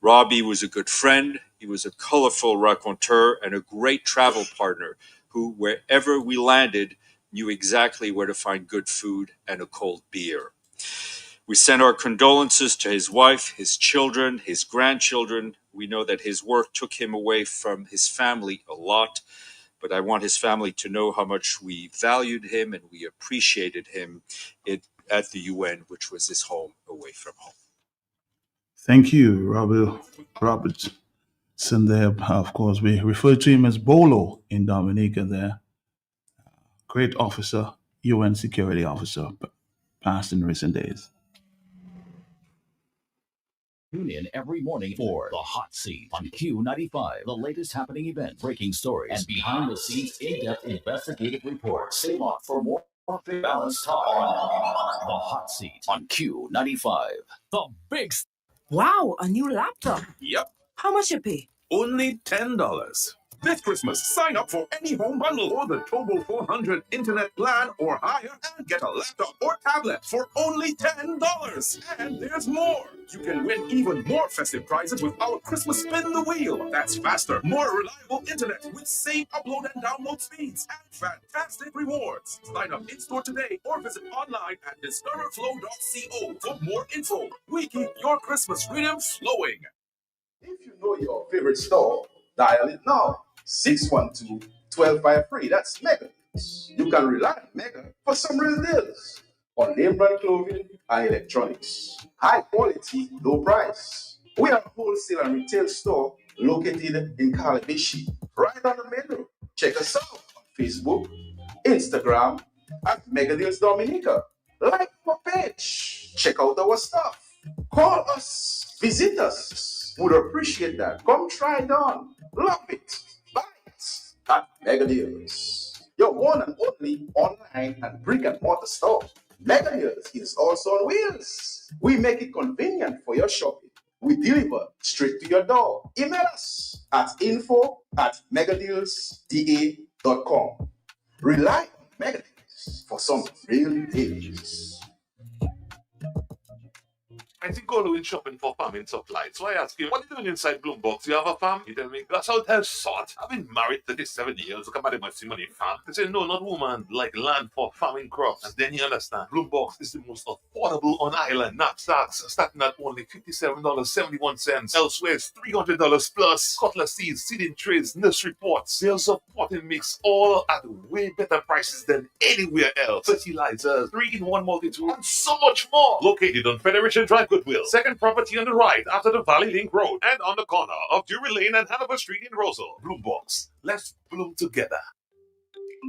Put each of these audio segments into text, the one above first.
Robbie was a good friend. He was a colorful raconteur and a great travel partner who, wherever we landed, knew exactly where to find good food and a cold beer. We send our condolences to his wife, his children, his grandchildren. We know that his work took him away from his family a lot, but I want his family to know how much we valued him and we appreciated him at the UN, which was his home away from home. Thank you, Robertson there. Of course, we refer to him as Bolo in Dominica there. Great officer, UN security officer, passed in recent days. Tune in every morning for The Hot Seat on Q95, the latest happening event, breaking stories, and behind-the-scenes in-depth investigative reports. Stay locked for more balanced talk on The Hot Seat on Q95. The big... Wow, a new laptop. Yep. How much you pay? Only $10. This Christmas, sign up for any home bundle or the Tobo 400 internet plan or higher and get a laptop or tablet for only $10. And there's more. You can win even more festive prizes with our Christmas Spin the Wheel. That's faster, more reliable internet with same upload and download speeds and fantastic rewards. Sign up in-store today or visit online at discoverflow.co for more info. We keep your Christmas rhythm flowing. If you know your favorite store, dial it now. 612-1253. That's Mega. You can rely on Mega for some real deals on name brand clothing and electronics. High quality, low price. We are a wholesale and retail store located in Calabishi, right on the main road. Check us out on Facebook, Instagram at Mega Deals Dominica. Like our page. Check out our stuff. Call us. Visit us. Would appreciate that. Come try it on. Love it. Buy it at Mega Deals. Your one and only online and brick and mortar store. Mega Deals is also on wheels. We make it convenient for your shopping. We deliver straight to your door. Email us at info@megadealsda.com. Rely on Mega Deals for some real deals. I think all doing shopping for farming supplies. So I ask him, what are you doing inside Bloombox? You have a farm? He tell me, that's how it has sort. I've been married 37 years. Look at my money farm. They say, no, not woman. Like land for farming crops. And then you understand. Bloombox is the most affordable on island. Knapsacks starting at only $57.71. Elsewhere, it's $300 plus. Cutlass seeds, seeding trays, nursery pots, sales of potting mix, all at way better prices than anywhere else. Fertilizers, 3-in-1 multi-tool, and so much more. Located on Federation Drive, Goodwill. Second property on the right after the Valley Link Road and on the corner of Drury Lane and Hanover Street in Rosal. Bloombox. Let's bloom together.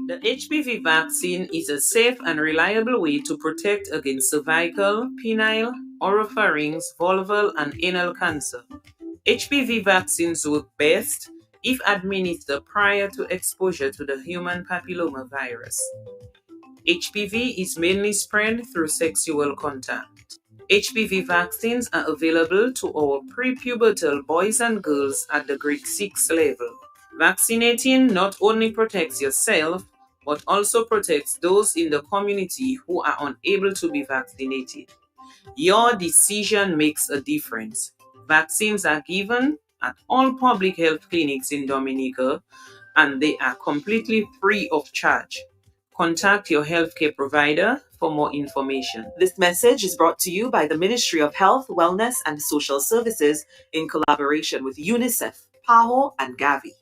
The HPV vaccine is a safe and reliable way to protect against cervical, penile, oropharynx, vulval, and anal cancer. HPV vaccines work best if administered prior to exposure to the human papillomavirus. HPV is mainly spread through sexual contact. HPV vaccines are available to our prepubertal boys and girls at the grade 6 level. Vaccinating not only protects yourself, but also protects those in the community who are unable to be vaccinated. Your decision makes a difference. Vaccines are given at all public health clinics in Dominica, and they are completely free of charge. Contact your healthcare provider for more information. This message is brought to you by the Ministry of Health, Wellness and Social Services in collaboration with UNICEF, PAHO, and Gavi.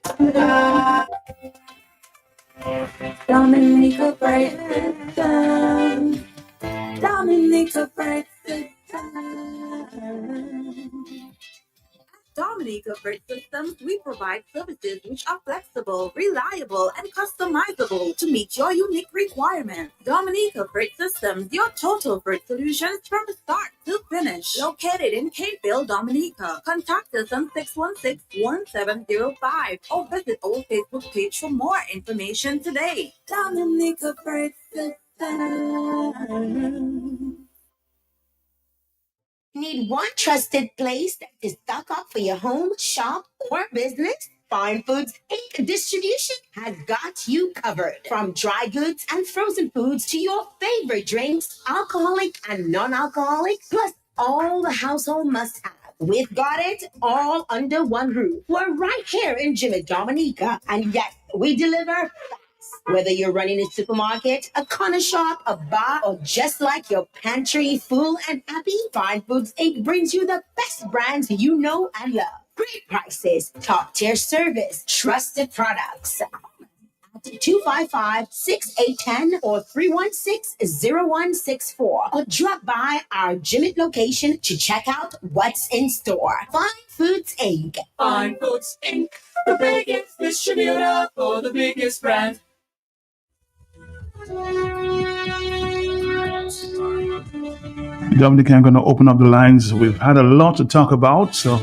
Dominica Breakfast Time. Dominica Breakfast Time. Dominica Freight Systems, we provide services which are flexible, reliable, and customizable to meet your unique requirements. Dominica Freight Systems, your total freight solutions from start to finish. Located in Capeville, Dominica. Contact us on 616-1705 or visit our Facebook page for more information today. Dominica Freight Systems. Need one trusted place that is stock up for your home, shop, or business? Fine Foods Inc. Distribution has got you covered. From dry goods and frozen foods to your favorite drinks, alcoholic and non-alcoholic, plus all the household must-have. We've got it all under one roof. We're right here in Jimmy Dominica. And yes, we deliver fast. Whether you're running a supermarket, a corner shop, a bar, or just like your pantry full and happy, Fine Foods Inc. brings you the best brands you know and love. Great prices, top tier service, trusted products. 255-6810 or 316-0164 or drop by our Jimmy location to check out what's in store. Fine Foods Inc. Fine Foods Inc. The biggest distributor for the biggest brand. Dominic, I'm going to open up the lines. We've had a lot to talk about, so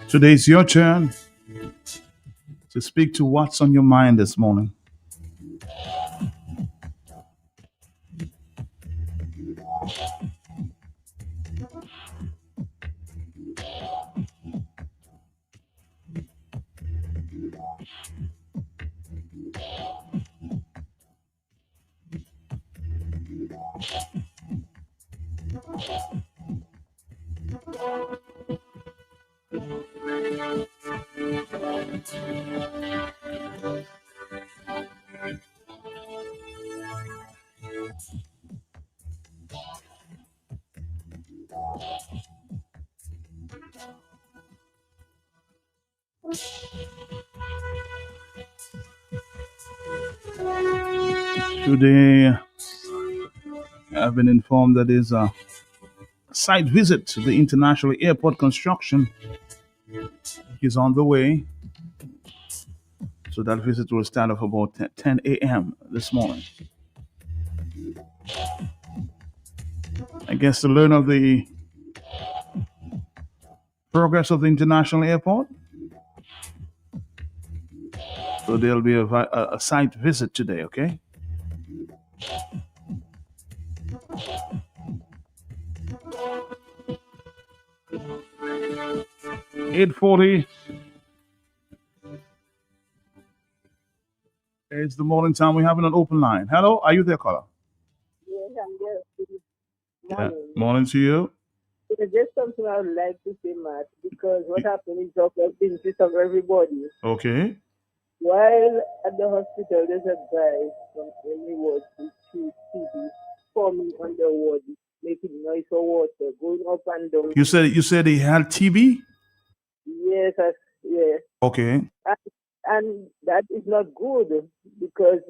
today's your turn to speak to what's on your mind this morning. Today, I've been informed that there's a site visit to the international airport construction is on the way. So that visit will start off about 10 a.m. this morning. I guess to learn of the progress of the international airport. So there'll be a site visit today, okay? $8:40. It's the morning time. We're having an open line. Hello, are you there, caller? Yes, I'm there. Morning to you. It's just something I would like to say, Matt, because what happened is doctors business of everybody. Okay. While at the hospital, there's a guy from any ward who treats TB forming on the ward, making noise for water, going up and down. You said he had TB? Yes, yes. Okay. And that is not good because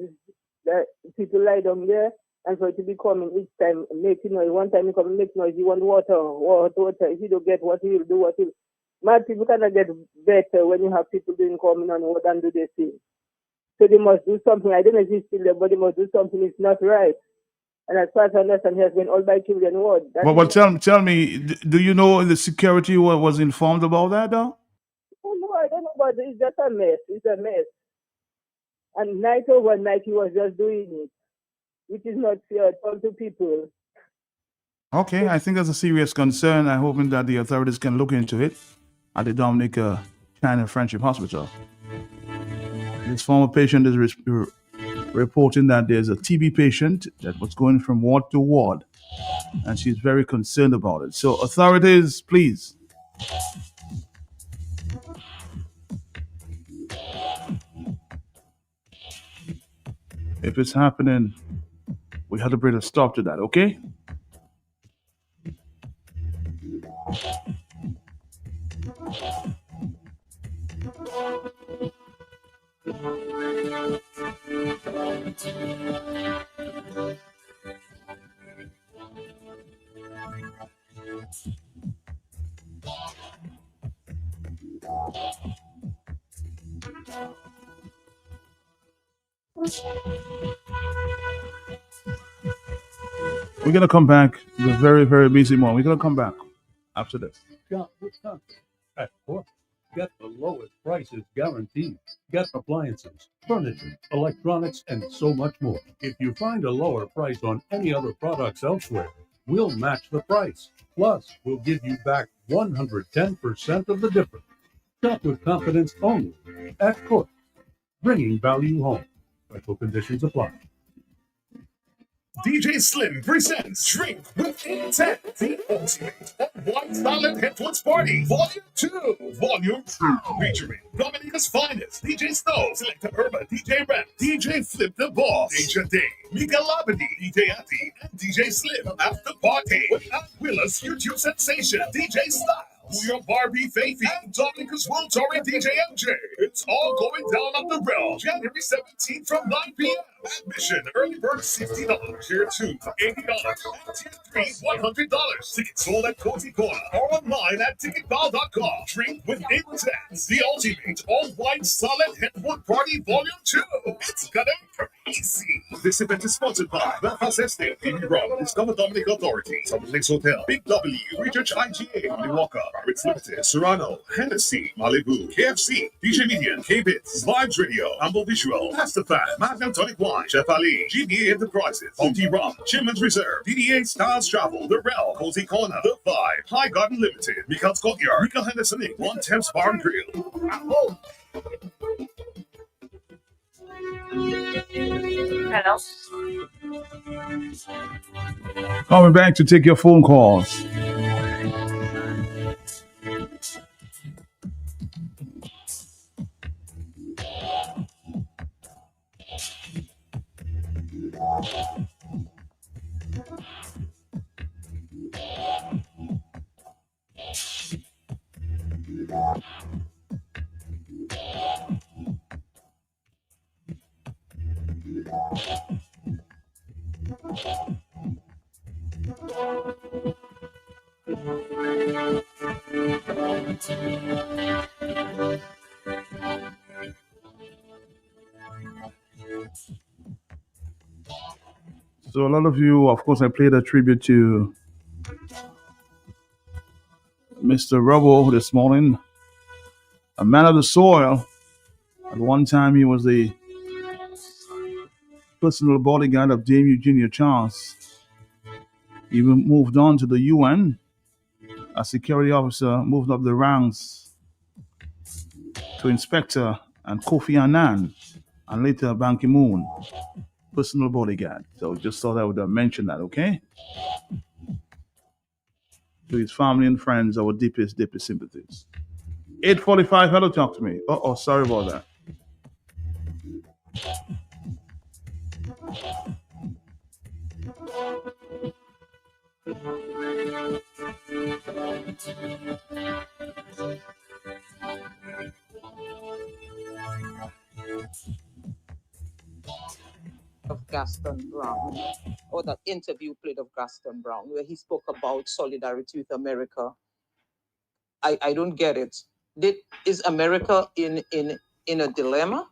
that people lie down there and for it to be coming each time making noise. One time you come and make noise, you want water. If you don't get what you will do, what you mad people cannot get better when you have people doing coming on what and do the same. So they must do something. I don't know if it's still there, but they must do something. It's not right. And as far as I understand, he has been all by children ward. Well, tell me, do you know the security was informed about that, though? Oh, no, I don't know, but it's just a mess. It's a mess. And night over night, he was just doing it, which is not fair to people. Okay, I think that's a serious concern. I'm hoping that the authorities can look into it at the Dominica China Friendship Hospital. This former patient is reporting that there's a TB patient that was going from ward to ward, and she's very concerned about it. So authorities, please. If it's happening, we have to bring a stop to that, okay? We're going to come back. It's a very, very busy morning. We're going to come back after this. At Corp, get the lowest prices guaranteed. Get appliances, furniture, electronics, and so much more. If you find a lower price on any other products elsewhere, we'll match the price. Plus, we'll give you back 110% of the difference. Shop with confidence only at Corp, bringing value home. Special conditions apply. DJ Slim presents Drink with Intent, the ultimate white silent headphones party, Volume 2, featuring Dominica's finest, DJ Snow, Selector Urban, DJ Rap, DJ Flip the Boss, DJ Day, Mika Labadi, DJ Ati, and DJ Slim after party with Aunt Willa's YouTube sensation, DJ Style. Your Barbie Faithy and Dominica's World Touring DJ MJ. It's all going down at the Realm, January 17th from 9 p.m. Admission, early bird $60, tier 2 for $80, and tier 3 $100. Tickets sold at Cozy Corner or online at ticketball.com. Drink with Intent, the ultimate all-white solid headwood party volume 2. It's gonna be crazy. This event is sponsored by Belfast Estate, TV Rock, Discover Dominic Authority, Summit Lakes Hotel, Big W, Research IGA, Molly Walker, Pirates Limited, Serrano, Hennessy, Malibu, KFC, DJ Median, K-Bits, Vibes Radio, Humble Visual, Master Fan, Magnum Tonic Wine, Chef Ali, GBA Enterprises, Funky Rum, Chimman's Reserve, DDA Styles Travel, The Realm, Cozy Corner, The Vibe, High Garden Limited, Mika's Courtyard, Mika Henderson Inc., One Temps Bar and Grill. Hello. Coming back to take your phone calls. So a lot of you, of course, I played a tribute to Mr. Rubble this morning, a man of the soil. At one time, he was the personal bodyguard of Dame Eugenia Charles. He moved on to the UN as security officer, moved up the ranks to inspector and Kofi Annan, and later Ban Ki-moon, personal bodyguard. So just thought I would mention that, okay? To his family and friends, our deepest sympathies. 8:45, hello, talk to me. Oh, sorry about that. Of Gaston Brown, or that interview played of Gaston Brown, where he spoke about solidarity with America. I don't get it. Is America in a dilemma?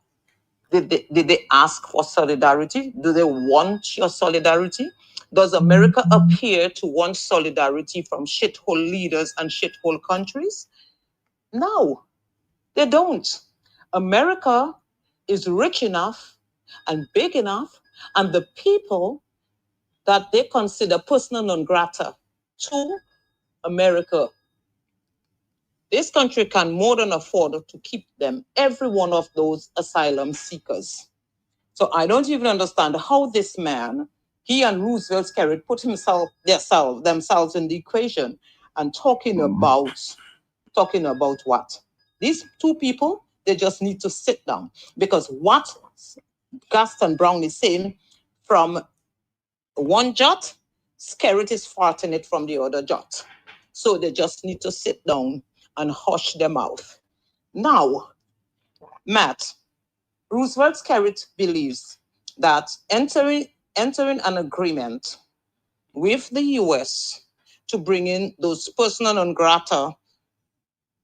Did they ask for solidarity? Do they want your solidarity? Does America appear to want solidarity from shithole leaders and shithole countries? No, they don't. America is rich enough and big enough, and the people that they consider persona non grata to America, this country can more than afford to keep them, every one of those asylum seekers. So I don't even understand how this man, he and Roosevelt Skerritt, put themselves in the equation and talking about what? These two people, they just need to sit down, because what Gaston Brown is saying from one jot, Skerritt is farting it from the other jot. So they just need to sit down and hush their mouth. Now, Matt, Roosevelt Skerritt believes that entering an agreement with the U.S. to bring in those persona non grata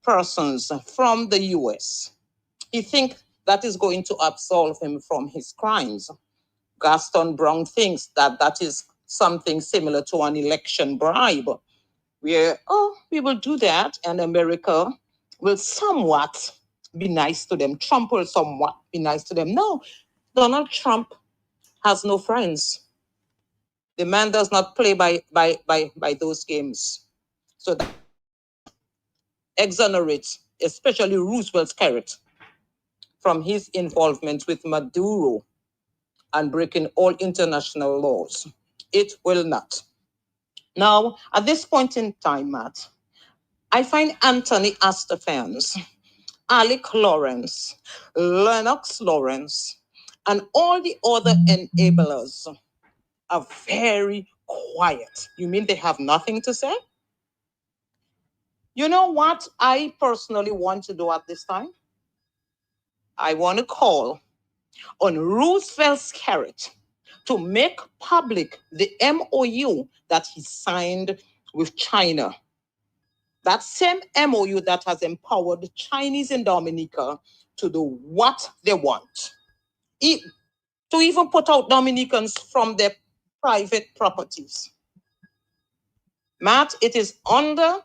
persons from the U.S., he thinks that is going to absolve him from his crimes. Gaston Brown thinks that is something similar to an election bribe, where, we will do that, and America will somewhat be nice to them. Trump will somewhat be nice to them. No, Donald Trump has no friends. The man does not play by those games. So that exonerates, especially Roosevelt Skerritt, from his involvement with Maduro and breaking all international laws. It will not. Now, at this point in time, Matt, I find Anthony Astafans, Alec Lawrence, Lennox Lawrence, and all the other enablers are very quiet. You mean they have nothing to say? You know what I personally want to do at this time? I want to call on Roosevelt Skerritt to make public the MOU that he signed with China. That same MOU that has empowered the Chinese in Dominica to do what they want. To even put out Dominicans from their private properties. Matt, it is under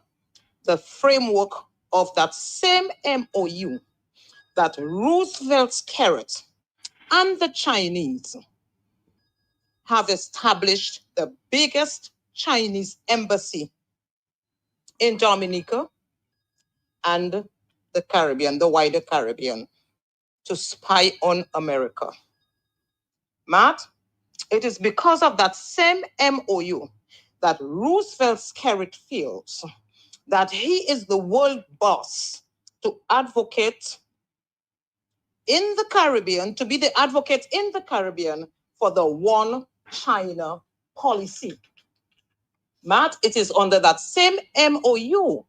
the framework of that same MOU that Roosevelt Skerritt and the Chinese have established the biggest Chinese embassy in Dominica and the Caribbean, the wider Caribbean, to spy on America. Matt, it is because of that same MOU that Roosevelt Skerritt feels that he is the world boss to advocate in the Caribbean, to be the advocate in the Caribbean for the one China policy. Matt, it is under that same MOU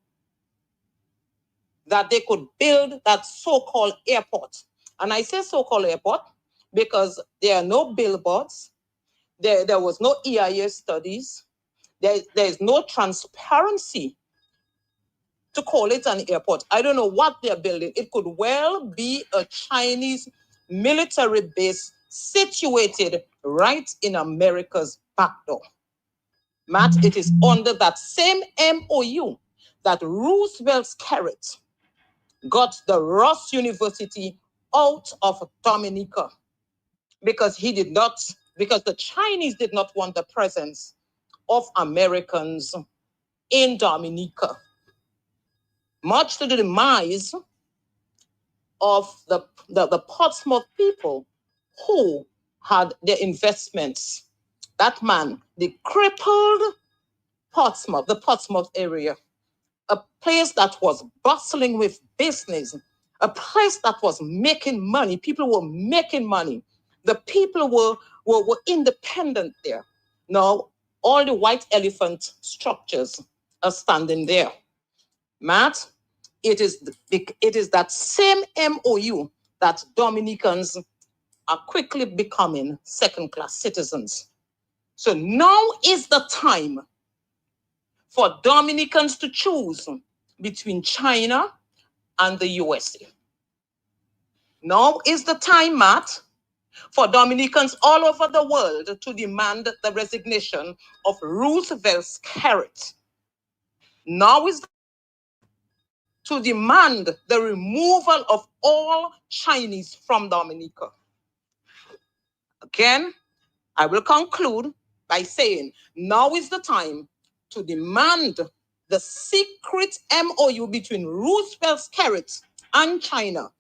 that they could build that so-called airport. And I say so-called airport because there are no billboards, there was no EIA studies, there is no transparency to call it an airport. I don't know what they're building. It could well be a Chinese military base situated right in America's backdoor. Matt, it is under that same MOU that Roosevelt Skerritt got the Ross University out of Dominica because the Chinese did not want the presence of Americans in Dominica. Much to the demise of the Portsmouth people who had their investments. That man, the crippled Portsmouth, the Portsmouth area, a place that was bustling with business, a place that was making money. People were making money. The people were independent there. Now, all the white elephant structures are standing there. Matt, it is that same MOU that Dominicans are quickly becoming second-class citizens. So now is the time for Dominicans to choose between China and the USA. Now is the time, Matt, for Dominicans all over the world to demand the resignation of Roosevelt Skerritt. Now is to demand the removal of all Chinese from Dominica. Again, I will conclude by saying now is the time to demand the secret MOU between Roosevelt Skerritt and China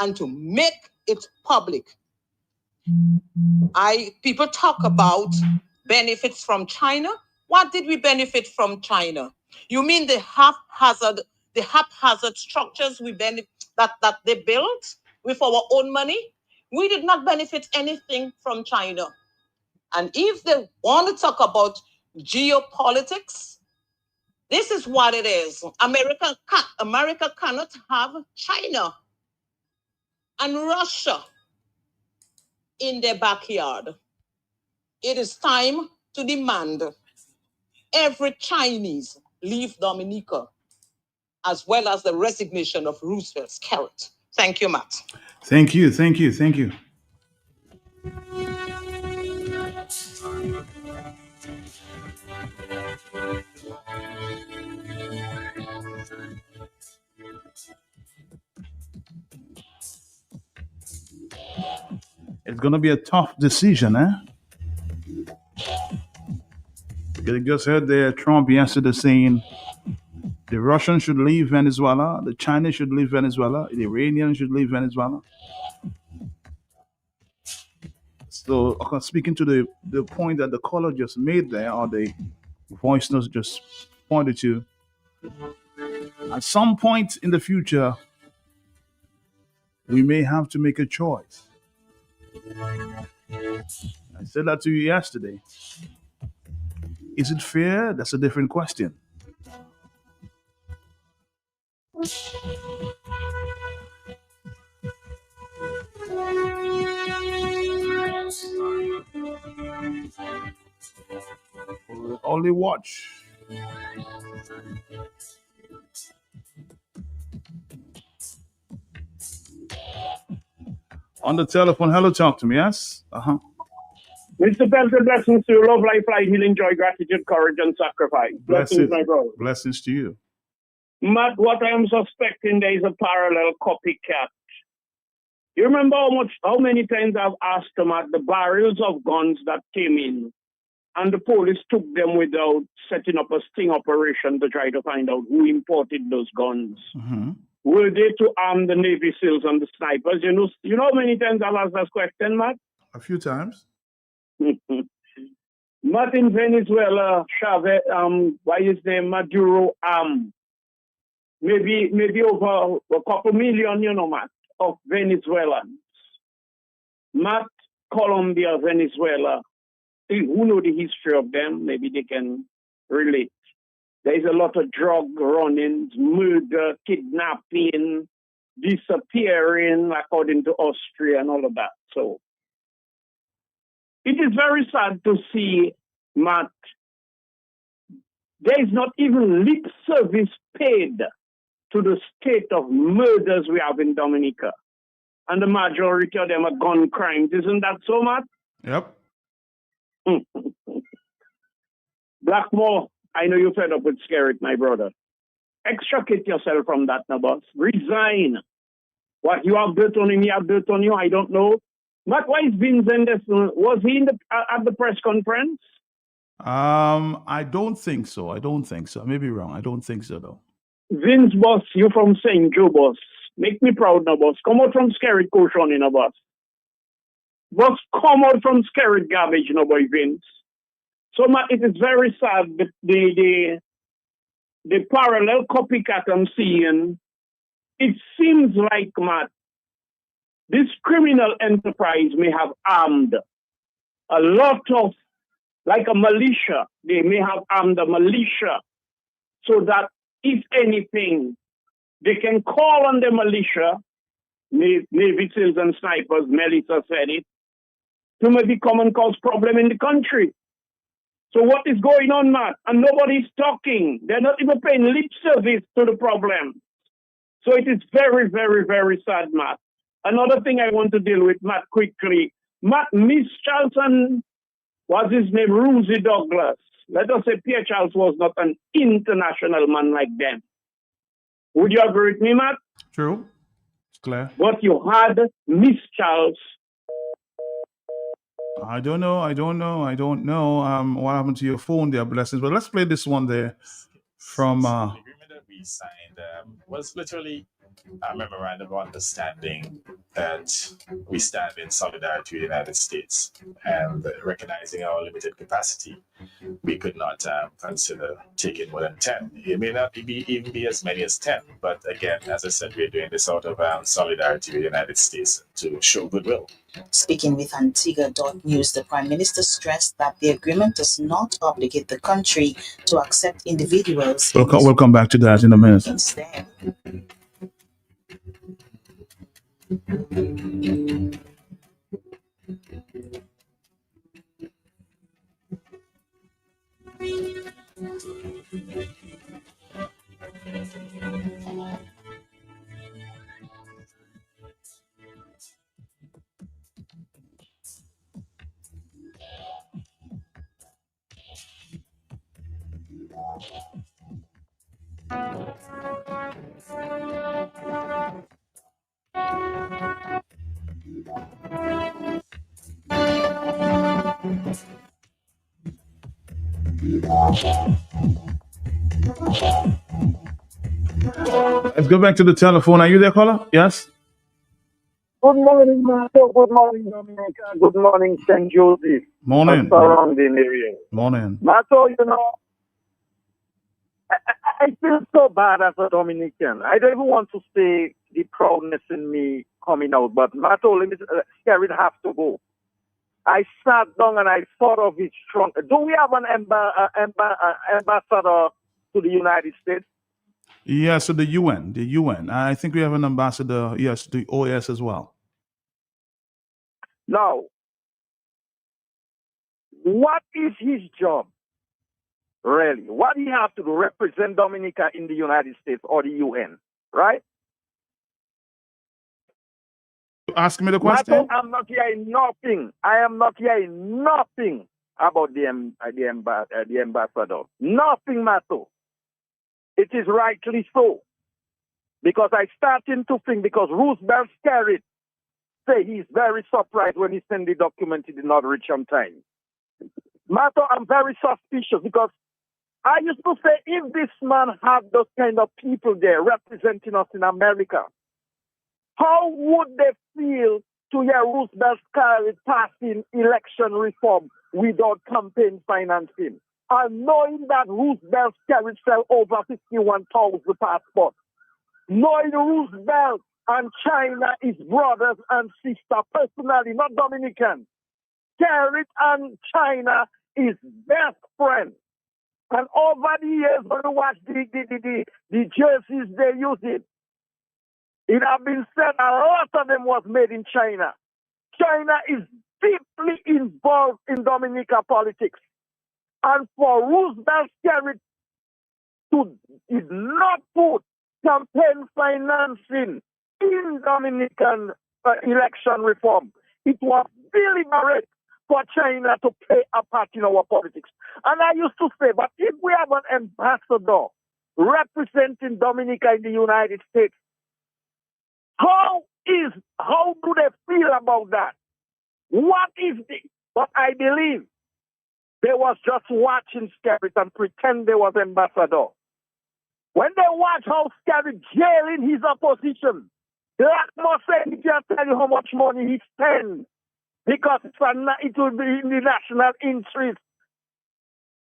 and to make it public. People talk about benefits from China. What did we benefit from China? You mean the haphazard structures that they built with our own money? We did not benefit anything from China. And if they want to talk about geopolitics, this is what it is. America cannot have China and Russia in their backyard. It is time to demand every Chinese leave Dominica, as well as the resignation of Roosevelt Skerritt. Thank you, Matt. Thank you, thank you, thank you. It's going to be a tough decision, eh? You just heard there Trump yesterday saying the Russians should leave Venezuela, the Chinese should leave Venezuela, the Iranians should leave Venezuela. So, speaking to the point that the caller just made there, or the voice notes just pointed to, at some point in the future, we may have to make a choice. I said that to you yesterday. Is it fair? That's a different question. We'll only watch. On the telephone, hello, talk to me, yes? Mr. Pelton, blessings to you, love, life, light, healing, joy, gratitude, courage, and sacrifice. Blessings, my brother. Blessings to you. Matt, what I am suspecting, there is a parallel copycat. You remember how many times I've asked them at the barrels of guns that came in, and the police took them without setting up a sting operation to try to find out who imported those guns. Mm-hmm. Were they to arm the Navy SEALs and the snipers? You know how many times I've asked that question, Matt? A few times. Matt, in Venezuela, Chavez, why his name, Maduro, maybe over a couple million, Matt, of Venezuelans. Matt, Colombia, Venezuela, who know the history of them, maybe they can relate. There's a lot of drug runnings, murder, kidnapping, disappearing, according to Austria and all of that. So it is very sad to see, Matt, there is not even lip service paid to the state of murders we have in Dominica. And the majority of them are gun crimes. Isn't that so, Matt? Yep. Blackmore, I know you're fed up with Skerritt, my brother. Extricate yourself from that, now, boss. Resign. What you have dirt on him, he have dirt on you, I don't know. Matt, why is Vince Anderson, was he at the press conference? I don't think so. I may be wrong. I don't think so, though. Vince, boss, you from St. Joe, boss. Make me proud now, boss. Come out from Skerritt, Coach on, boss. Boss, come out from Skerritt garbage, boy, Vince. So, Matt, it is very sad that the parallel copycat I'm seeing, it seems like, Matt, this criminal enterprise may have armed a lot of, like a militia. They may have armed a militia so that, if anything, they can call on the militia, Navy SEALs and snipers, Melissa said it, to maybe come and cause problem in the country. So what is going on, Matt? And nobody's talking. They're not even paying lip service to the problem. So it is very, very, very sad, Matt. Another thing I want to deal with, Matt, quickly. Matt, Miss Charlton, was his name Rosie Douglas. Let us say Pierre Charles was not an international man like them. Would you agree with me, Matt? True. It's clear. But you had Miss Charles. I don't know. What happened to your phone there, blessings? But let's play this one there from... The agreement that we signed was literally a memorandum of understanding that we stand in solidarity with the United States, and recognizing our limited capacity, we could not consider taking more than 10. It may not even be as many as 10, but again, as I said, we're doing this out of solidarity with the United States to show goodwill. Speaking with Antigua.news, the Prime Minister stressed that the agreement does not obligate the country to accept individuals. We'll come back to that in a minute. Instead. Let's go back to the telephone. Are you there, caller? Yes? Good morning, Marco. Good morning, Dominica. Good morning, St. Joseph. Morning. Surrounding area. Morning. Marco, I feel so bad as a Dominican. I don't even want to say the proudness in me coming out, but Marco, let me Skerrit have to go. I sat down and I thought of it strong. Do we have an ambassador to the United States? Yes, so the UN. The UN. I think we have an ambassador, yes, the OAS as well. Now, what is his job, really? What do you have to do? Represent Dominica in the United States or the UN, right? Ask me the question. I'm not hearing nothing. I am not hearing nothing about the ambassador. Nothing, Mato. It is rightly so. Because I starting to think, because Roosevelt Skerrit say he's very surprised when he sent the document, he did not reach on time. Mato, I'm very suspicious because I used to say if this man had those kind of people there representing us in America, how would they feel to hear Roosevelt Skerrit passing election reform without campaign financing? And knowing that Roosevelt Skerrit sell over 51,000 passports, knowing Roosevelt and China is brothers and sisters, personally, not Dominican. Skerrit and China is best friends. And over the years, when you watch the jerseys they use it has been said a lot of them was made in China. China is deeply involved in Dominica politics. And for Roosevelt Skerrit to not put campaign financing in Dominican election reform, it was deliberate for China to play a part in our politics. And I used to say, but if we have an ambassador representing Dominica in the United States, how do they feel about that? What is the... But I believe they was just watching Skerrit and pretend they was ambassador. When they watch how Skerrit jailing his opposition, Lackmore said he can't tell you how much money he spends because it will be in the national interest.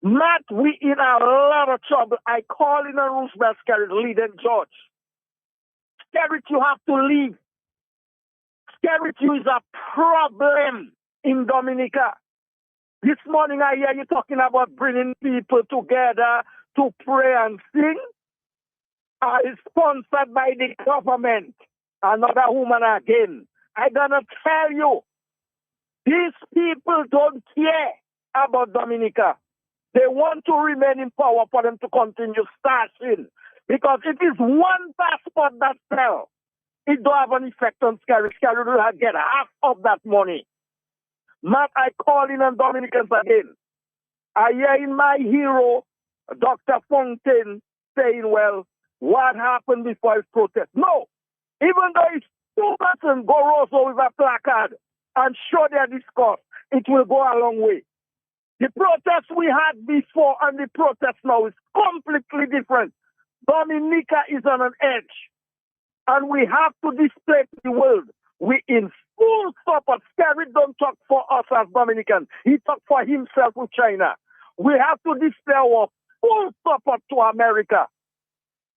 Matt, we in a lot of trouble. I call in a Roosevelt Skerrit, lead and George. Skerrit, you have to leave. Skerrit, you is a problem in Dominica. This morning I hear you talking about bringing people together to pray and sing. It's sponsored by the government. Another woman again. I'm going to tell you, these people don't care about Dominica. They want to remain in power for them to continue stashing. Because it is one passport that sells. It don't have an effect on Skerrit. Skerrit will get half of that money. Matt, I call in on Dominicans again. I hear in my hero, Dr. Fontaine, saying, well, what happened before his protest? No. Even though it's 2 months and go Rosso with a placard and show their discourse, it will go a long way. The protest we had before and the protest now is completely different. Dominica is on an edge. And we have to display to the world. We in full support. Skerrit don't talk for us as Dominicans. He talk for himself with China. We have to display our full support to America.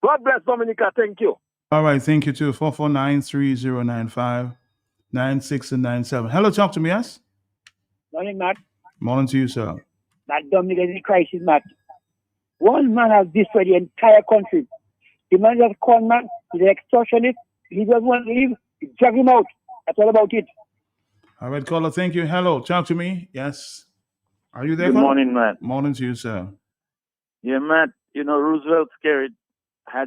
God bless Dominica. Thank you. All right, thank you too. 449-3095-96 and 97. Hello, talk to me, yes? Morning, Matt. Morning to you, sir. That Dominica is a crisis, Matt. One man has destroyed the entire country. The man just called, man. He's an extortionist. He doesn't want to leave. Drag him out. That's all about it. All right, caller, thank you. Hello, talk to me. Yes. Are you there? Good morning, Matt. Morning to you, sir. Yeah, Matt, Roosevelt Skerrit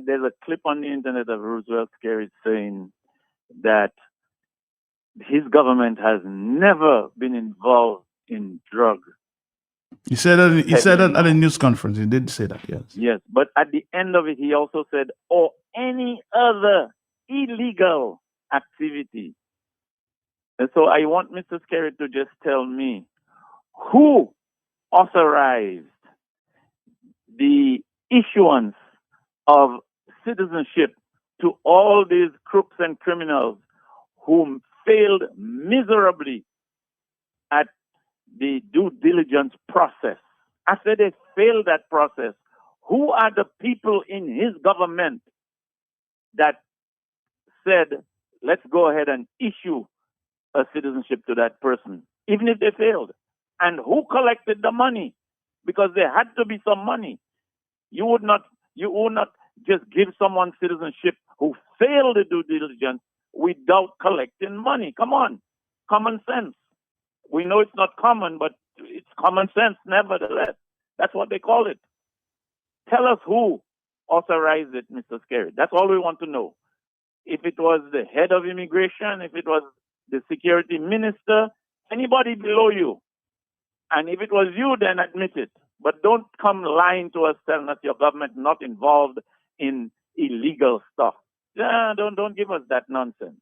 there's a clip on the internet of Roosevelt Skerrit saying that his government has never been involved in drugs. He said that at a news conference. He did say that, yes. Yes, but at the end of it, he also said, or any other illegal activity. And so I want Mr. Skerrit to just tell me who authorized the issuance of citizenship to all these crooks and criminals who failed miserably at the due diligence process. I said they failed that process. Who are the people in his government that said, let's go ahead and issue a citizenship to that person, even if they failed? And who collected the money? Because there had to be some money. You would not just give someone citizenship who failed the due diligence without collecting money. Come on, common sense. We know it's not common, but it's common sense nevertheless. That's what they call it. Tell us who authorized it, Mr. Skerrit. That's all we want to know. If it was the head of immigration, if it was the security minister, anybody below you. And if it was you, then admit it. But don't come lying to us telling us your government not involved in illegal stuff. Yeah, don't give us that nonsense.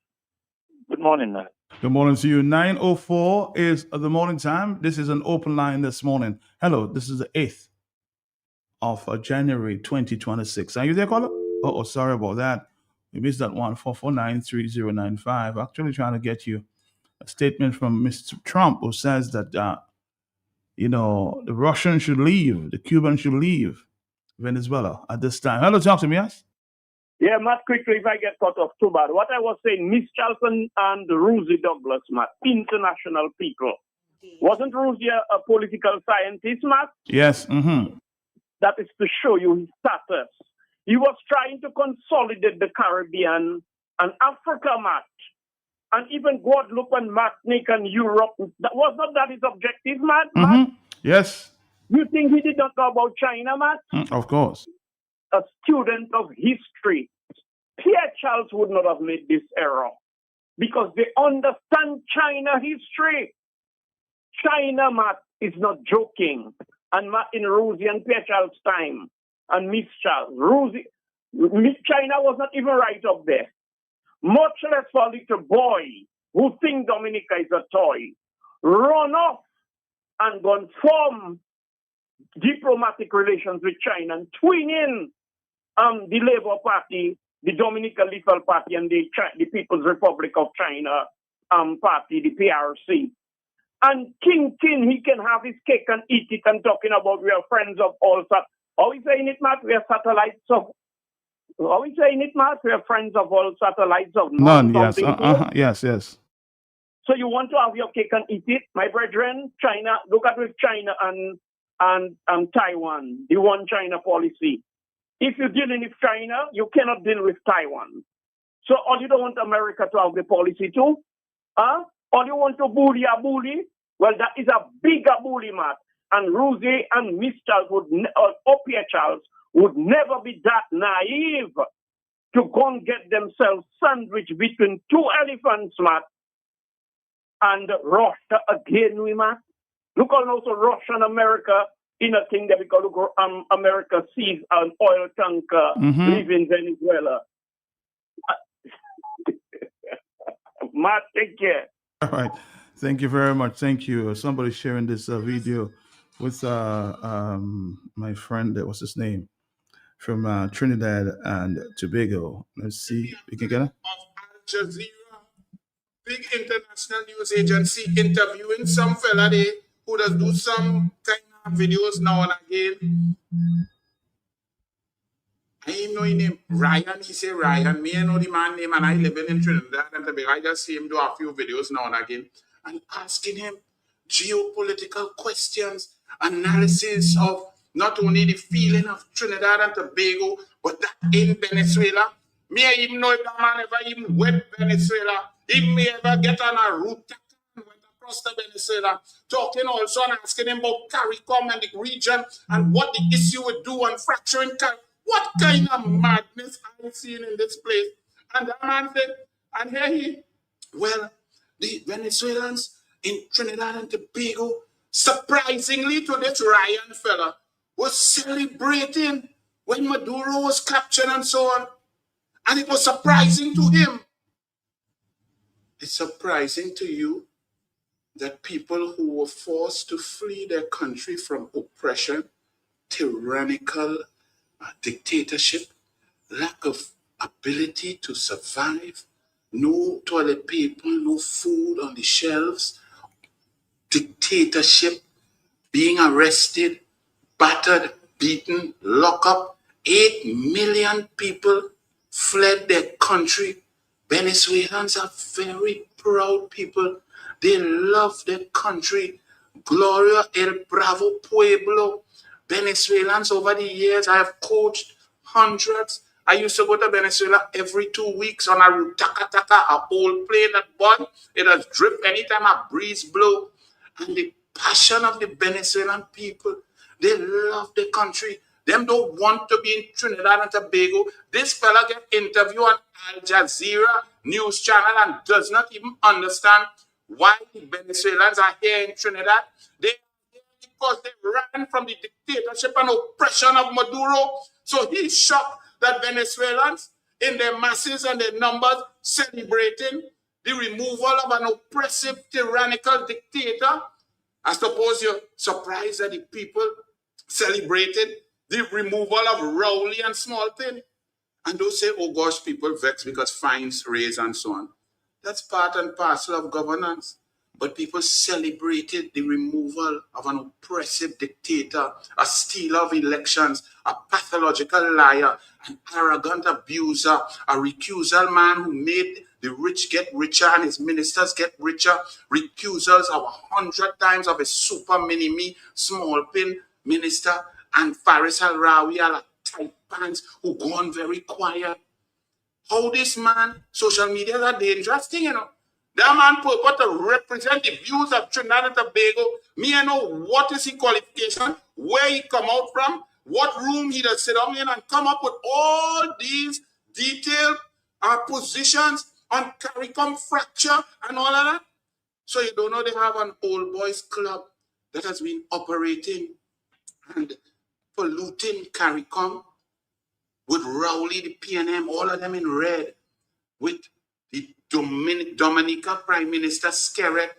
Good morning, man. Good morning to you. 9:04 is the morning time. This is an open line this morning. Hello, this is the 8th of January 2026. Are you there, caller? Oh, sorry about that. We missed that one. 449-3095. Actually trying to get you a statement from Mr. Trump, who says that, the Russians should leave, the Cubans should leave Venezuela at this time. Hello, talk to me, yes? Yeah, Matt, quickly, if I get cut off too bad. What I was saying, Miss Charlton and Rosie Douglas, Matt, international people. Wasn't Rosie a political scientist, Matt? Yes. Mm-hmm. That is to show you his status. He was trying to consolidate the Caribbean and Africa, Matt. And even Guadeloupe and Martinique and Europe. Was not that his objective, Matt? Mm-hmm. Yes. You think he did not know about China, Matt? Of course. A student of history, Pierre Charles would not have made this error because they understand China history. China, Matt, is not joking. And Matt, in Rosie and Pierre Charles' time, and Miss Charles, China was not even right up there. Much less for a little boy who thinks Dominica is a toy, run off and go and form diplomatic relations with China and twin in the Labour Party, the Dominican Liberal Party, and the People's Republic of China party, the PRC. And King, he can have his cake and eat it and talking about we are friends of all. Are we saying it, Matt? We are satellites of... Are we saying it, Matt? We are friends of all, satellites of none. Yes. Yes. So you want to have your cake and eat it, my brethren? China, look at with China and Taiwan, the one China policy. If you're dealing with China, you cannot deal with Taiwan. So all you don't want America to have the policy too? Huh? All you want to bully a bully? Well, that is a bigger bully, Matt. And Rosie and Miss Charles or Pierre Charles would never be that naive to go and get themselves sandwiched between two elephants, Matt, and Russia again, Matt. Look on also Russia and America in a thing that we call America sees an oil tanker leaving Venezuela. Matt, take care. All right. Thank you very much. Thank you. Somebody sharing this video with my friend, what's his name? From Trinidad and Tobago. Let's see. We can get it. Al Jazeera, big international news agency, interviewing some fella there who does do some kind of videos now and again. I know his name, Ryan. He say Ryan. Me, I know the man name, and I live in Trinidad and Tobago. I just see him do a few videos now and again and asking him geopolitical questions, analysis of not only the feeling of Trinidad and Tobago, but that in Venezuela. Me, I even know if that man ever even went Venezuela. He may ever get on a route went across to Venezuela, talking also and asking him about CARICOM and the region and what the issue would do on fracturing CARICOM. What kind of madness are you seeing in this place? And that man said, and here the Venezuelans in Trinidad and Tobago, surprisingly to this Ryan fella, was celebrating when Maduro was captured and so on. And it was surprising to him. It's surprising to you that people who were forced to flee their country from oppression, tyrannical dictatorship, lack of ability to survive, no toilet paper, no food on the shelves, dictatorship, being arrested, battered, beaten, locked up. 8 million people fled their country. Venezuelans are very proud people. They love their country. Gloria el Bravo Pueblo. Venezuelans over the years, I have coached hundreds. I used to go to Venezuela every 2 weeks on a Rutaka-taka, a old plane that boy. It has drip anytime a breeze blow. And the passion of the Venezuelan people, they love the country. Them don't want to be in Trinidad and Tobago. This fella get interviewed on Al Jazeera news channel and does not even understand why the Venezuelans are here in Trinidad. They are here because they ran from the dictatorship and oppression of Maduro. So he's shocked that Venezuelans in their masses and their numbers celebrating the removal of an oppressive, tyrannical dictator. I suppose you're surprised that the people celebrated the removal of Rowley and Smallton. And don't say, oh gosh, people vex because fines raised and so on. That's part and parcel of governance. But people celebrated the removal of an oppressive dictator, a stealer of elections, a pathological liar, an arrogant abuser, a recusal man who made the rich get richer and his ministers get richer, recusals of 100 times of a super mini-me, small pin minister, and Faris al-Rawi are like tight pants who go on very quiet. How this man, social media is a dangerous thing, you know. That man purport to represent the views of Trinidad and Tobago. Me, I know what is his qualification, where he come out from, what room he does sit down in, and come up with all these detailed positions on CARICOM fracture and all of that. So you don't know they have an old boys club that has been operating and polluting CARICOM with Rowley, the PNM, all of them in red, with the Dominica Prime Minister Skerrit,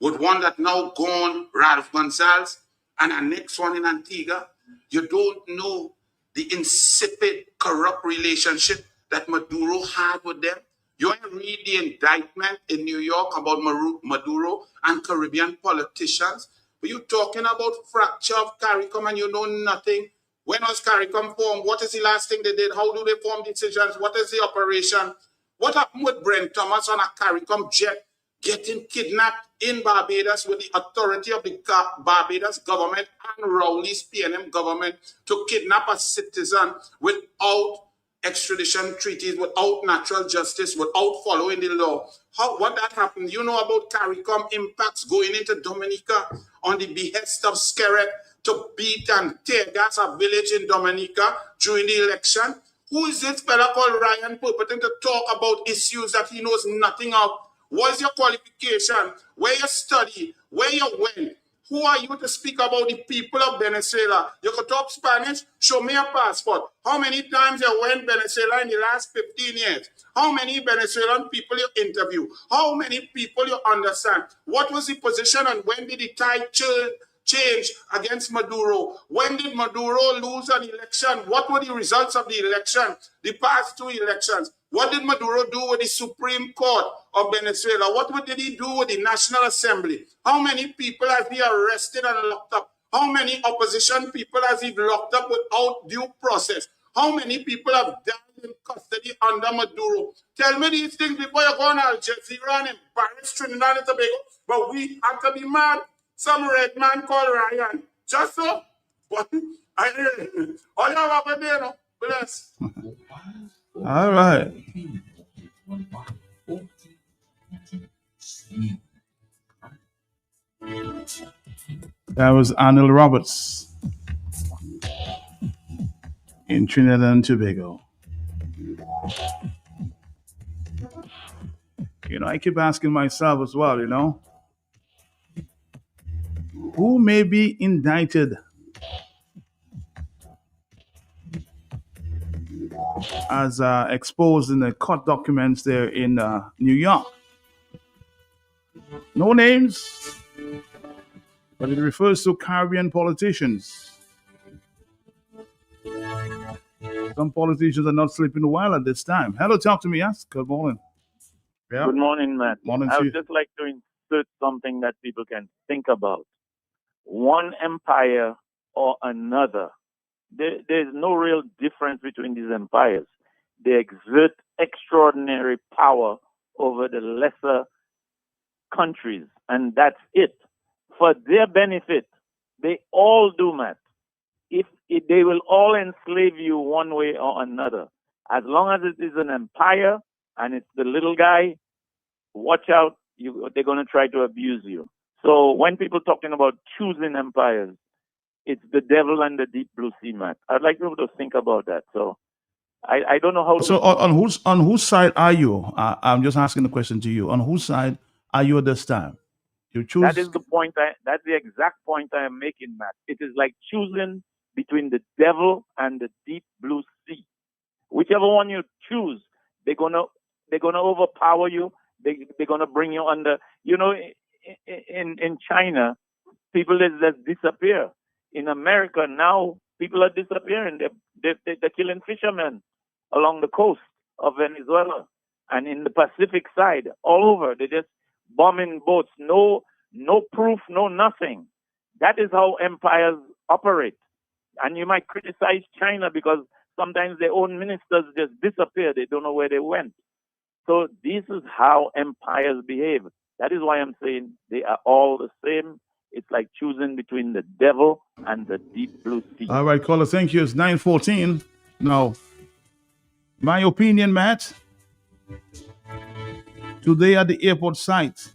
with one that now gone, Ralph Gonzalez, and our next one in Antigua. You don't know the insipid, corrupt relationship that Maduro had with them. You ain't read the indictment in New York about Maduro and Caribbean politicians. But you talking about fracture of CARICOM and you know nothing. When was CARICOM formed? What is the last thing they did? How do they form decisions? What is the operation? What happened with Brent Thomas on a CARICOM jet getting kidnapped in Barbados with the authority of the Barbados government and Rowley's PNM government to kidnap a citizen without extradition treaties, without natural justice, without following the law? What that happened? You know about CARICOM impacts going into Dominica on the behest of Skerrit to beat and tear gas a village in Dominica during the election? Who is this fella called Ryan purporting to talk about issues that he knows nothing of? What is your qualification? Where you study? Where you went? Who are you to speak about the people of Venezuela? You could talk Spanish? Show me a passport. How many times you went to Venezuela in the last 15 years? How many Venezuelan people you interview? How many people you understand? What was the position and when did the tide change against Maduro? When did Maduro lose an election? What were the results of the election? The past two elections. What did Maduro do with the Supreme Court of Venezuela? What did he do with the National Assembly? How many people has he arrested and locked up? How many opposition people has he locked up without due process? How many people have died in custody under Maduro? Tell me these things before you go on Al Jazeera and embarrass Trinidad and Tobago. But we have to be mad. Some red man called Ryan. Just so. But all you have a day, no? Bless. All right. That was Arnold Roberts in Trinidad and Tobago. You know, I keep asking myself as well, you know, who may be indicted as exposed in the court documents there in New York? No names, but it refers to Caribbean politicians. Some politicians are not sleeping well at this time. Hello, talk to me, yes? Good morning. Yeah. Good morning, Matt. Morning I to would you. just like to insert something that people can think about. One empire or another. There's no real difference between these empires. They exert extraordinary power over the lesser countries, and that's it. For their benefit, they all do, Matt. If they will all enslave you one way or another, as long as it is an empire and it's the little guy, watch out, they're going to try to abuse you. So when people talking about choosing empires, it's the devil and the deep blue sea, Matt. I'd like people to think about that. So I don't know how So to... on whose side are you? I'm just asking the question to you. On whose side are you at this time? You choose. That is the point. That's the exact point I am making, Matt. It is like choosing between the devil and the deep blue sea. Whichever one you choose, they're gonna overpower you. They're gonna bring you under. You know, in China, people just disappear. In America now, people are disappearing. They're killing fishermen along the coast of Venezuela and in the Pacific side, all over. They're just bombing boats. No proof, no nothing. That is how empires operate. And you might criticize China because sometimes their own ministers just disappear. They don't know where they went. So this is how empires behave. That is why I'm saying they are all the same. It's like choosing between the devil and the deep blue sea. All right, caller, thank you. It's 9:14. Now, my opinion, Matt, today at the airport site,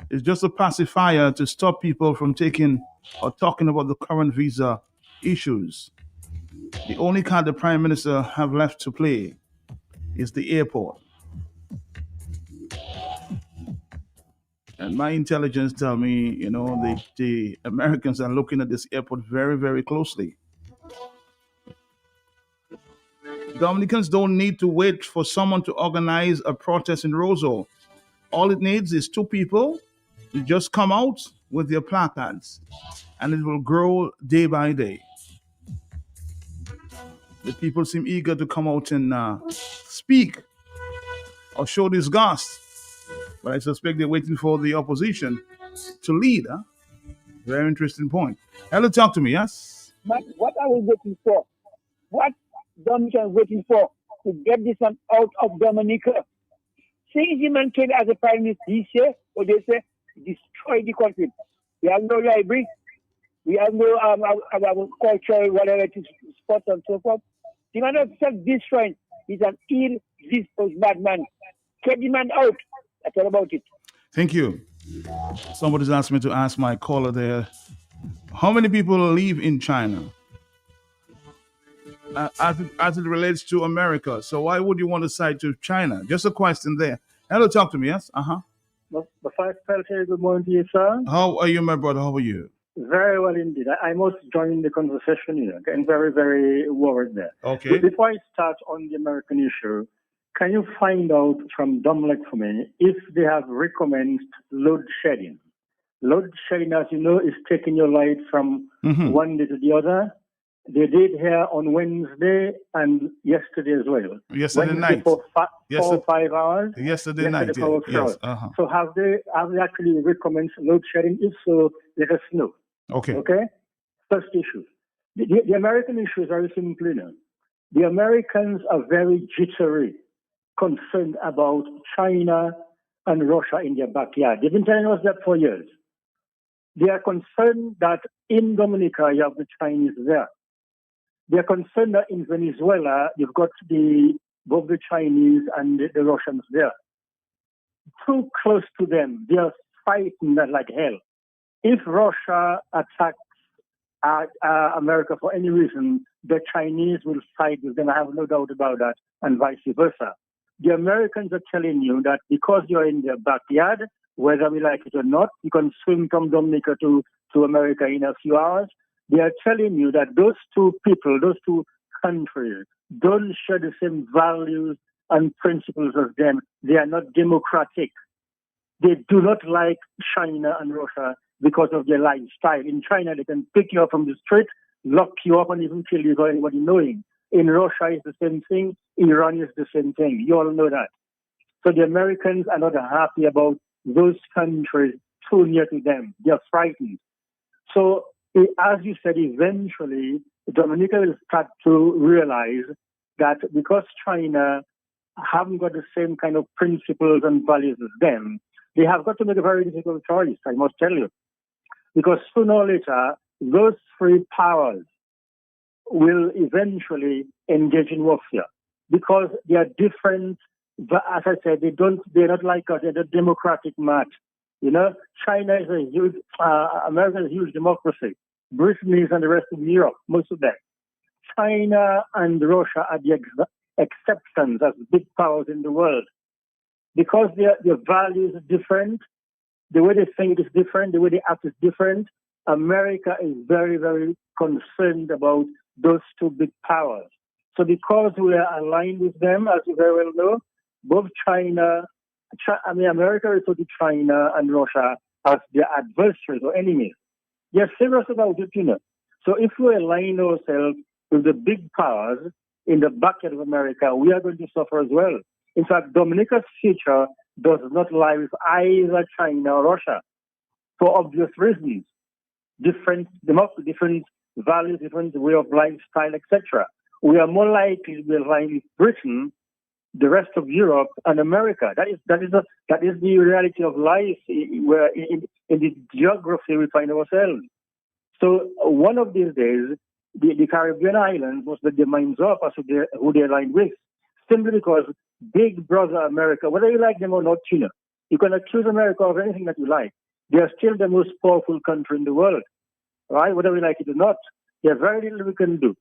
it's just a pacifier to stop people from taking or talking about the current visa issues. The only card the Prime Minister have left to play is the airport. And my intelligence tell me, you know, the Americans are looking at this airport very, very closely. Dominicans don't need to wait for someone to organize a protest in Roseau. All it needs is two people to just come out with their placards, and it will grow day by day. The people seem eager to come out and speak or show disgust, but I suspect they're waiting for the opposition to lead. Huh? Very interesting point. Hello, talk to me, yes? But what are we waiting for? What Dominica is waiting for to get this one out of Dominica? Since the man came as a prime minister this year, or they say, destroy the country. We have no library. We have no our culture, whatever it is, sport and so forth. The man of self-destroying is an ill-disposed bad man. Get the man out. That's all about it. Thank you. Somebody's asked me to ask my caller there, how many people live in China as it relates to America? So why would you want to side to China? Just a question there. Hello, talk to me, yes? The first person, good morning to you, sir. How are you, my brother? How are you? Very well indeed. I must join the conversation here. Getting very, very worried there. Okay. Before I start on the American issue, can you find out from Domlec for me if they have recommenced load shedding? Load shedding, as you know, is taking your light from one day to the other. They did here on Wednesday and yesterday as well. Yesterday Wednesday night. For 4 or 5 hours. Yesterday night, for yes. hours. Uh-huh. So have they actually recommenced load shedding? If so, let us know. Okay. Okay? First issue. The American issue is very simple now. The Americans are very jittery, concerned about China and Russia in their backyard. They've been telling us that for years. They are concerned that in Dominica you have the Chinese there. They are concerned that in Venezuela you've got both the Chinese and the Russians there. Too close to them, they are fighting that like hell. If Russia attacks America for any reason, the Chinese will side with them. I have no doubt about that, and vice versa. The Americans are telling you that because you're in their backyard, whether we like it or not, you can swim from Dominica to America in a few hours. They are telling you that those two people, those two countries, don't share the same values and principles as them. They are not democratic. They do not like China and Russia because of their lifestyle. In China, they can pick you up from the street, lock you up and even kill you without anybody knowing. In Russia, it's the same thing. Iran is the same thing. You all know that. So the Americans are not happy about those countries too near to them. They are frightened. So, as you said, eventually, Dominica will start to realize that because China haven't got the same kind of principles and values as them, they have got to make a very difficult choice, I must tell you. Because sooner or later, those three powers will eventually engage in warfare. Because they are different, as I said, they're not like us, they're the democratic match. You know, China is a huge, America is a huge democracy. Britain is and the rest of Europe, most of them. China and Russia are the exceptions as big powers in the world. Because their values are different, the way they think is different, the way they act is different, America is very, very concerned about those two big powers. So because we are aligned with them, as you very well know, both America refers to China and Russia as their adversaries or enemies. They're serious about it, you know. So if we align ourselves with the big powers in the backyard of America, we are going to suffer as well. In fact, Dominica's future does not lie with either China or Russia for obvious reasons. Different values, different way of lifestyle, etc. We are more likely to be aligned with Britain, the rest of Europe, and America. That is the reality of life where in the geography we find ourselves. So one of these days, the Caribbean islands must make their minds up as to who they align with, simply because big brother America, whether you like them or not, you know, you can accuse America of anything that you like. They are still the most powerful country in the world, right? Whether we like it or not, there's very little we can do.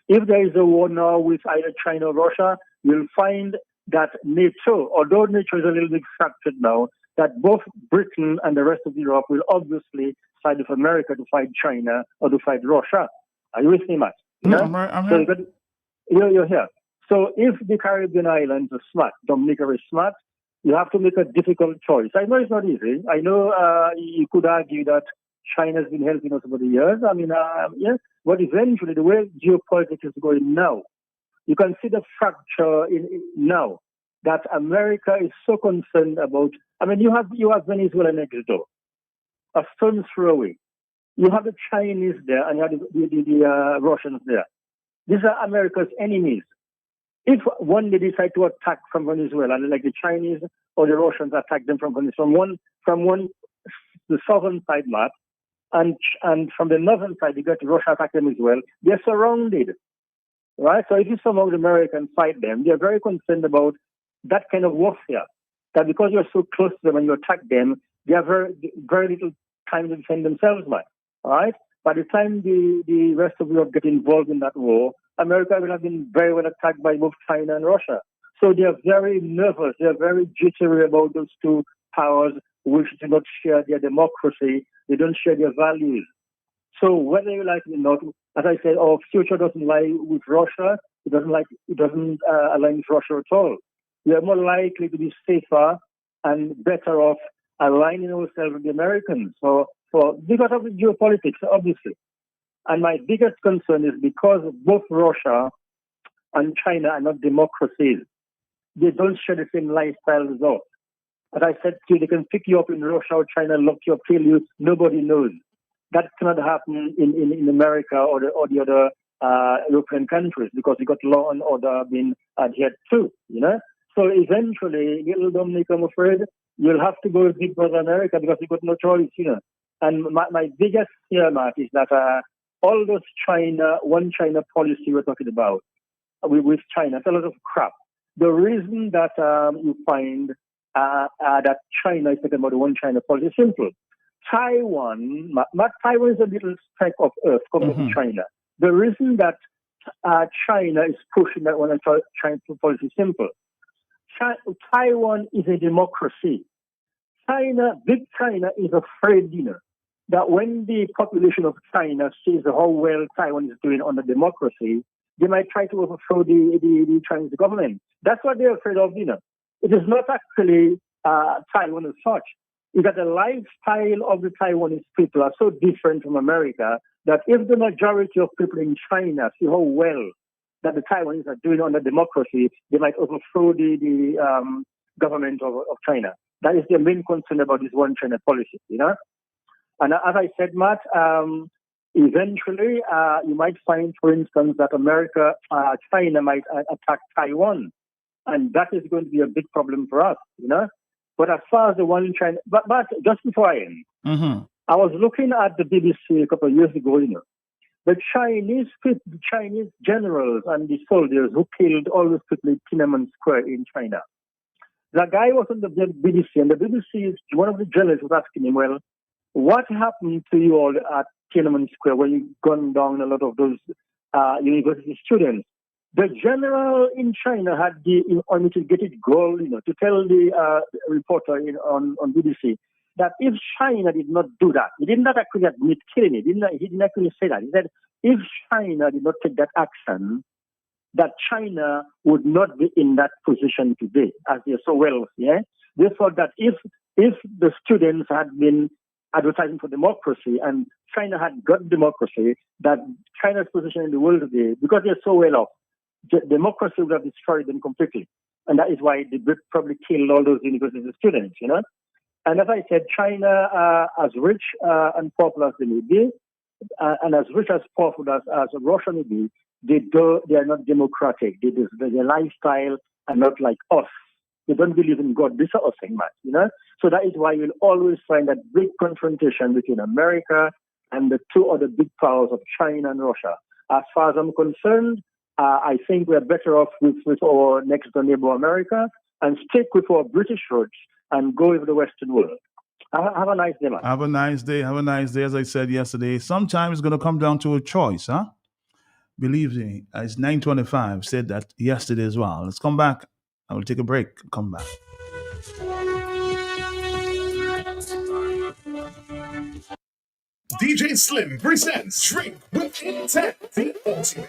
If there is a war now with either China or Russia, you'll find that NATO, although NATO is a little bit fractured now, that both Britain and the rest of Europe will obviously side with America to fight China or to fight Russia. Are you with me, Matt? No, yeah? So you're here. So if the Caribbean islands are smart, Dominica is smart, you have to make a difficult choice. I know it's not easy. I know you could argue that China's been helping us over the years. I mean, yes, but eventually the way geopolitics is going now, you can see the fracture now that America is so concerned about. I mean, you have Venezuela next door, a stone's throw away. You have the Chinese there, and you have the Russians there. These are America's enemies. If one day decide to attack from Venezuela, like the Chinese or the Russians attack them from Venezuela, from the southern side map, and from the northern side, you got Russia attack them as well. They're surrounded, right? So if you somehow the Americans fight them, they're very concerned about that kind of warfare. That because you're so close to them and you attack them, they have very, very little time to defend themselves, man. All right? By the time the rest of Europe get involved in that war, America will have been very well attacked by both China and Russia. So they are very nervous. They are very jittery about those two powers which do not share their democracy. They don't share their values. So whether you like it or not, as I said, our future doesn't lie with Russia. It doesn't align with Russia at all. We are more likely to be safer and better off aligning ourselves with the Americans. Because of the geopolitics, obviously. And my biggest concern is because both Russia and China are not democracies. They don't share the same lifestyle as us. As I said to you, they can pick you up in Russia or China, lock you up, kill you. Nobody knows. That cannot happen in America or the other European countries because you got law and order being adhered to, you know. So eventually, little Dominic, I'm afraid, you'll have to go with Big Brother America because you've got no choice, you know. And my biggest fear, Matt, is that all those one China policy we're talking about with China, it's a lot of crap. The reason that you find that China is talking about the one China policy is simple. Taiwan is a little speck of earth compared to China. The reason that China is pushing that one China policy is simple. Taiwan is a democracy. Big China is afraid, you know, that when the population of China sees how well Taiwan is doing under democracy, they might try to overthrow the Chinese government. That's what they're afraid of, you know. It is not actually Taiwan as such. is that the lifestyle of the Taiwanese people are so different from America that if the majority of people in China see how well that the Taiwanese are doing under democracy, they might overthrow the government of China. That is their main concern about this one China policy, you know. And as I said, Matt, eventually you might find, for instance, that China might attack Taiwan, and that is going to be a big problem for us, you know. But as far as the one China, but just before I end, I was looking at the BBC a couple of years ago, you know, the Chinese generals and the soldiers who killed all those people in Tiananmen Square in China. The guy was on the BBC, and the BBC, one of the journalists was asking him, well, what happened to you all at Tiananmen Square when you gunned down a lot of those university students? The general in China had the unmitigated goal, you know, to tell the reporter on BBC that if China did not do that, he did not actually admit killing it. He didn't actually say that. He said if China did not take that action, that China would not be in that position today, as they are so wealthy. Yeah? They thought that if the students had been advertising for democracy and China had got democracy, that China's position in the world today, because they're so well off, democracy would have destroyed them completely. And that is why they probably killed all those university students, you know. And as I said, China, as rich and powerful as they may be, and as rich as powerful as Russia may be, they are not democratic. Their lifestyle are not like us. They don't believe in God. This is us saying that, you know. So that is why you'll always find that big confrontation between America and the two other big powers of China and Russia. As far as I'm concerned, I think we're better off with our next door neighbor America and stick with our British roots and go with the Western world. Have a nice day, man. Have a nice day. Have a nice day. As I said yesterday, sometimes it's going to come down to a choice, huh? Believe me, it's 9:25. Said that yesterday as well. Let's come back. I will take a break. Come back. DJ Slim presents Drink with Intent, the ultimate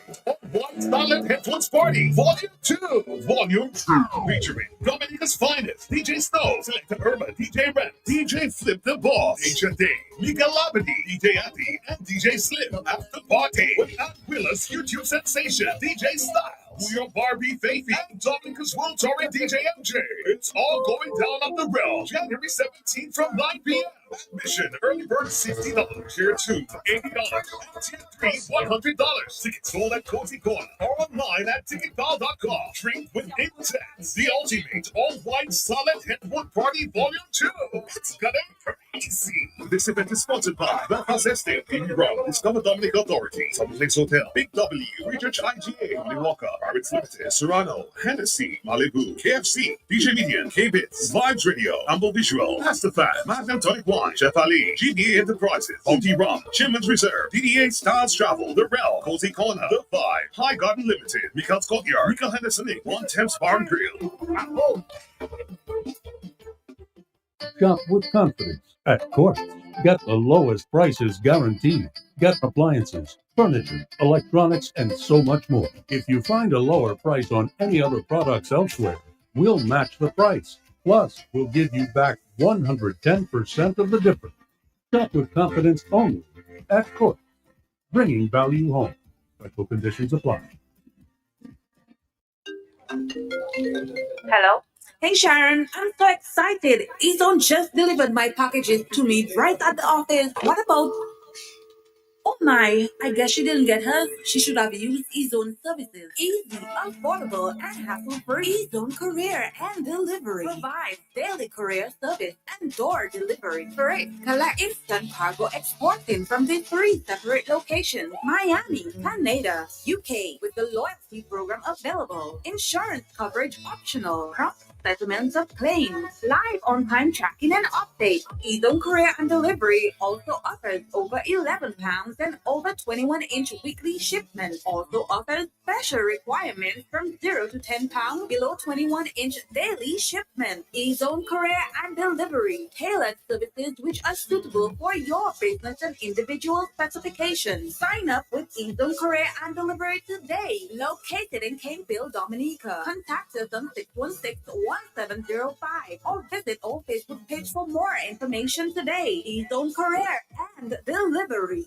one-dollar headphones party, Volume 2, featuring Dominica's finest, DJ Snow, Selecta Urban, DJ Ren, DJ Flip the Boss, DJ Day, Mika Labadee, DJ Abby, and DJ Slim after party with Aunt Willa's YouTube sensation, DJ Style. We are Barbie Faithy and Dominica's world touring DJ MJ. It's all going down at the Realm, January 17th from 9 p.m. Admission, early bird $60, tier 2 $80, and tier 3 $100. Tickets sold at Cozy Corner or online at ticketball.com. Drink with Intense, the ultimate all-white solid headwood party volume 2. It's gonna be crazy. This event is sponsored by Belfast Estate, Amy Brown, Discover Dominica Authority, Summit Lakes Hotel, Big W, Research IGA, Willy Walker, Pirates Limited, Serrano, Hennessy, Malibu, KFC, DJ Median, K-Bits, Vibes Radio, Amble Visual, Master Fan, Magnum Tonic Wine, Chef Ali, GBA Enterprises, OT Rum, Chimman's Reserve, DDA Styles Travel, The Realm, Cozy Corner, The Vibe, High Garden Limited, Mikael's Courtyard, Mika Henderson Inc., One Temps Bar and Grill. Shop with confidence at Court. Get the lowest prices guaranteed. Get appliances, furniture, electronics, and so much more. If you find a lower price on any other products elsewhere, we'll match the price. Plus, we'll give you back 110% of the difference. Shop with confidence only at Court. Bringing value home. Special conditions apply. Hello? Hey Sharon, I'm so excited. Ezone just delivered my packages to me right at the office. What about... Oh my, I guess she didn't get hers. She should have used Ezone services. Easy, affordable, and hassle-free. Ezone Courier and Delivery provides daily courier service and door delivery. Freight, collect instant cargo exporting from the 3 separate locations: Miami, Canada, UK, with the loyalty program available. Insurance coverage optional. Prompt settlements of claims, live on-time tracking and updates. Ezone Courier and Delivery also offers over 11 pounds and over 21-inch weekly shipment. Also offers special requirements from 0 to 10 pounds below 21-inch daily shipment. Ezone Courier and Delivery, tailored services which are suitable for your business and individual specifications. Sign up with Ezone Courier and Delivery today. Located in Campbell, Dominica. Contact us on 616 1705 or visit our Facebook page for more information today. eZone Courier and Delivery.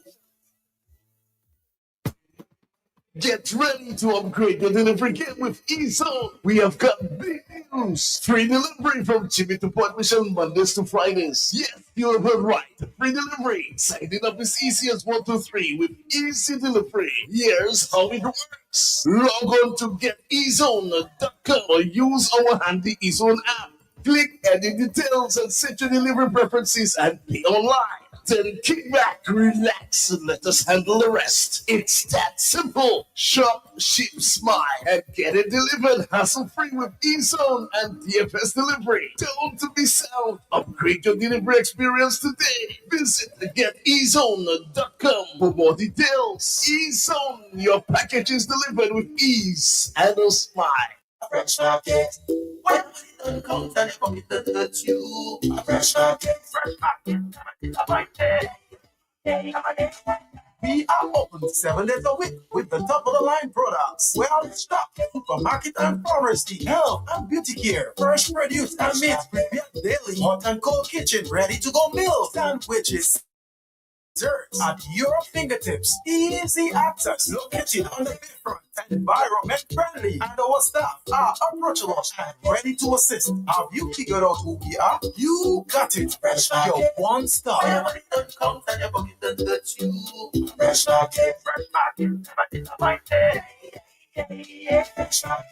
Get ready to upgrade your delivery kit with eZone. We have got big news. Free delivery from Jimmy to Port Michelle Mondays to Fridays. Yes, you have heard right. Free delivery. Signing up is easy as 1, 2, 3 with easy delivery. Here's how it works. Log on to getezone.com or use our handy eZone app. Click edit details and set your delivery preferences and pay online. Then kick back, relax, and let us handle the rest. It's that simple. Shop, ship, smile, and get it delivered hassle-free with eZone and DFS delivery. Don't be sound. Upgrade your delivery experience today. Visit getezone.com for more details. eZone, your package is delivered with ease and a smile. Fresh market. When money don't count and your pocket don't hurt you. A fresh market. Fresh market. We are open 7 days a week with the top of the line products. Well stocked supermarket and pharmacy, health and beauty care, fresh produce and meat prepared daily, hot and cold kitchen, ready to go meals, sandwiches, desserts at your fingertips. Easy access, located on the bayfront, environment friendly, and our staff are approachable and ready to assist. Have you figured out who we are? You got it. Fresh Market. Your one stop. Your money don't count and your pocket don't hurt you. Fresh Market. Fresh Market. Fresh Market.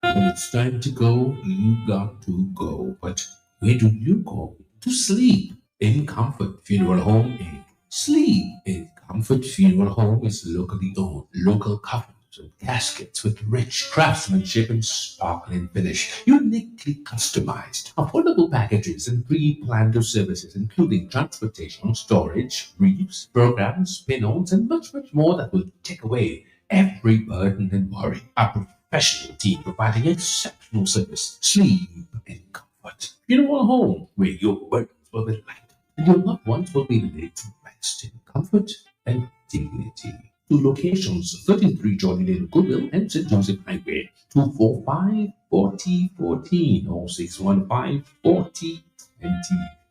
When it's time to go, you got to go. But where do you go? To sleep. In Comfort Funeral Home Inc. Sleep in Comfort Funeral Home is locally owned, local coffins and caskets with rich craftsmanship and sparkling finish, uniquely customized, affordable packages and pre-planned services including transportation, storage, briefs, programs, pin-ons, and much more that will take away every burden and worry. Our professional team providing exceptional service. Sleep in Comfort Funeral Home, where your burdens will be light and your loved ones will be laid to rest in comfort and dignity. Two locations, 33 Jordan Lane, Goodwill, and St. Joseph Highway, 245-4014 or 615-4020.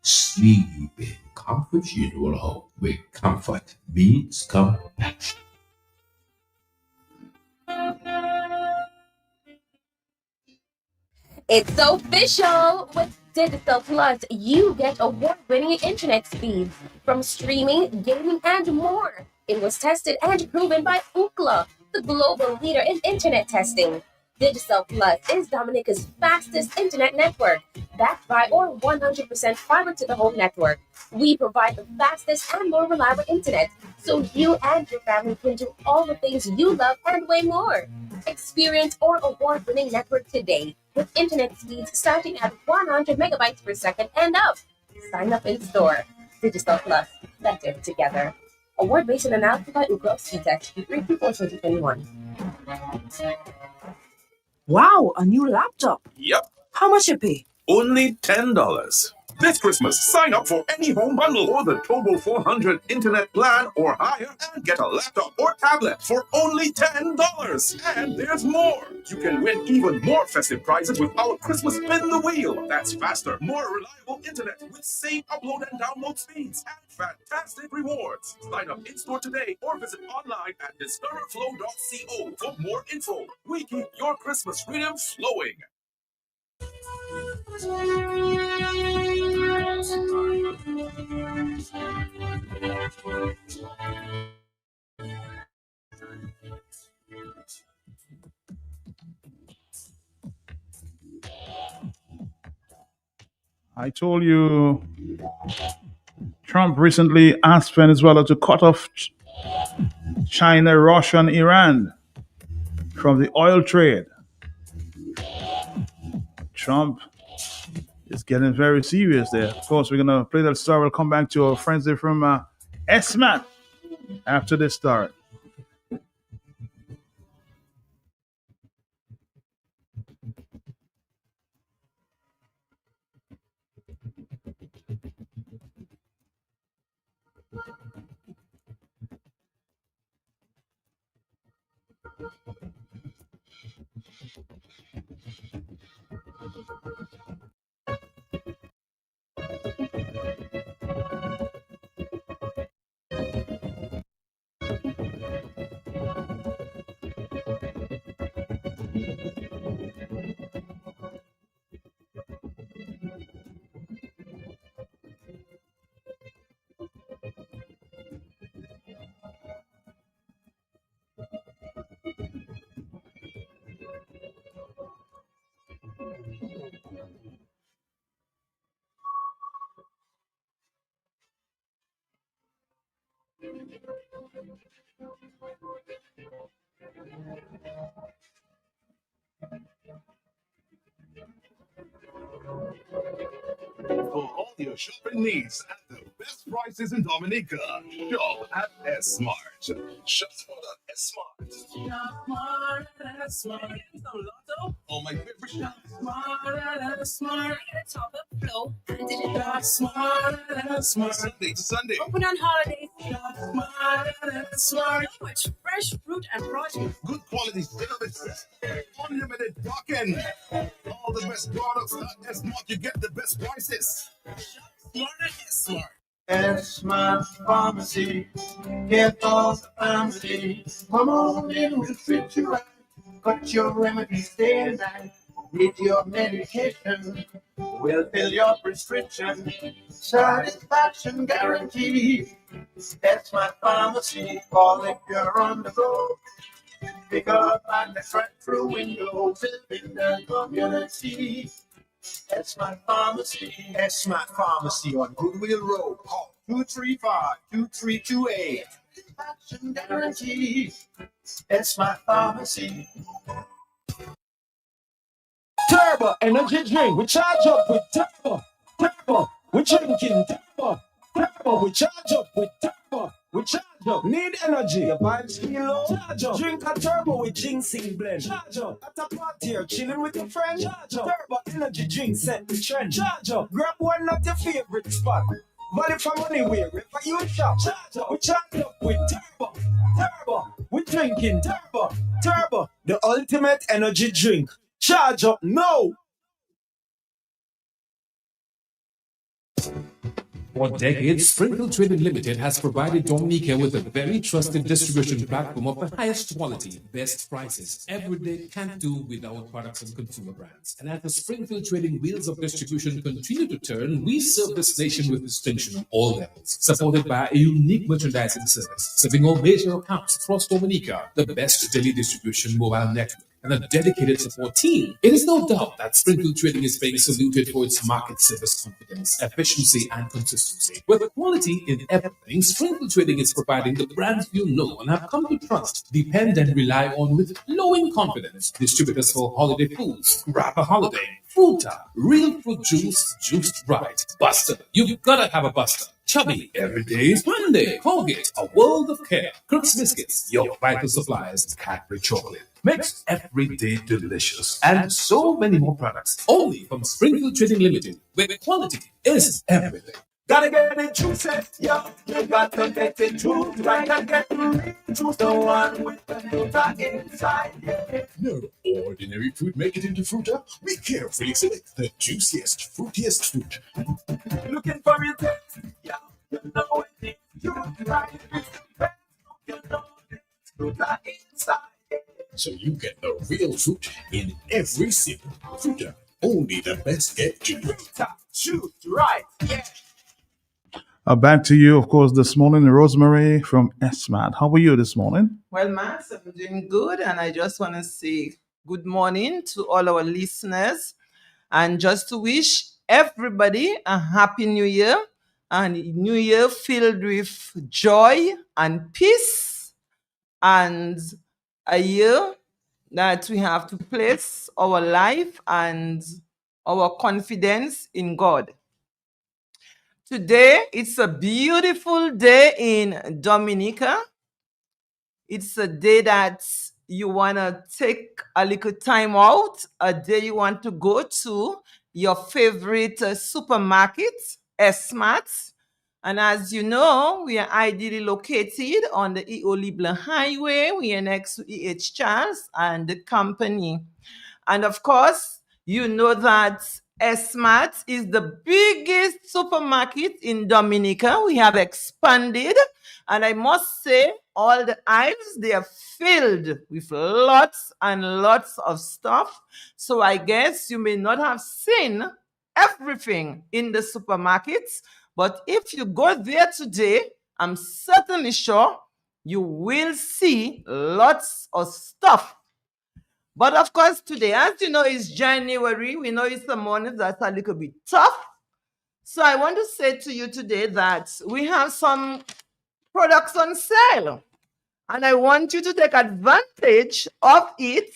Sleep in Comfort Funeral Home, where comfort meets compassion. It's official! With Digital Plus, you get award-winning internet speeds from streaming, gaming, and more. It was tested and proven by Ookla, the global leader in internet testing. Digital Plus is Dominica's fastest internet network, backed by our 100% fiber-to-the-home network. We provide the fastest and more reliable internet, so you and your family can do all the things you love and way more. Experience our award-winning network today with internet speeds starting at 100 megabytes per second and up. Sign up in store. Digital Plus, better together. Award based on analysis by Ookla Speedtest, Q3 Q4 2021. Wow, a new laptop. Yep. How much you pay? Only $10. This Christmas, sign up for any home bundle or the Tobo 400 internet plan or higher and get a laptop or tablet for only $10. And there's more. You can win even more festive prizes with our Christmas Spin the Wheel. That's faster, more reliable internet with same upload and download speeds and fantastic rewards. Sign up in-store today or visit online at discoverflow.co for more info. We keep your Christmas freedom flowing. I told you Trump recently asked Venezuela to cut off China, Russia, and Iran from the oil trade. Trump is getting very serious there. Of course, we're going to play that story. We'll come back to our friends there from SMAT after this start. For all your shopping needs at the best prices in Dominica, shop at S-Mart. Shop at S-Mart. Shop smart at Smart. All my favorite Shop smart at Smart. Top up flow and digital. Shop smart at Smart. Sunday to Sunday. Open on holidays. Shop smart at Smart. So much fresh fruit and produce. Good quality service. Unlimited parking. All the best products at S-Mart. You get the best prices. Smart at Smart. S-Mart Pharmacy, get all the family. Come on in, we'll fit you right. Got your remedies day and night. Need your medication, we'll fill your prescription. Satisfaction guaranteed. S-Mart Pharmacy, call if you're on the go. Pick up at the front-through window, building the community. S-Mart Pharmacy. S-Mart Pharmacy on Goodwill Road. Call 235-2328. Satisfaction guaranteed. S-Mart Pharmacy. Turbo energy drink. We charge up with Turbo. Turbo. We drinking Turbo. Turbo. We charge up with Turbo. We charge up. Need energy. Your vibes feel low. Charge up. Drink a Turbo with ginseng blend. Charge up. At a party or chilling with your friends. Charge up. Turbo energy drink set the trend. Charge up. Grab one at your favorite spot. Value for money wherever you shop. Charge up. We charge up with Turbo. Turbo. We drinking Turbo. Turbo. The ultimate energy drink. Charge up now. For decades, Springfield Trading Limited has provided Dominica with a very trusted distribution platform of the highest quality, best prices. Every day can't do without products and consumer brands. And as the Springfield Trading wheels of distribution continue to turn, we serve this nation with distinction on all levels, supported by a unique merchandising service, serving all major accounts across Dominica, the best daily distribution mobile network, and a dedicated support team. It is no doubt that Springfield Trading is being saluted for its market service confidence, efficiency, and consistency. With quality in everything, Springfield Trading is providing the brands you know and have come to trust, depend, and rely on with glowing confidence. Distributors for holiday foods, Grab a Holiday, Fruta, Real Fruit Juice, juiced right. Buster, you've gotta have a Buster. Chubby, Everyday Sunday, Colgate, A World of Care, Crooks Biscuits, your vital supplies, Cadbury Chocolate. Makes every day delicious. And so many more products. Only from Springfield Trading Limited, where quality is everything. Gotta get it juicy, yeah. You got to get it juice right and get the juice, the one with the fruta inside, yeah. No ordinary fruit make it into Fruta. We carefully select the juiciest, fruitiest fruit. Looking for it, yeah. You know it is juice right. It's the best, you know it's fruta inside. So you get the real fruit in every sip. Fruta, only the best get juice. Fruta, juice right, yeah. Back to you, of course, this morning, Rosemary from S-Mart. How are you this morning? Well, Max, I'm doing good, and I just want to say good morning to all our listeners, and just to wish everybody a happy new year, and a new year filled with joy and peace, and a year that we have to place our life and our confidence in God. Today, it's a beautiful day in Dominica. It's a day that you want to take a little time out, a day you want to go to your favorite supermarket, S-Mart. And as you know, we are ideally located on the E.O. Libler Highway. We are next to E.H. Charles and the company. And of course, you know that Smart is the biggest supermarket in Dominica. We have expanded, and I must say, all the aisles, they are filled with lots and lots of stuff. So I guess you may not have seen everything in the supermarkets, but if you go there today, I'm certainly sure you will see lots of stuff. But of course, today, as you know, it's January. We know it's a month that's a little bit tough. So I want to say to you today that we have some products on sale. And I want you to take advantage of it.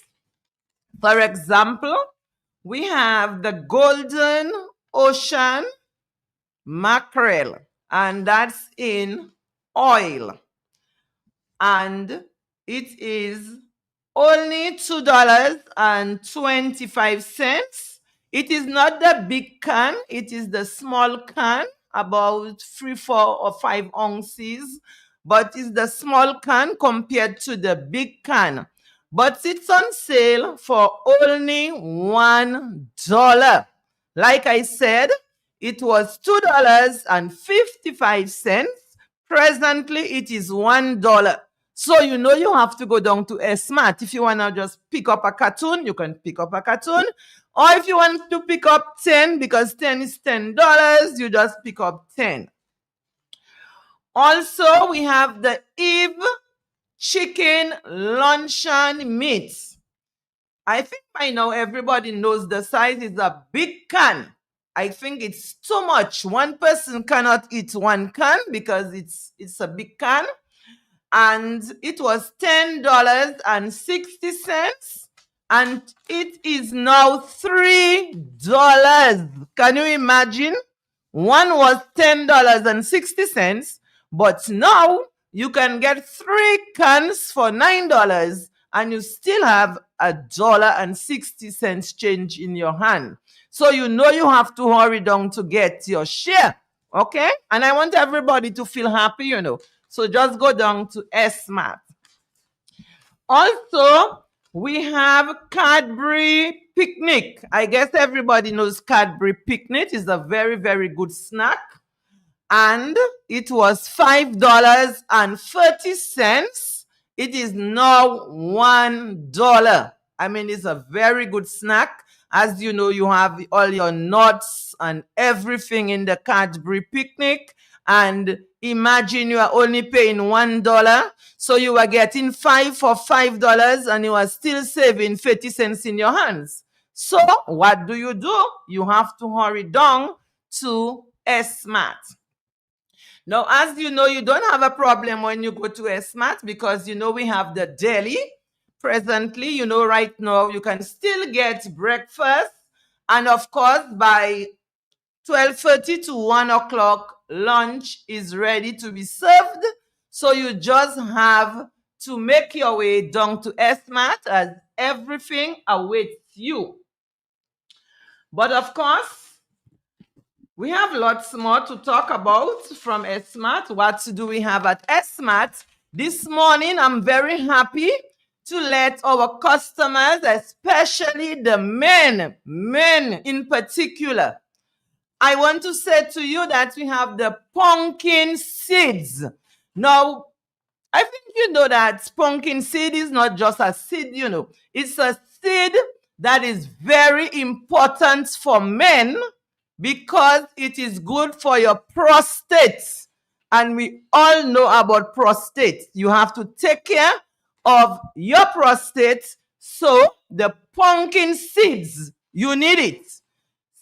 For example, we have the Golden Ocean mackerel, and that's in oil. And it is only $2.25. It is not the big can, it is the small can, about 3, 4, or 5 ounces, but it's the small can compared to the big can. But it's on sale for only $1. Like I said, it was $2.55. Presently, it is $1. So you know you have to go down to Smart. If you want to just pick up a cartoon, you can pick up a cartoon. Or if you want to pick up 10, because 10 is $10, you just pick up 10. Also, we have the Eve chicken luncheon meat. I think by now everybody knows the size is a big can. I think it's too much. One person cannot eat one can because it's a big can. And it was $10.60, and it is now $3. Can you imagine? One was $10.60, but now you can get 3 cans for $9, and you still have $1.60 change in your hand. So you know you have to hurry down to get your share, okay? And I want everybody to feel happy, you know. So just go down to Smart. Also, we have Cadbury Picnic. I guess everybody knows Cadbury Picnic is a very, very good snack. And it was $5.30. It is now $1. I mean, it's a very good snack. As you know, you have all your nuts and everything in the Cadbury Picnic. And imagine you are only paying $1. So you are getting 5 for $5, and you are still saving 50 cents in your hands. So what do? You have to hurry down to Smart. Now, as you know, you don't have a problem when you go to Smart because you know we have the deli. Presently, you know, right now you can still get breakfast, and of course by 12:30 to 1 o'clock, lunch is ready to be served. So you just have to make your way down to Smart as everything awaits you. But of course, we have lots more to talk about from Smart. What do we have at Smart? This morning, I'm very happy to let our customers, especially the men in particular, I want to say to you that we have the pumpkin seeds. Now, I think you know that pumpkin seed is not just a seed, you know. It's a seed that is very important for men because it is good for your prostate. And we all know about prostate. You have to take care of your prostate. So the pumpkin seeds, you need it.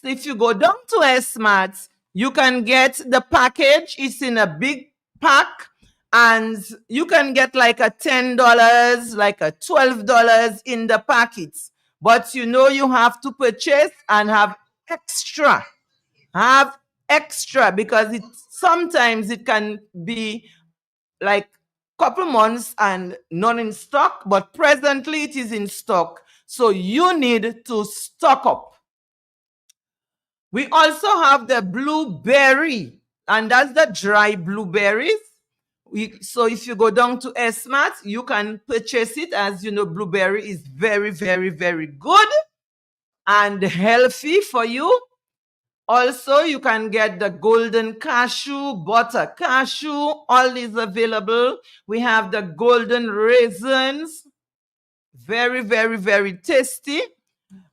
So if you go down to Smart, you can get the package. It's in a big pack, and you can get like a $10, like a $12 in the packets. But you know you have to purchase and have extra. Have extra because sometimes it can be like a couple months and not in stock, but presently it is in stock. So you need to stock up. We also have the blueberry, and that's the dry blueberries. So if you go down to Smart, you can purchase it. As you know, blueberry is very, very, very good. and healthy for you. Also, you can get the golden cashew, butter cashew, all these available. We have the golden raisins, very, very, very tasty.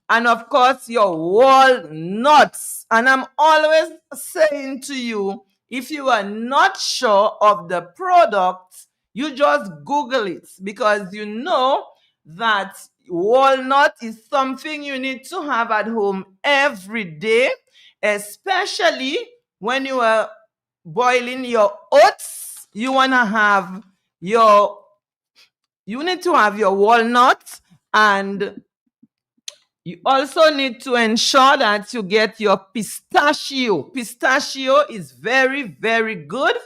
And of course, your walnuts. And I'm always saying to you, if you are not sure of the product, you just Google it, because you know that walnut is something you need to have at home every day, especially when you are boiling your oats. You need to have your walnuts, and you also need to ensure that you get your pistachio. Pistachio is very, very good.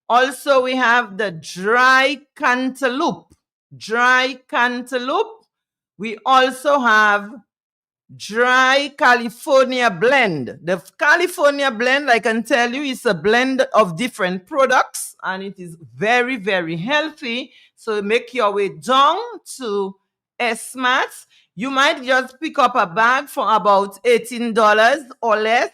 Also, we have the dry cantaloupe. Dry cantaloupe. We also have dry California blend. The California blend, I can tell you, is a blend of different products, and it is very, very healthy. So make your way down to SMAT. You might just pick up a bag for about $18 or less,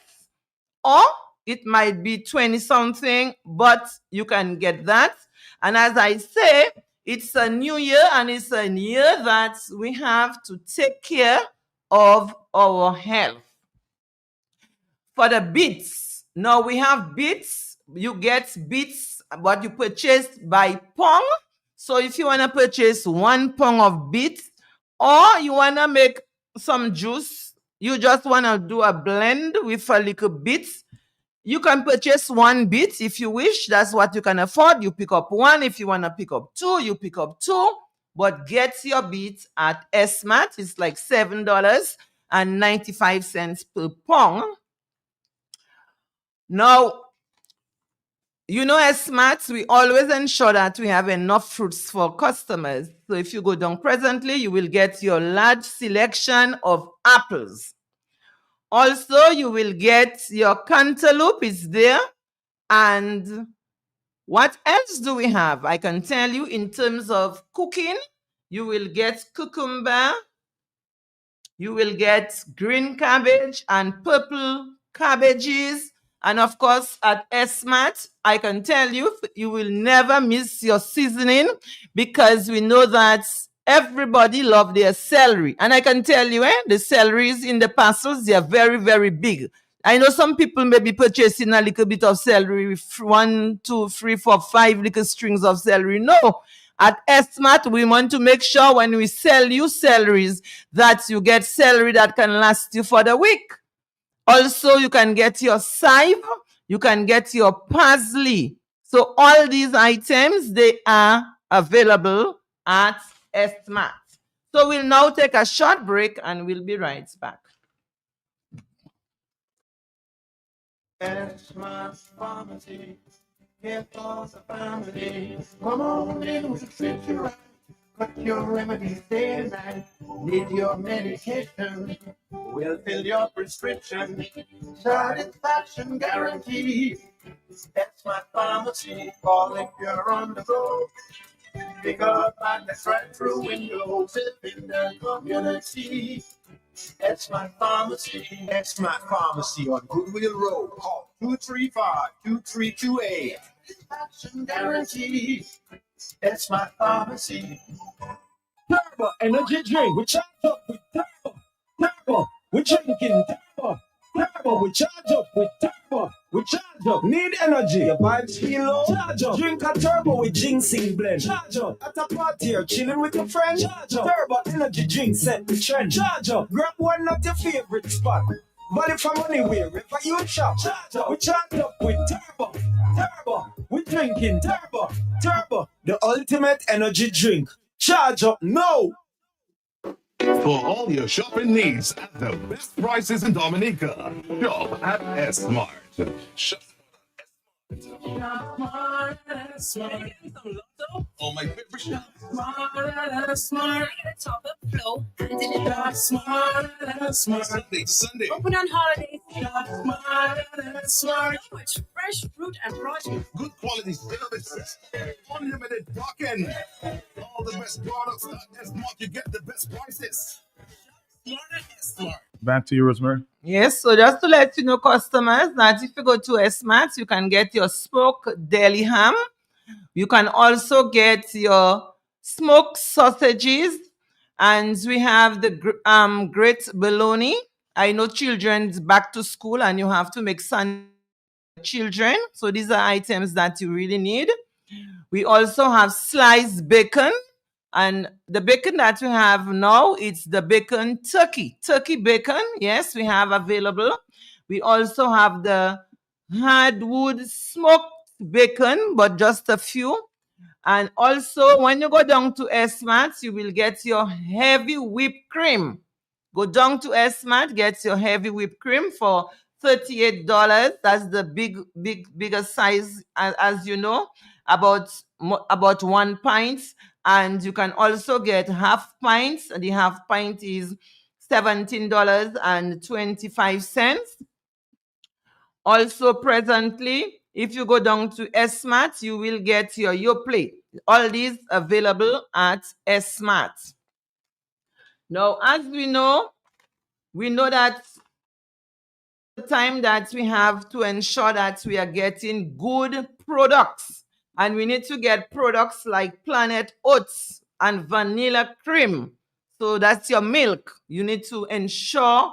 or it might be 20 something, but you can get that. And as I say, it's a new year, and it's a year that we have to take care of our health. For the beets, now we have beets. You get beets, what you purchased by pound. So if you want to purchase 1 pound of beets, or you want to make some juice, you just want to do a blend with a little beets, you can purchase 1 beet if you wish. That's what you can afford. You pick up 1. If you want to pick up 2, you pick up 2. But get your beet at SMAT. It's like $7.95 per pound. Now, you know, as SMAT, we always ensure that we have enough fruits for customers. So if you go down presently, you will get your large selection of apples. Also, you will get your cantaloupe is there. And what else do we have? I can tell you in terms of cooking, you will get cucumber, you will get green cabbage and purple cabbages. And of course, at SMAT, I can tell you, you will never miss your seasoning, because we know that everybody loves their celery. And I can tell you, the celeries in the parcels, they are very, very big. I know some people may be purchasing a little bit of celery with 1, 2, 3, 4, 5 little strings of celery. No. At SMAT, we want to make sure when we sell you celeries that you get celery that can last you for the week. Also, you can get your chive, you can get your parsley. So all these items, they are available at SMAT. So we'll now take a short break and we'll be right back. SMAT Pharmacy, care for the family. Come on in, we'll treat you right. Got your remedies day and night. Need your medication, we'll fill your prescription. Satisfaction guaranteed. That's my pharmacy. Call if you're on the go. Pick up at the drive-through window. Live in the community. That's my pharmacy. That's my pharmacy on Goodwill Road. Call 235-2328. Satisfaction guaranteed. That's my pharmacy. Turbo energy drink. We charge up with Turbo. Turbo. We drinking Turbo. Turbo. We charge up with Turbo. We charge up. Need energy. Your vibes feel low. Charge up. Drink a Turbo with ginseng blend. Charge up. At a party or chilling with your friends. Charge up. Turbo energy drink set the trend. Charge up. Grab one at your favorite spot. Money for money wherever you shop. Charge up. We charge up with Turbo. Turbo. We drinking Turbo. Turbo. The ultimate energy drink. Charge up now. For all your shopping needs at the best prices in Dominica, shop at S-Mart. Shop Smart. Oh, my favorite shop. Smart. Top up flow. And in the dark, smart. Sunday. Open on holidays. Smart. With fresh fruit and produce. Good quality services. Unlimited parking. All the best products at S-Mart. You get the best prices. Back to you, Rosemary. Yes, so just to let you know, customers, that if you go to S-Mart, you can get your smoked deli ham. You can also get your smoked sausages, and we have the great bologna. I know children's back to school, and you have to make children. So these are items that you really need. We also have sliced bacon. And the bacon that we have now, it's the bacon turkey bacon. Yes, we have available. We also have the hardwood smoked bacon, but just a few. And also, when you go down to S-Mart, you will get your heavy whipped cream. Go down to S-Mart, get your heavy whipped cream for $38. That's the bigger size, as you know, about 1 pint. And you can also get half pints. The half pint is $17.25. Also, presently, if you go down to S-Mart, you will get your Yoplait. All these available at S-Mart. Now, as we know that the time that we have to ensure that we are getting good products. And we need to get products like Planet Oats and vanilla cream. So that's your milk. You need to ensure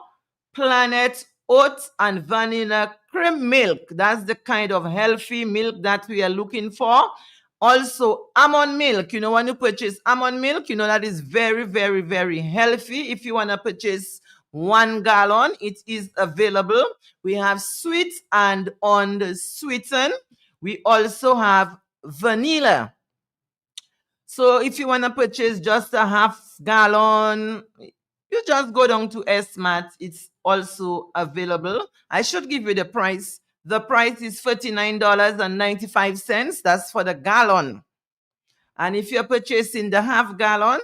Planet Oats and vanilla cream milk. That's the kind of healthy milk that we are looking for. Also, almond milk. You know, when you purchase almond milk, you know that is very, very, very healthy. If you want to purchase 1 gallon, it is available. We have sweet and unsweetened. We also have vanilla. So if you want to purchase just a half gallon, you just go down to S-Mart. It's also available. I should give you the price. The price is $39.95. That's for the gallon. And if you're purchasing the half gallon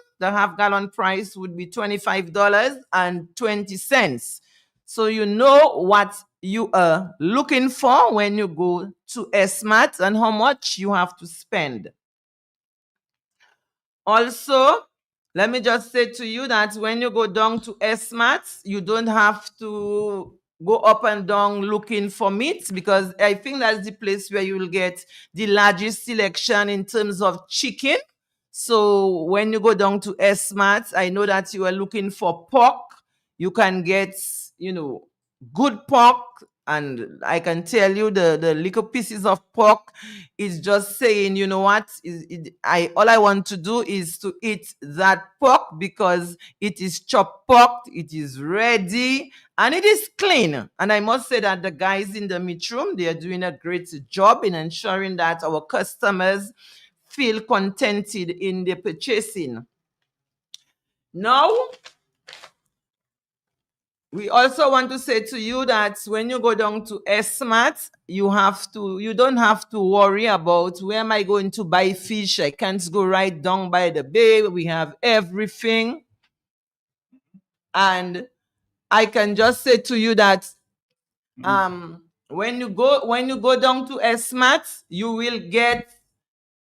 price would be $25.20. So you know what you are looking for when you go to S-Mart and how much you have to spend. Also, let me just say to you that when you go down to S-Mart, you don't have to go up and down looking for meat, because I think that's the place where you will get the largest selection in terms of chicken. So when you go down to S-Mart, I know that you are looking for pork. You can get, good pork. And I can tell you the little pieces of pork is just saying, you know what, all I want to do is to eat that pork, because it is chopped pork, it is ready, and it is clean. And I must say that the guys in the meat room, they are doing a great job in ensuring that our customers feel contented in their purchasing. Now, we also want to say to you that when you go down to S-Mart, you don't have to worry about where am I going to buy fish. I can't go right down by the bay. We have everything. And I can just say to you that when you go down to S-Mart, you will get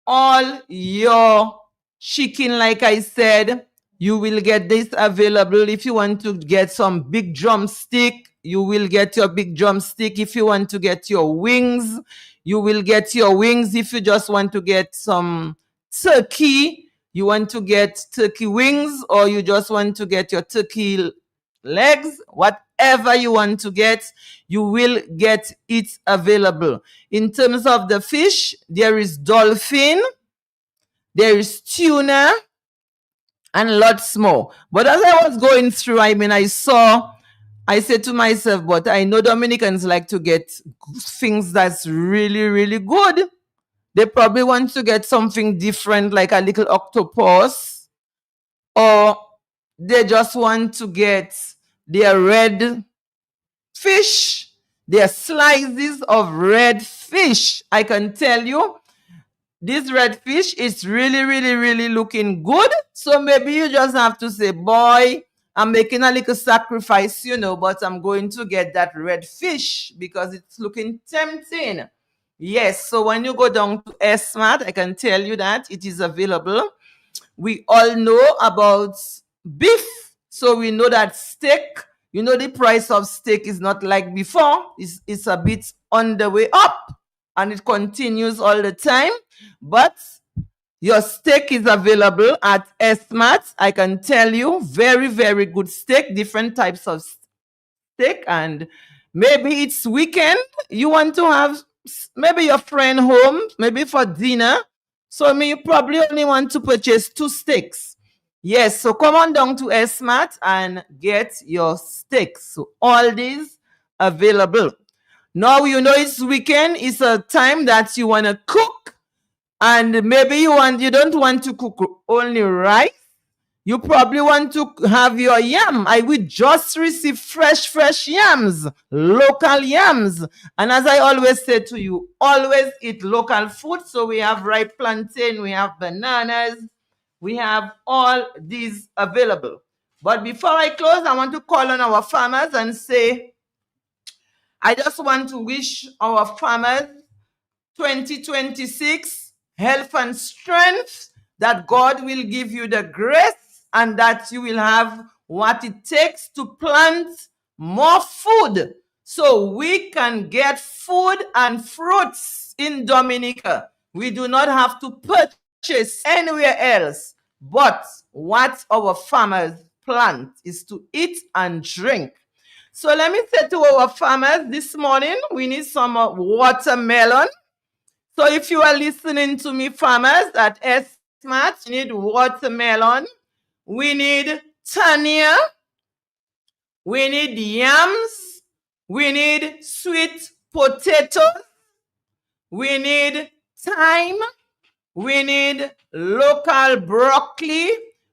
all your chicken, like I said. You will get this available. If you want to get some big drumstick, you will get your big drumstick. If you want to get your wings, you will get your wings. If you just want to get some turkey, you want to get turkey wings, or you just want to get your turkey legs, whatever you want to get, you will get it available. In terms of the fish, there is dolphin, there is tuna, and lots more. But as I was going through, I said to myself, but I know Dominicans like to get things that's really, really good. They probably want to get something different, like a little octopus, or they just want to get their red fish, their slices of red fish. I can tell you, this red fish is really, really, really looking good. So maybe you just have to say, boy, I'm making a little sacrifice, but I'm going to get that red fish because it's looking tempting. Yes, so when you go down to S-Mart, I can tell you that it is available. We all know about beef So we know that steak, the price of steak is not like before. It's a bit on the way up, and it continues all the time. But your steak is available at SMAT. I can tell you, very, very good steak, different types of steak. And maybe it's weekend, you want to have maybe your friend home, maybe for dinner. So you probably only want to purchase 2 steaks. Yes, so come on down to SMAT and get your steaks. So all these available. Now you know it's weekend. It's a time that you want to cook, and maybe you don't want to cook only rice. You probably want to have your yam. I will just receive fresh yams, local yams. And as I always say to you, always eat local food. So we have ripe plantain, we have bananas, we have all these available. But before I close, I want to call on our farmers and say, I just want to wish our farmers 2026 health and strength, that God will give you the grace and that you will have what it takes to plant more food so we can get food and fruits in Dominica. We do not have to purchase anywhere else, but what our farmers plant is to eat and drink. So let me say to our farmers this morning, we need some watermelon. So if you are listening to me, farmers at SMAT, you need watermelon, we need tania, we need yams, we need sweet potatoes, we need thyme, we need local broccoli,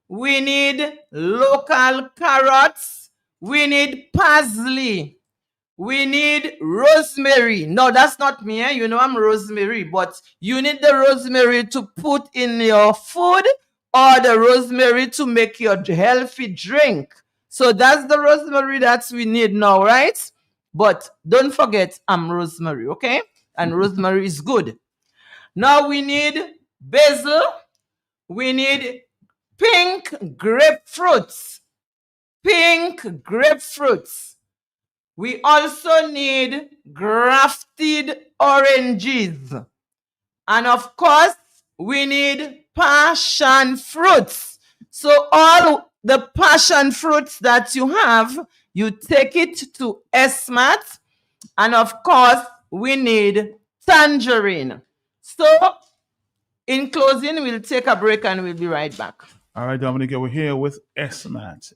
we need local carrots, we need parsley, we need rosemary. No, that's not me. I'm rosemary, but you need the rosemary to put in your food or the rosemary to make your healthy drink. So that's the rosemary that we need now, right? But don't forget, I'm rosemary, okay? And rosemary is good. Now we need basil. We need pink grapefruits. Pink grapefruits. We also need grafted oranges. And of course, we need passion fruits. So all the passion fruits that you have, you take it to SMAT. And of course, we need tangerine. So in closing, we'll take a break and we'll be right back. All right, Dominica, we're here with SMAT.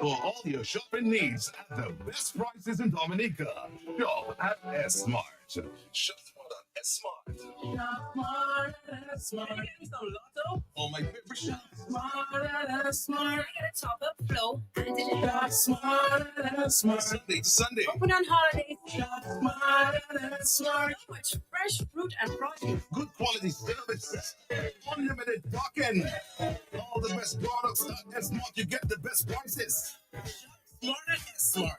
For all your shopping needs at the best prices in Dominica, shop at S-Mart. Shop smart at S-Mart. Shop smart at S-Mart. Give some lotto. All my favorite shops. Smart at S-Mart. Get a top up flow. And then shop smart at S-Mart. Sunday to Sunday. Open on holidays. Shop smart at S-Mart. So much fresh fruit and produce. Good quality service. Unlimited parking. All the best products at S-Mart. You get the best prices. Smart at S-Mart.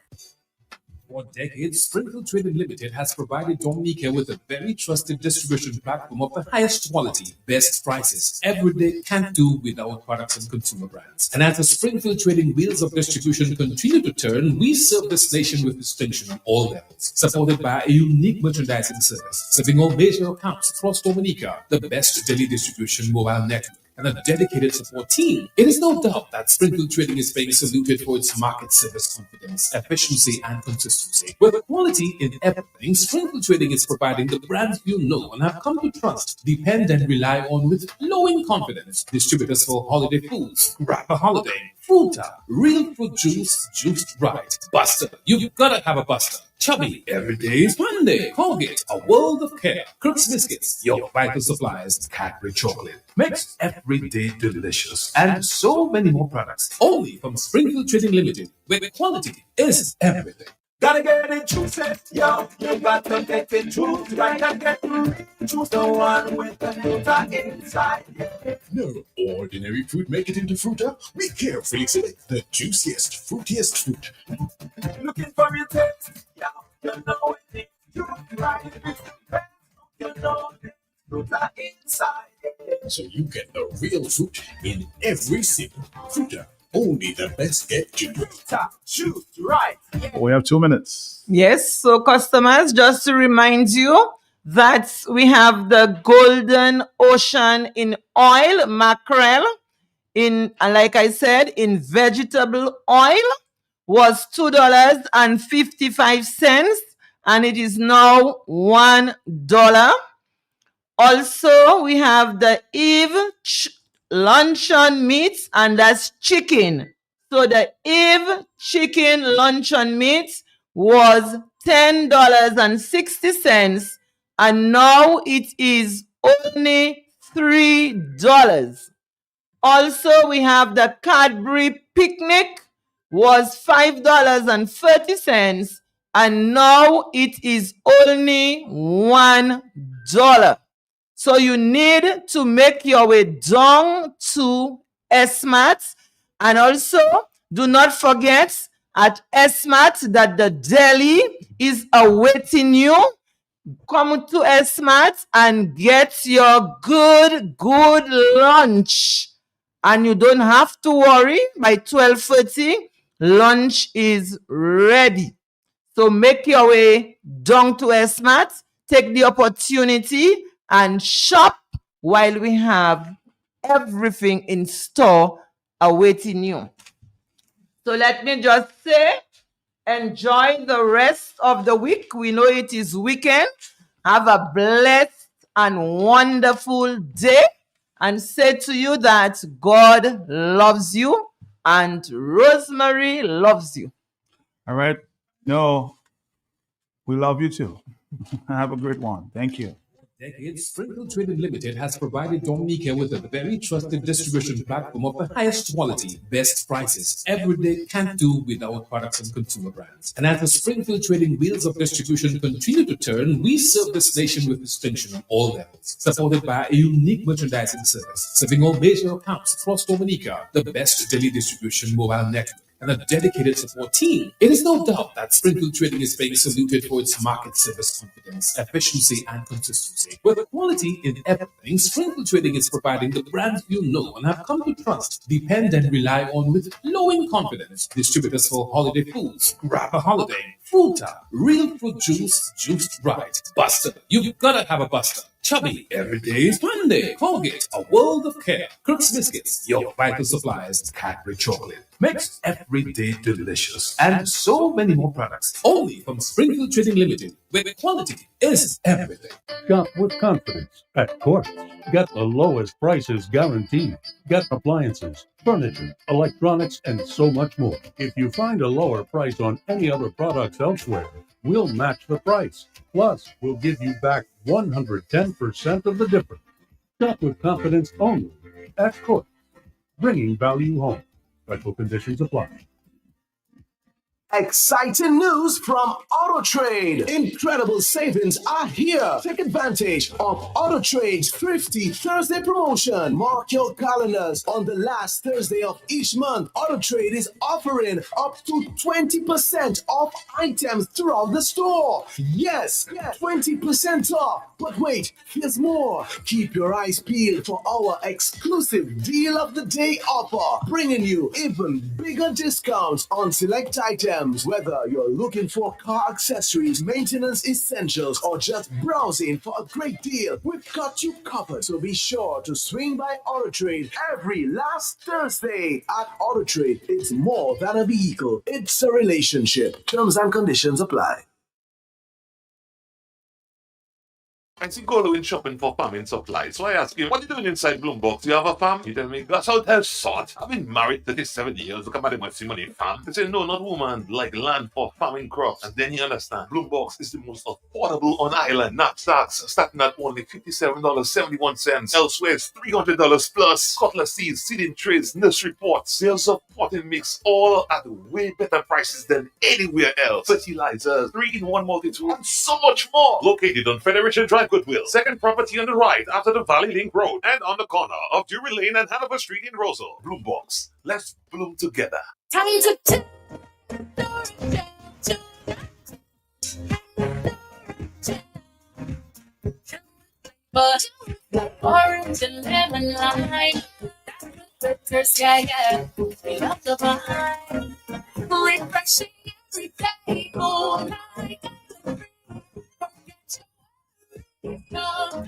For decades, Springfield Trading Limited has provided Dominica with a very trusted distribution platform of the highest quality, best prices. Every day can't do without products and consumer brands. And as the Springfield Trading wheels of distribution continue to turn, we serve this nation with distinction on all levels, supported by a unique merchandising service, serving all major accounts across Dominica, the best daily distribution mobile network, and a dedicated support team. It is no doubt that Springfield Trading is being saluted for its market service confidence, efficiency, and consistency. With quality in everything, Springfield Trading is providing the brands you know and have come to trust, depend, and rely on with flowing confidence. Distributors for holiday foods, Rapper Holiday, Fruta, real fruit juice, juiced right. Buster, you've gotta have a Buster. Chubby, every day is Monday. Colgate, a world of care. Crooks Biscuits, your vital supplies. Cadbury Chocolate, makes every day delicious. And so many more products. Only from Springfield Trading Limited, where quality is everything. Gotta get it juicy, yo. You got to get it juice right and get it juice. The one with the fruta inside. No ordinary fruit make it into Fruta. We carefully select the juiciest, fruitiest fruit. Looking for your taste, yo. You know it is juice right. It's the best. You know it. Fruta inside. So you get the real fruit in every sip. Fruta, only the best get you. Top, shoot, right. We have 2 minutes. Yes, so customers, just to remind you that we have the Golden Ocean in oil mackerel in, like I said, in vegetable oil was $2.55 and it is now $1. Also, we have the Eve luncheon meat, and that's chicken. So the Eve chicken luncheon meat was $10.60, and now it is only $3. Also, we have the Cadbury picnic was $5.30, and now it is only $1. So you need to make your way down to SMAT, and also do not forget at SMAT that the deli is awaiting you. Come to SMAT and get your good lunch. And you don't have to worry, by 12:30, lunch is ready. So make your way down to SMAT, take the opportunity and shop while we have everything in store awaiting you. So let me just say, enjoy the rest of the week. We know it is weekend. Have a blessed and wonderful day, and say to you that God loves you and Rosemary loves you. All right. No, we love you too. Have a great one. Thank you. Decades, Springfield Trading Limited has provided Dominica with a very trusted distribution platform of the highest quality, best prices. Every day can't do without products and consumer brands. And as the Springfield Trading wheels of distribution continue to turn, we serve this nation with distinction on all levels, supported by a unique merchandising service, serving all major accounts across Dominica, the best daily distribution mobile network, and a dedicated support team. It is no doubt that Springfield Trading is being saluted for its market service confidence, efficiency, and consistency. With quality in everything, Springfield Trading is providing the brands you know and have come to trust, depend, and rely on with glowing confidence. Distributors for holiday foods, Grab a Holiday, Fruta, Real Fruit Juice, Juiced Right, Buster. You've gotta have a Buster. Chubby, every day is fun day. Colgate, a world of care. Crooks Biscuits, your vital supplies. Cadbury Chocolate, makes every day delicious. And so many more products, only from Springfield Trading Limited, where quality is everything. Shop with confidence at Court. Get the lowest prices guaranteed. Get appliances, furniture, electronics, and so much more. If you find a lower price on any other products elsewhere, we'll match the price. Plus, we'll give you back 110% of the difference. Shop with confidence only at Court. Bringing value home. Special conditions apply. Exciting news from AutoTrade. Incredible savings are here. Take advantage of AutoTrade's Thrifty Thursday promotion. Mark your calendars. On the last Thursday of each month, AutoTrade is offering up to 20% off items throughout the store. Yes, 20% off. But wait, there's more. Keep your eyes peeled for our exclusive Deal of the Day offer, bringing you even bigger discounts on select items. Whether you're looking for car accessories, maintenance essentials, or just browsing for a great deal, we've got you covered. So be sure to swing by AutoTrade every last Thursday. At AutoTrade, it's more than a vehicle, it's a relationship. Terms and conditions apply. I see Golo in shopping for farming supplies. So I ask him, what are you doing inside Bloombox? Do you have a farm? He tell me, that's how hell sort. I've been married 37 years. Look at my money farm. They say, no, not woman, like land for farming crops. And then you understand, Bloombox is the most affordable on island. Knapsacks starting at only $57.71. Elsewhere, it's $300 plus. Cutlass seeds, seeding trays, nursery pots, sales of potting mix, all at way better prices than anywhere else. Fertilizers, 3-in-1 multi-tool, and so much more. Located on Federation Drive, Goodwill. Second property on the right after the Valley Link Road and on the corner of Drury Lane and Hanover Street in Rosal. Bloombox. Let's bloom together. Time to but Orange and lemon lime. Bitters, yeah, yeah. We love the vibe. Refreshing every day, all night. No,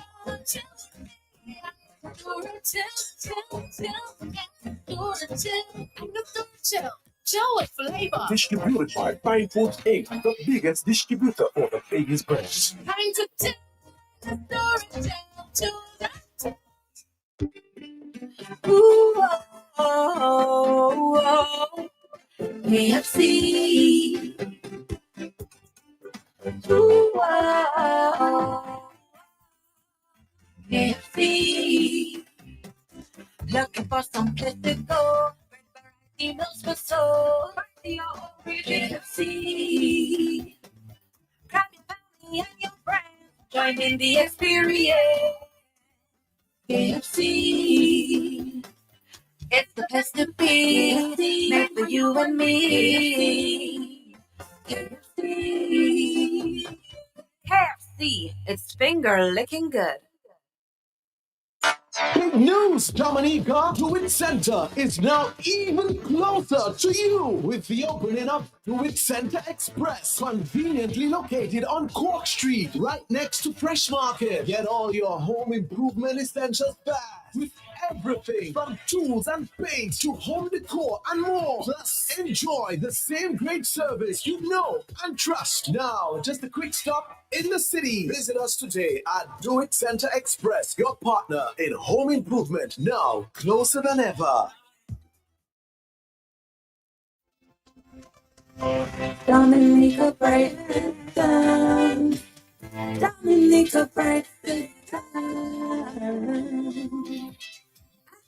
till Joe with flavor. Distributed by Fine Foods Inc., the biggest distributor for the Vegas brands. Time to tell that. Ooh, oh, oh, KFC. Ooh, oh, KFC. Looking for some place to go. Emails for so. KFC. Grab your family and your friends. Join in the experience. KFC. It's the place to be. Made for you and me. KFC. KFC. It's finger licking good. Big news, Dominica! Do It Center is now even closer to you with the opening of Do It Center Express, conveniently located on Cork Street, right next to Fresh Market. Get all your home improvement essentials fast with everything from tools and paints to home decor and more. Plus, enjoy the same great service you know and trust. Now, just a quick stop in the city. Visit us today at Do It Center Express, your partner in home improvement, now closer than ever. Dominica breakfast time. Dominica breakfast time.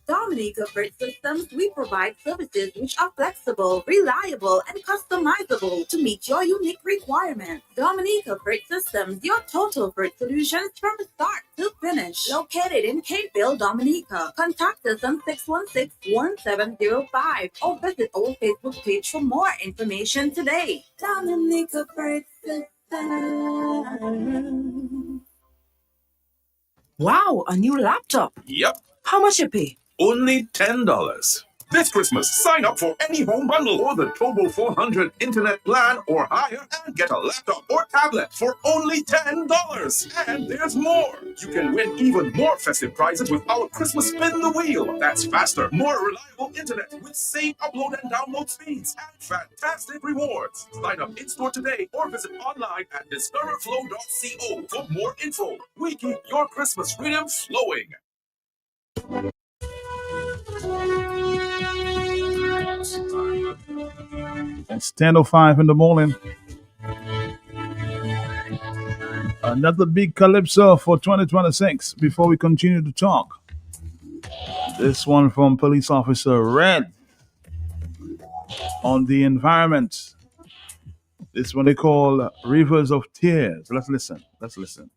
Dominica Freight Systems, we provide services which are flexible, reliable, and customizable to meet your unique requirements. Dominica Freight Systems, your total freight solutions from start to finish. Located in Cateville, Dominica. Contact us on 616-1705 or visit our Facebook page for more information today. Dominica Freight Systems. Wow, a new laptop. Yep. How much you pay? Only $10. This Christmas, sign up for any home bundle or the Turbo 400 internet plan or higher and get a laptop or tablet for only $10. And there's more. You can win even more festive prizes with our Christmas Spin the Wheel. That's faster, more reliable internet with same upload and download speeds and fantastic rewards. Sign up in-store today or visit online at discoverflow.co for more info. We keep your Christmas freedom flowing. It's 10:05 in the morning. Another big calypso for 2026 before we continue to talk. This one from Police Officer Red on the environment. This one they call Rivers of Tears. Let's listen. Let's listen.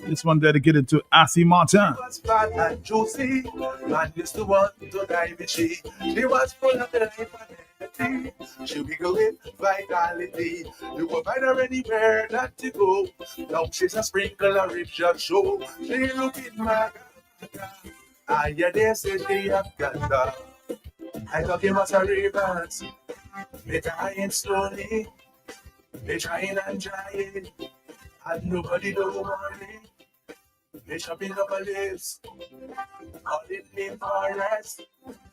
This one dedicated to Assie Martin. Was fat and juicy, and used to want to dive with she. She was full of life and energy. She be going vitality. You will find her anywhere not to go. Now she's a sprinkle of rip shot show. She looking mad. I hear they say they have got. I thought him as a ravens. They dying slowly. They trying and trying. And nobody don't want it. They chopping up her lips, calling me forest.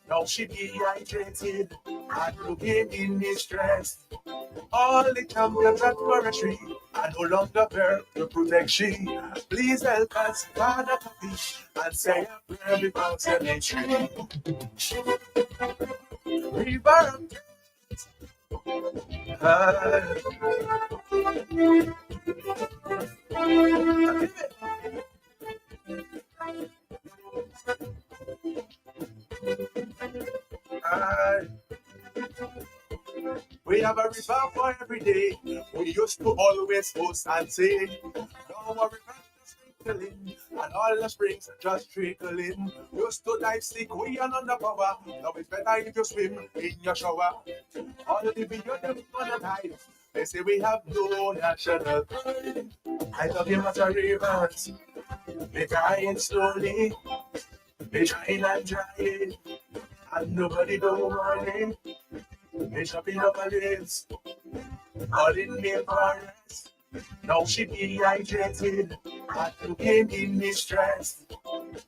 Now she dehydrated and looking in distress. All the champions at forestry are no longer there to protect she. Please help us find a copy and say a prayer before cemetery. River of we have a river for every day. We used to always post and say, no more river sprinkling, and all the springs just trickling. Used to dive sick, we are under power. Now it's better if you swim in your shower. All the video them gonna die. They say we have no national pride. I love him as a rivers. They dying slowly. They trying and trying. And nobody don't want him. They chopping up a lips. All in the forest. Now she dehydrated. Had to gain in distress.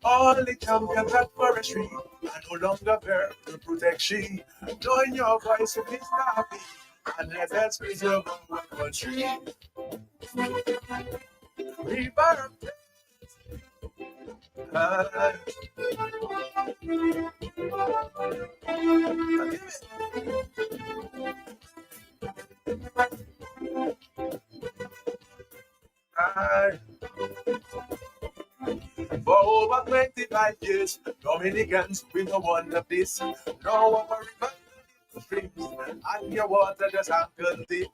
All the champions at forestry are no longer there to protect she. Join your voice with this topic. And let us preserve our country. River of death. For over 25 years, Dominicans, we no wonder this. No our river streams and your water just ankle deep.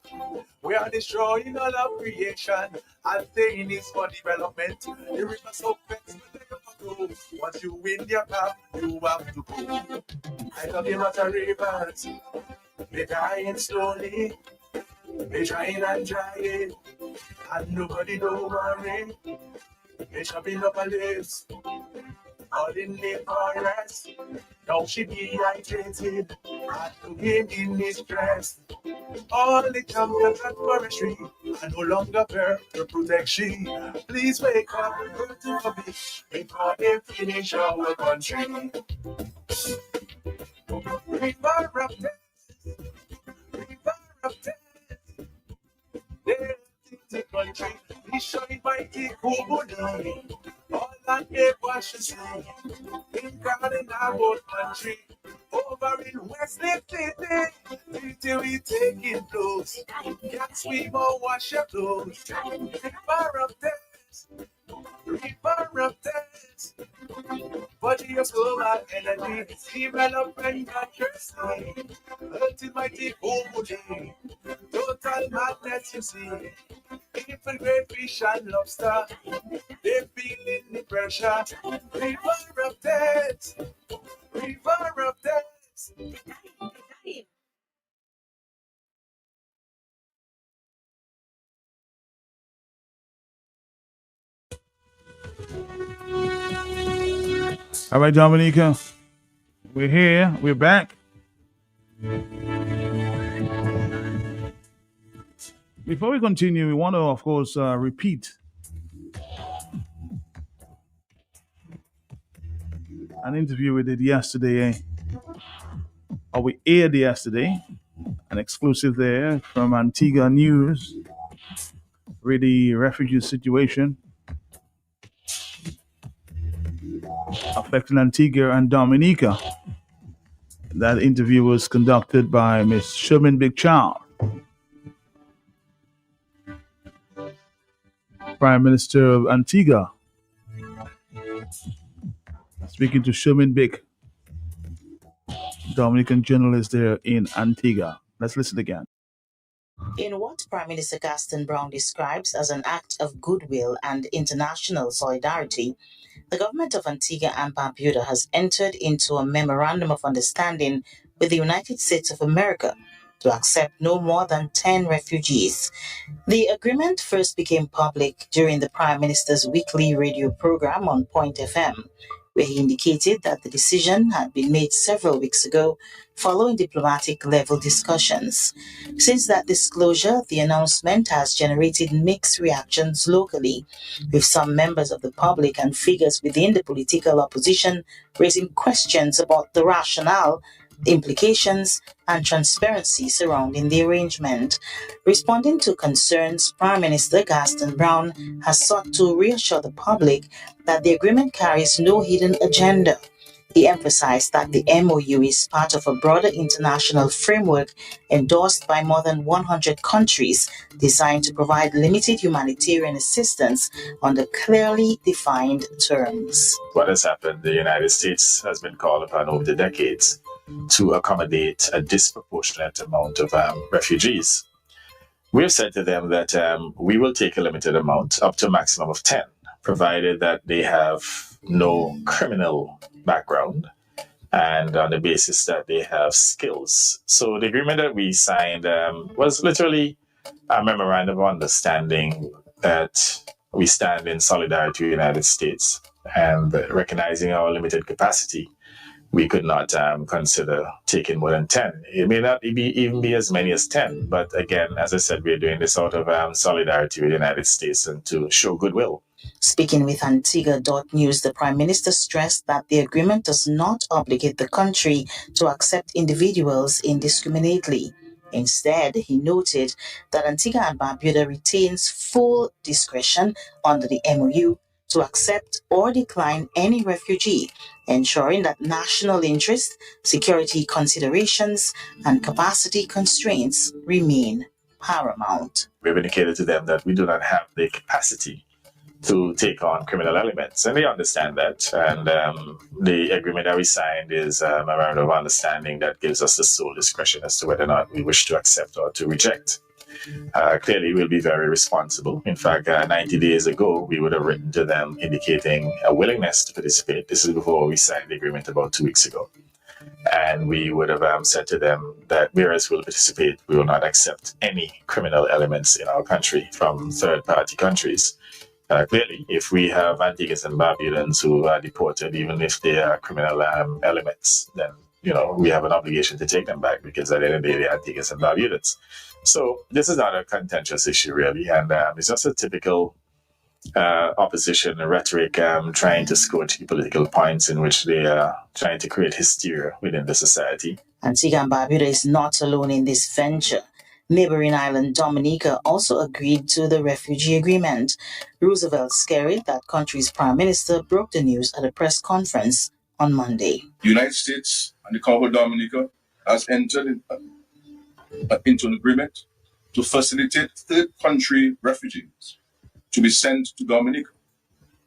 We are destroying all of creation and saying it's for development. The river so fast, once you win your cup, you have to go. I love him as a rivers. They dying slowly. They trying and trying. And nobody don't worry. They chopping up a lips. All in the forest. Now she dehydrated. Had to gain in distress. All the champions at forestry are no longer there to protect she. Please wake up and go to a bit before they finish our country. River of death. River of death. The country, we shine mighty Kubuni. All that they wash and see. In garden about country. Over in West City, till we taking close. Can't swim or wash your clothes. River of death. River of death. But your soul and energy, development and mercy. Ultimately, Kubuni. Total madness, you see. People, great fish and lobster, they feeling the pressure. River of death, river of death. All right, Dominica, we're here. We're back. Before we continue, we want to, of course, repeat an interview we did yesterday, or we aired yesterday, an exclusive there from Antigua News, with the refugee situation affecting Antigua and Dominica. That interview was conducted by Miss Sherman Big Child, Prime Minister of Antigua, speaking to Sherman Big, Dominican journalist there in Antigua. Let's listen again. In what Prime Minister Gaston Brown describes as an act of goodwill and international solidarity, the government of Antigua and Barbuda has entered into a memorandum of understanding with the United States of America to accept no more than 10 refugees. The agreement first became public during the Prime Minister's weekly radio program on Point FM, where he indicated that the decision had been made several weeks ago following diplomatic-level discussions. Since that disclosure, the announcement has generated mixed reactions locally, with some members of the public and figures within the political opposition raising questions about the rationale, implications, and transparency surrounding the arrangement. Responding to concerns, Prime Minister Gaston Brown has sought to reassure the public that the agreement carries no hidden agenda. He emphasized that the MOU is part of a broader international framework endorsed by more than 100 countries, designed to provide limited humanitarian assistance under clearly defined terms. What has happened? The United States has been called upon over the decades to accommodate a disproportionate amount of refugees. We have said to them that we will take a limited amount, up to a maximum of 10, provided that they have no criminal background and on the basis that they have skills. So the agreement that we signed was literally a memorandum of understanding that we stand in solidarity with the United States, and recognizing our limited capacity, we could not consider taking more than 10. It may not even be as many as 10, but again, as I said, we're doing this out of solidarity with the United States and to show goodwill. Speaking with Antigua.news, the Prime Minister stressed that the agreement does not obligate the country to accept individuals indiscriminately. Instead, he noted that Antigua and Barbuda retains full discretion under the MOU to accept or decline any refugee, ensuring that national interest, security considerations, and capacity constraints remain paramount. We've indicated to them that we do not have the capacity to take on criminal elements, and they understand that. And the agreement that we signed is a memorandum of understanding that gives us the sole discretion as to whether or not we wish to accept or to reject. Clearly, we'll be very responsible. In fact, 90 days ago, we would have written to them indicating a willingness to participate. This is before we signed the agreement about 2 weeks ago. And we would have said to them that whereas we'll participate, we will not accept any criminal elements in our country from third-party countries. Clearly, if we have Antiguans and Barbudans who are deported, even if they are criminal elements, then we have an obligation to take them back, because at the end of the day, they're Antiguans and Barbudans. So this is not a contentious issue, really, and it's just a typical opposition rhetoric trying to score political points in which they are trying to create hysteria within the society. Antigua and Barbuda is not alone in this venture. Neighboring island Dominica also agreed to the refugee agreement. Roosevelt Skerrit, that country's prime minister, broke the news at a press conference on Monday. The United States and the Commonwealth of Dominica has entered into an agreement to facilitate third country refugees to be sent to Dominica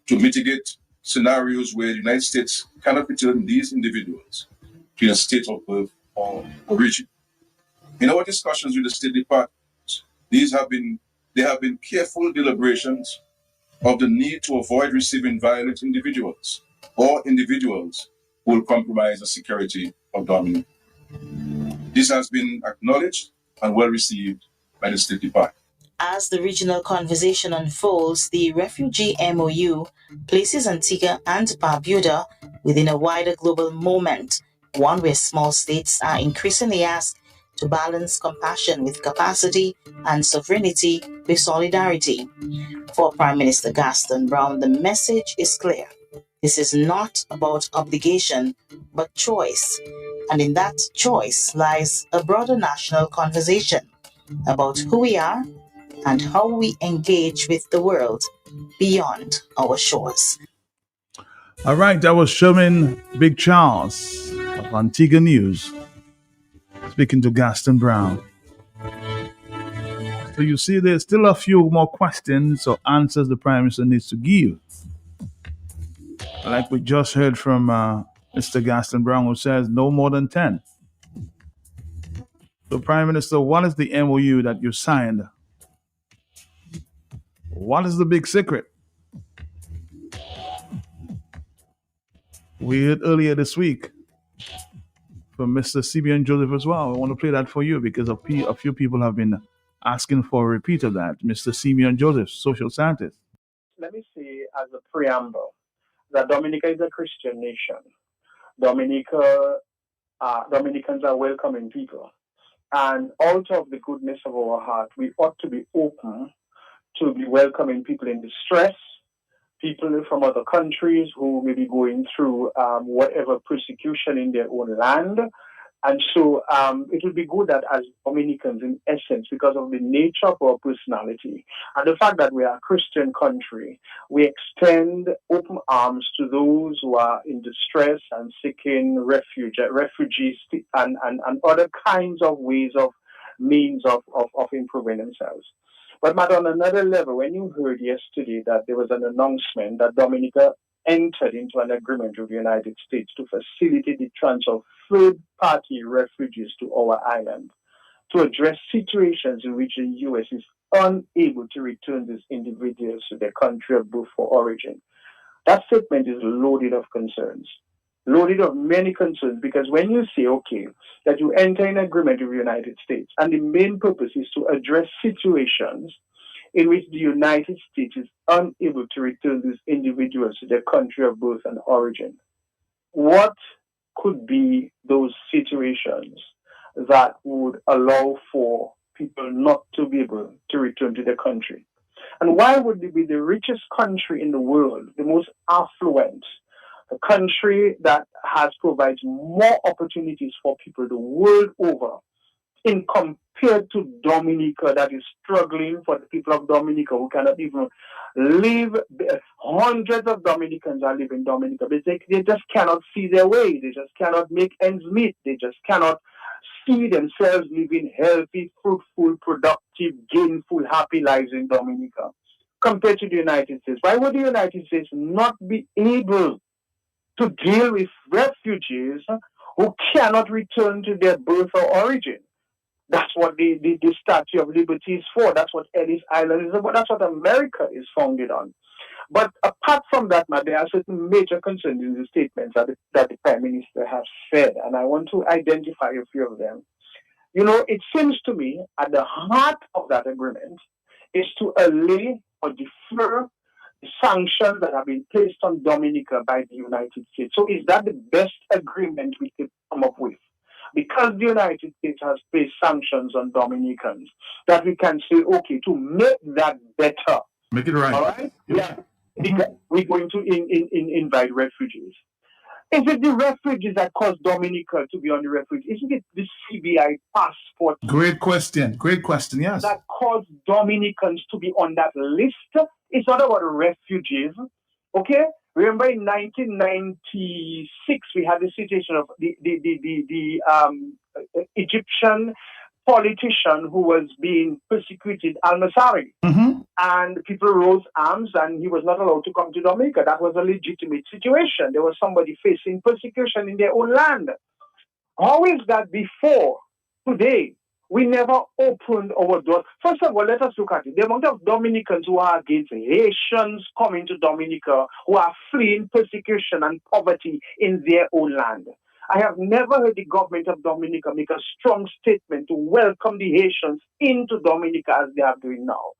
to mitigate scenarios where the United States cannot return these individuals to their state of birth or origin. In our discussions with the State Department, there have been careful deliberations of the need to avoid receiving violent individuals or individuals who will compromise the security of Dominica. This has been acknowledged and well received by the State Department. As the regional conversation unfolds, the refugee MOU places Antigua and Barbuda within a wider global moment, one where small states are increasingly asked to balance compassion with capacity and sovereignty with solidarity. For Prime Minister Gaston Brown, the message is clear. This is not about obligation, but choice. And in that choice lies a broader national conversation about who we are and how we engage with the world beyond our shores. All right, that was Sherman Big Charles of Antigua News, speaking to Gaston Brown. So you see, there's still a few more questions or answers the Prime Minister needs to give. Like we just heard from Mr. Gaston Brown, who says no more than 10. So Prime Minister, what is the MOU that you signed? What is the big secret? We heard earlier this week from Mr. Simeon Joseph as well. I want to play that for you because a few people have been asking for a repeat of that. Mr. Simeon Joseph, social scientist. Let me say as a preamble that Dominica is a Christian nation. Dominicans are welcoming people. And out of the goodness of our heart, we ought to be open to be welcoming people in distress, people from other countries who may be going through whatever persecution in their own land. And so it will be good that as Dominicans, in essence, because of the nature of our personality and the fact that we are a Christian country, we extend open arms to those who are in distress and seeking refugees and other kinds of ways of means of improving themselves. But on another level, when you heard yesterday that there was an announcement that Dominica entered into an agreement with the United States to facilitate the transfer of third-party refugees to our island to address situations in which the U.S. is unable to return these individuals to their country of birth or origin. That statement is loaded of concerns, loaded of many concerns, because when you say, okay, that you enter an agreement with the United States, and the main purpose is to address situations in which the United States is unable to return these individuals to their country of birth and origin, what could be those situations that would allow for people not to be able to return to their country? And why would it be the richest country in the world, the most affluent, a country that provides more opportunities for people the world over, in compared to Dominica, that is struggling for the people of Dominica who cannot even live? Hundreds of Dominicans are living in Dominica, but they just cannot see their way. They just cannot make ends meet. They just cannot see themselves living healthy, fruitful, productive, gainful, happy lives in Dominica compared to the United States. Why would the United States not be able to deal with refugees who cannot return to their birth or origin? That's what the Statue of Liberty is for. That's what Ellis Island is about. That's what America is founded on. But apart from that, there are certain major concerns in the statements that the Prime Minister has said, and I want to identify a few of them. You know, it seems to me at the heart of that agreement is to allay or defer the sanctions that have been placed on Dominica by the United States. So is that the best agreement we could come up with? Because the United States has placed sanctions on Dominicans, that we can say, okay, to make that better. Make it right. All right? Yeah. Because we're going to invite refugees. Is it the refugees that caused Dominica to be on the refugee? Isn't it the CBI passport? Great question. Great question, yes. That caused Dominicans to be on that list? It's not about refugees, okay? Remember in 1996, we had the situation of the Egyptian politician who was being persecuted, Al-Masari. And people rose arms and he was not allowed to come to Dominica. That was a legitimate situation. There was somebody facing persecution in their own land. How is that before today? We never opened our doors. First of all, let us look at it. The amount of Dominicans who are against Haitians coming to Dominica, who are fleeing persecution and poverty in their own land. I have never heard the government of Dominica make a strong statement to welcome the Haitians into Dominica as they are doing now.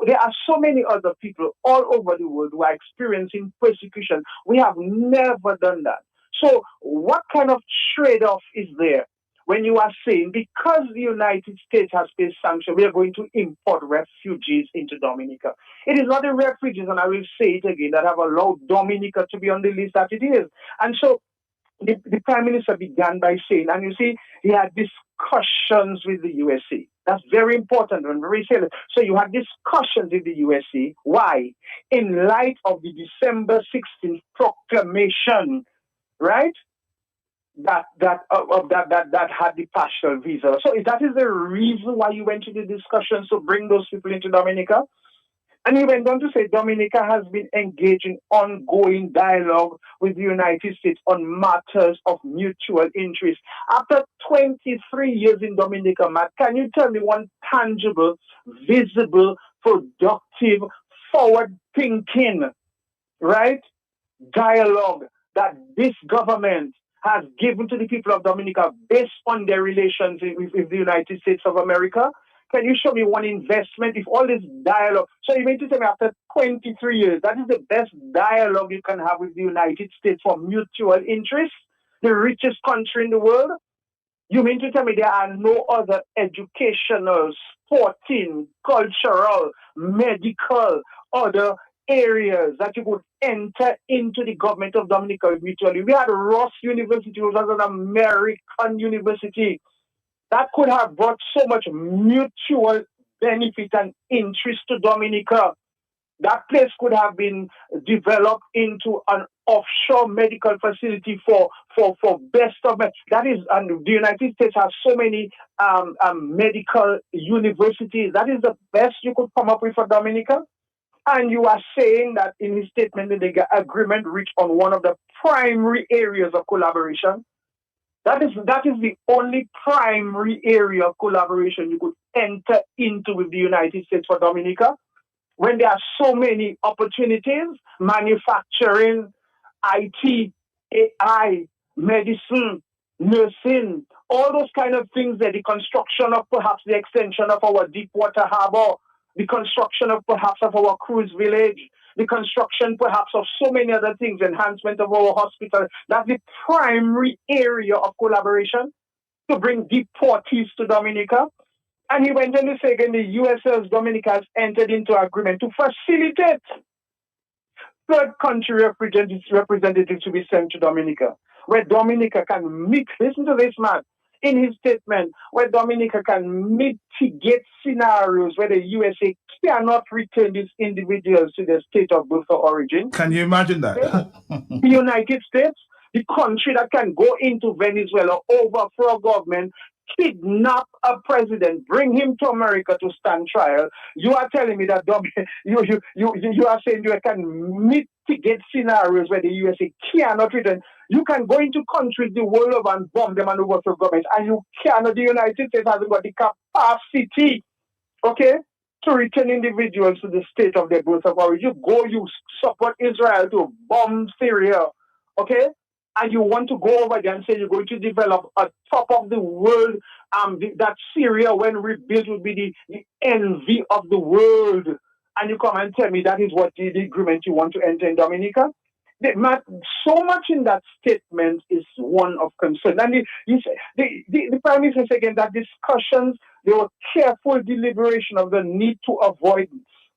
There are so many other people all over the world who are experiencing persecution. We have never done that. So what kind of trade-off is there when you are saying, because the United States has placed sanctions, we are going to import refugees into Dominica? It is not the refugees, and I will say it again, that have allowed Dominica to be on the list that it is. And so the Prime Minister began by saying, and you see, he had discussions with the USA. That's very important and very serious. So you had discussions with the USA. Why? In light of the December 16th proclamation, right? That had the partial visa. So that is the reason why you went to the discussions to bring those people into Dominica. And he went on to say Dominica has been engaged in ongoing dialogue with the United States on matters of mutual interest. After 23 years in Dominica, Matt, can you tell me one tangible, visible, productive, forward-thinking, right, dialogue that this government has given to the people of Dominica based on their relations with the United States of America? Can you show me one investment if all this dialogue? So you mean to tell me after 23 years, that is the best dialogue you can have with the United States for mutual interest, the richest country in the world? You mean to tell me there are no other educational, sporting, cultural, medical, other areas that you could enter into the government of Dominica mutually? We had Ross University, which was an American university, that could have brought so much mutual benefit and interest to Dominica. That place could have been developed into an offshore medical facility for best of it. That is, and the United States has so many medical universities. That is the best you could come up with for Dominica. And you are saying that in his statement that the agreement reached on one of the primary areas of collaboration. That is the only primary area of collaboration you could enter into with the United States for Dominica, when there are so many opportunities, manufacturing, IT, AI, medicine, nursing, all those kind of things, that the construction of perhaps the extension of our Deepwater Harbor, the construction of perhaps of our cruise village, the construction perhaps of so many other things, enhancement of our hospital. That's the primary area of collaboration to bring deportees to Dominica. And he went on to say again, the USS Dominica has entered into agreement to facilitate third country representatives to be sent to Dominica, where Dominica can meet, listen to this man, in his statement, where Dominica can mitigate scenarios where the USA cannot return these individuals to their state of birth or origin. Can you imagine that? The United States, the country that can go into Venezuela, overthrow government, kidnap a president, bring him to America to stand trial. You are telling me that you are saying you can mitigate scenarios where the USA cannot return. You can go into countries the world over and bomb them and overthrow governments, and you cannot. The United States hasn't got the capacity, okay, to return individuals to the state of their birth of origin. You support Israel to bomb Syria, okay? And you want to go over there and say you're going to develop a top of the world, that Syria, when rebuilt, will be the envy of the world. And you come and tell me that is what the agreement you want to enter in Dominica? So much in that statement is one of concern. And the Prime Minister said again that discussions, there were careful deliberation of the need to avoid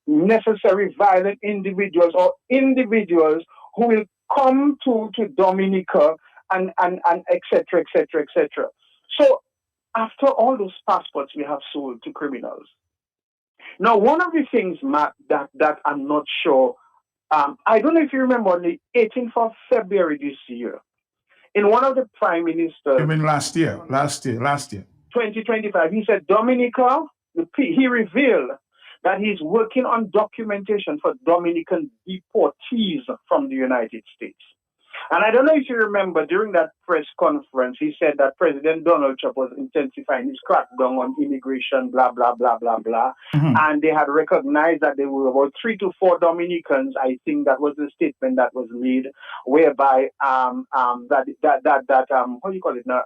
necessary violent individuals or individuals who will come to Dominica and et cetera, et cetera, et cetera. So after all those passports we have sold to criminals. Now, one of the things, Matt, that I'm not sure, I don't know if you remember, on the 18th of February this year, in one of the Prime Minister... You mean last year? 2025, he said, Dominica, he revealed that he's working on documentation for Dominican deportees from the United States. And I don't know if you remember, during that press conference, he said that President Donald Trump was intensifying his crackdown on immigration, blah, blah, blah, blah, blah. Mm-hmm. And they had recognized that there were about 3 to 4 Dominicans, I think that was the statement that was made, whereby what do you call it now?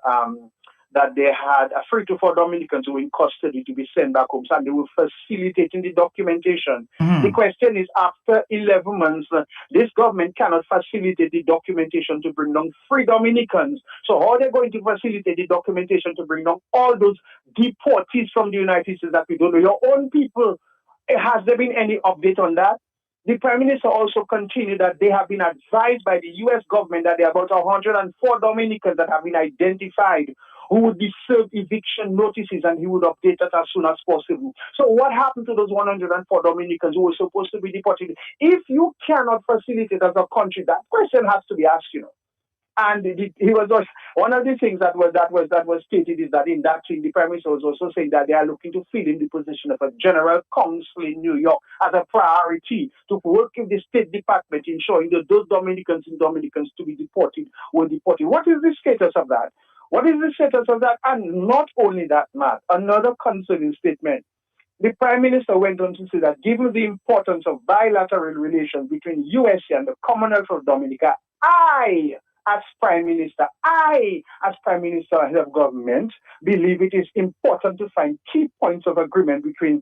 That they had 3 to 4 Dominicans who were in custody to be sent back home, and they were facilitating the documentation. Mm-hmm. The question is, after 11 months, this government cannot facilitate the documentation to bring down 3 Dominicans. So how are they going to facilitate the documentation to bring down all those deportees from the United States that we don't know? Your own people, has there been any update on that? The Prime Minister also continued that they have been advised by the U.S. government that there are about 104 Dominicans that have been identified who would be served eviction notices, and he would update us as soon as possible. So what happened to those 104 Dominicans who were supposed to be deported? If you cannot facilitate as a country, that question has to be asked, you know. And he was also, one of the things that was stated is that in that thing, the Prime Minister was also saying that they are looking to fill in the position of a general counsel in New York as a priority to work with the State Department, ensuring that those Dominicans and Dominicans to be deported were deported. What is the status of that? What is the status of that? And not only that, Matt, another concerning statement. The Prime Minister went on to say that given the importance of bilateral relations between USA and the Commonwealth of Dominica, as Prime Minister and head of government, believe it is important to find key points of agreement between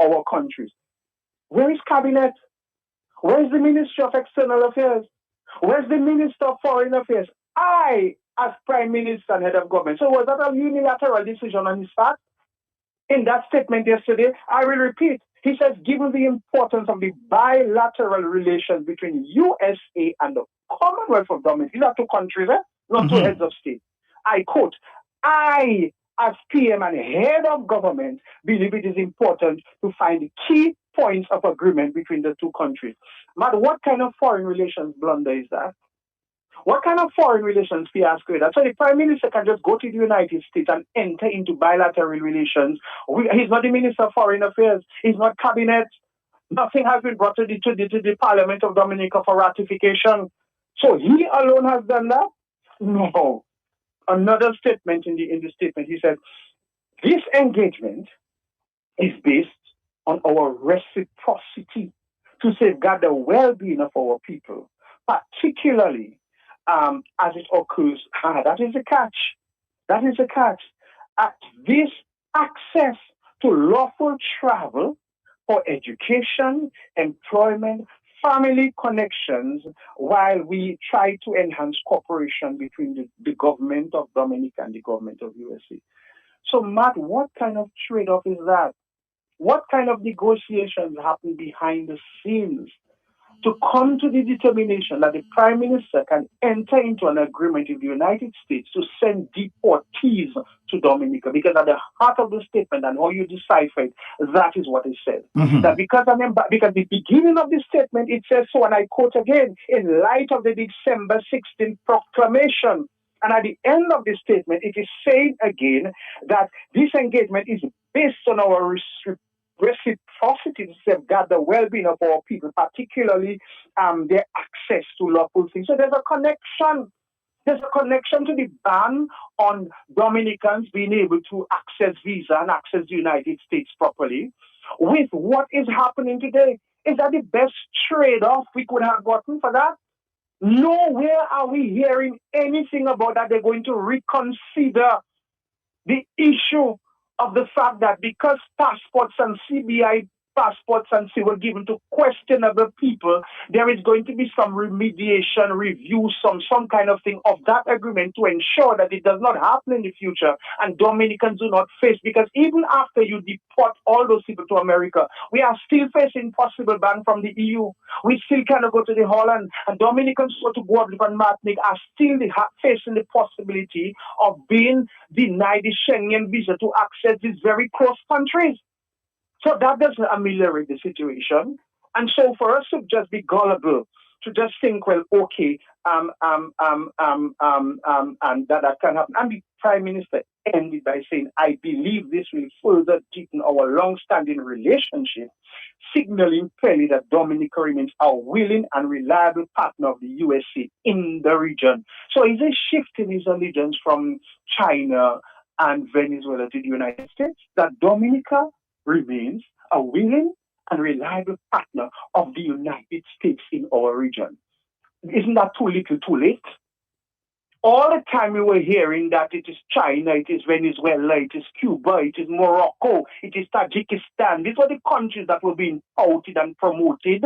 our countries. Where is Cabinet? Where is the Ministry of External Affairs? Where is the Minister of Foreign Affairs? As Prime Minister and head of government. So was that a unilateral decision on his part? In that statement yesterday, I will repeat. He says, given the importance of the bilateral relations between USA and the Commonwealth of Dominica, these are 2 countries, not 2 heads of state. I quote, I, as PM and head of government, believe it is important to find key points of agreement between the 2 countries. But what kind of foreign relations blunder is that? What kind of foreign relations fiasco is that? So the Prime Minister can just go to the United States and enter into bilateral relations. He's not the Minister of Foreign Affairs. He's not Cabinet. Nothing has been brought to the Parliament of Dominica for ratification. So he alone has done that? No. Another statement in the statement, he said, this engagement is based on our reciprocity to safeguard the well-being of our people, particularly as it occurs. That is a catch. That is a catch. This access to lawful travel for education, employment, family connections, while we try to enhance cooperation between the government of Dominica and the government of USA. So, Matt, what kind of trade-off is that? What kind of negotiations happen behind the scenes to come to the determination that the Prime Minister can enter into an agreement with the United States to send deportees to Dominica? Because at the heart of the statement and how you decipher it, that is what is said. That because the beginning of the statement, it says so, and I quote again, in light of the December 16th proclamation. And at the end of the statement, it is saying again that this engagement is based on our reciprocity to safeguard the well-being of our people, particularly their access to lawful things. So there's a connection. There's a connection to the ban on Dominicans being able to access visa and access the United States properly with what is happening today. Is that the best trade-off we could have gotten for that? Nowhere are we hearing anything about that they're going to reconsider the issue of the fact that because passports and CBI passports and were given to questionable people, there is going to be some remediation, review, some kind of thing of that agreement to ensure that it does not happen in the future and Dominicans do not face, because even after you deport all those people to America, we are still facing possible ban from the EU. We still cannot go to the Holland, and Dominicans who to Guadeloupe and Martinique are still facing the possibility of being denied the Schengen visa to access these very close countries. So that doesn't ameliorate the situation. And so for us to just be gullible, to just think, well, okay, and that can happen. And the Prime Minister ended by saying, I believe this will further deepen our long-standing relationship, signaling clearly that Dominica remains a willing and reliable partner of the USA in the region. So is a shift in his allegiance from China and Venezuela to the United States, that Dominica remains a willing and reliable partner of the United States in our region. Isn't that too little too late? All the time we were hearing that it is China, it is Venezuela, it is Cuba, it is Morocco, it is Tajikistan. These were the countries that were being touted and promoted.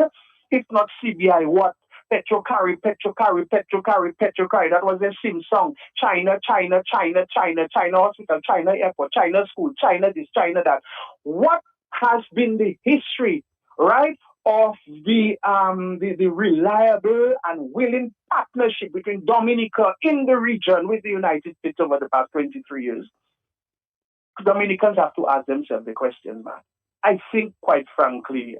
If not CBI, what? Petrocari. That was their same song. China, China, China, China, China hospital, China airport, China school, China this, China that. What has been the history, right, of the reliable and willing partnership between Dominica in the region with the United States over the past 23 years? Dominicans have to ask themselves the question, man. I think, quite frankly,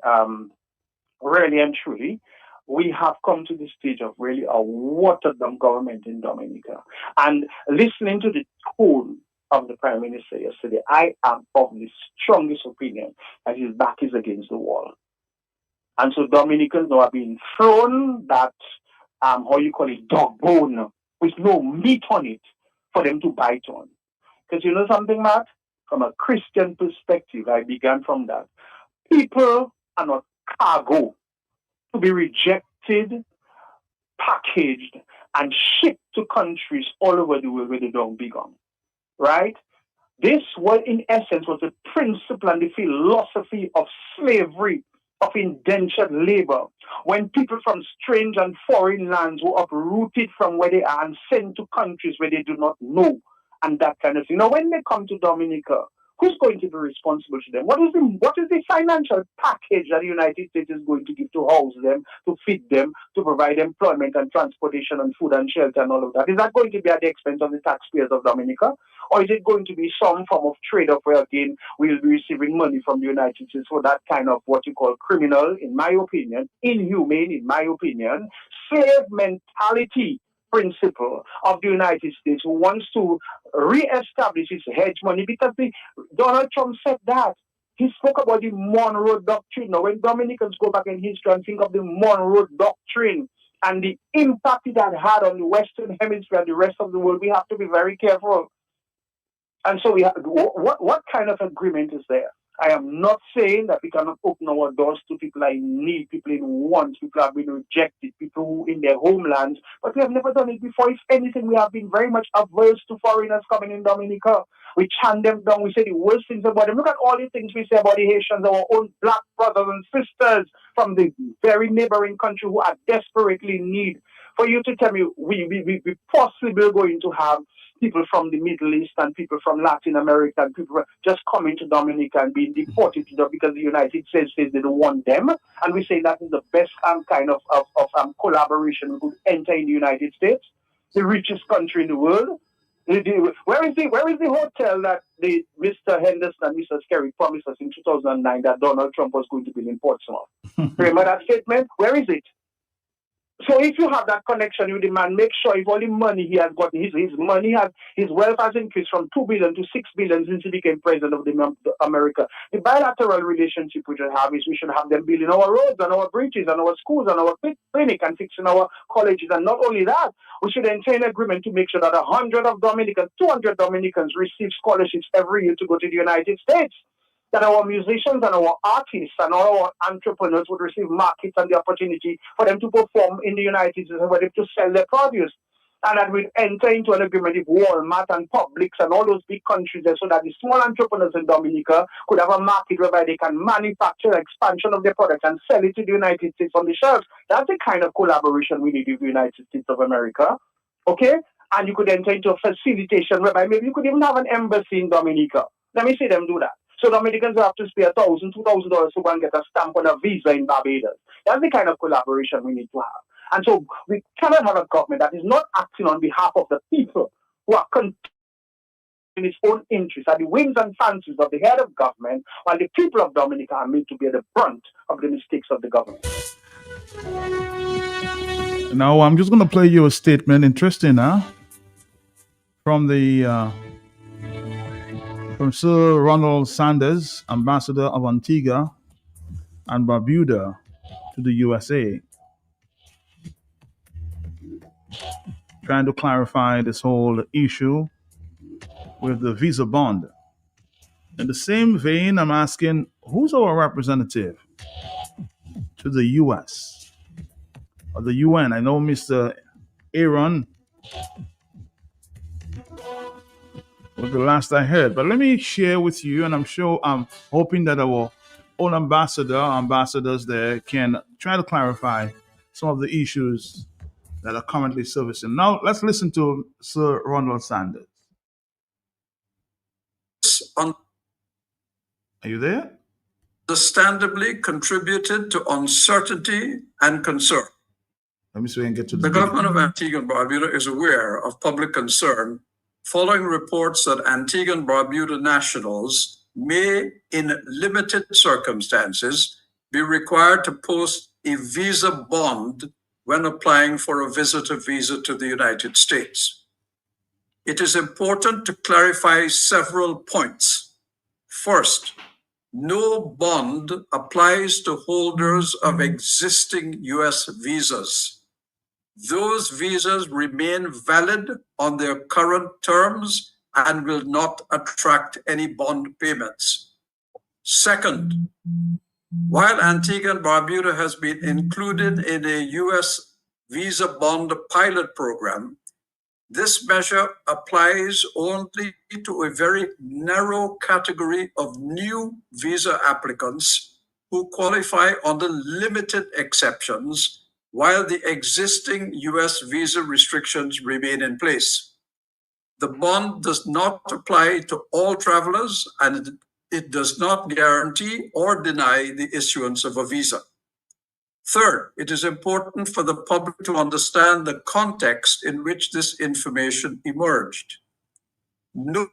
really and truly, we have come to the stage of really a watered-down government in Dominica. And listening to the tone of the Prime Minister yesterday, I am of the strongest opinion that his back is against the wall. And so Dominicans now are being thrown that, dog bone with no meat on it for them to bite on. Because you know something, Matt? From a Christian perspective, I began from that. People are not cargo to be rejected, packaged, and shipped to countries all over the world where they don't belong. Right? This was, in essence, was the principle and the philosophy of slavery, of indentured labor, when people from strange and foreign lands were uprooted from where they are and sent to countries where they do not know, and that kind of thing. Now, when they come to Dominica, who's going to be responsible to them? What is the financial package that the United States is going to give to house them, to feed them, to provide employment and transportation and food and shelter and all of that? Is that going to be at the expense of the taxpayers of Dominica? Or is it going to be some form of trade-off where, again, we'll be receiving money from the United States for that kind of what you call criminal, in my opinion, inhumane, in my opinion, slave mentality principle of the United States, who wants to re-establish its hegemony, because Donald Trump said that. He spoke about the Monroe Doctrine. Now, when Dominicans go back in history and think of the Monroe Doctrine and the impact it had on the Western Hemisphere and the rest of the world, we have to be very careful. And so we have, what kind of agreement is there? I am not saying that we cannot open our doors to people in need, people in want, people who have been rejected, people who in their homelands, but we have never done it before. If anything, we have been very much averse to foreigners coming in Dominica. We chant them down, we say the worst things about them. Look at all the things we say about the Haitians, our own black brothers and sisters from the very neighboring country who are desperately in need. For you to tell me we possibly going to have people from the Middle East and people from Latin America and people just coming to Dominica and being deported because the United States says they don't want them. And we say that is the best kind of collaboration we could enter in the United States, the richest country in the world. Where is the hotel that Mr. Henderson and Mr. Skerry promised us in 2009 that Donald Trump was going to build in Portsmouth? Remember that statement? Where is it? So if you have that connection with the man, make sure if all the money he has got, his wealth has increased from 2 billion to 6 billion since he became president of America. The bilateral relationship we should have is we should have them building our roads and our bridges and our schools and our clinic and fixing our colleges. And not only that, we should enter an agreement to make sure that 200 Dominicans receive scholarships every year to go to the United States. That our musicians and our artists and all our entrepreneurs would receive markets and the opportunity for them to perform in the United States and for them to sell their produce. And that we'd enter into an agreement with Walmart and Publix and all those big countries there so that the small entrepreneurs in Dominica could have a market whereby they can manufacture expansion of their products and sell it to the United States on the shelves. That's the kind of collaboration we need with the United States of America. Okay? And you could enter into a facilitation whereby maybe you could even have an embassy in Dominica. Let me see them do that. So Dominicans have to pay $1,000, $2,000 to go and get a stamp on a visa in Barbados. That's the kind of collaboration we need to have. And so we cannot have a government that is not acting on behalf of the people who are in its own interests at the whims and fancies of the head of government, while the people of Dominica are made to bear the brunt of the mistakes of the government. Now, I'm just going to play you a statement. Interesting, huh? From Sir Ronald Sanders, Ambassador of Antigua and Barbuda to the USA, trying to clarify this whole issue with the visa bond. In the same vein, I'm asking, who's our representative to the US or the UN? I know Mr. Aaron was the last I heard, but let me share with you, and I'm hoping that our own ambassadors there can try to clarify some of the issues that are currently surfacing. Now, let's listen to Sir Ronald Sanders. Are you there? Understandably contributed to uncertainty and concern. Let me see if I can get to the government of Antigua and Barbuda is aware of public concern following reports that Antigua and Barbuda nationals may, in limited circumstances, be required to post a visa bond when applying for a visitor visa to the United States. It is important to clarify several points. First, no bond applies to holders of existing U.S. visas. Those visas remain valid on their current terms and will not attract any bond payments. Second, while Antigua and Barbuda has been included in a U.S. visa bond pilot program, this measure applies only to a very narrow category of new visa applicants who qualify under limited exceptions, while the existing U.S. visa restrictions remain in place. The bond does not apply to all travelers, and it does not guarantee or deny the issuance of a visa. Third, it is important for the public to understand the context in which this information emerged. No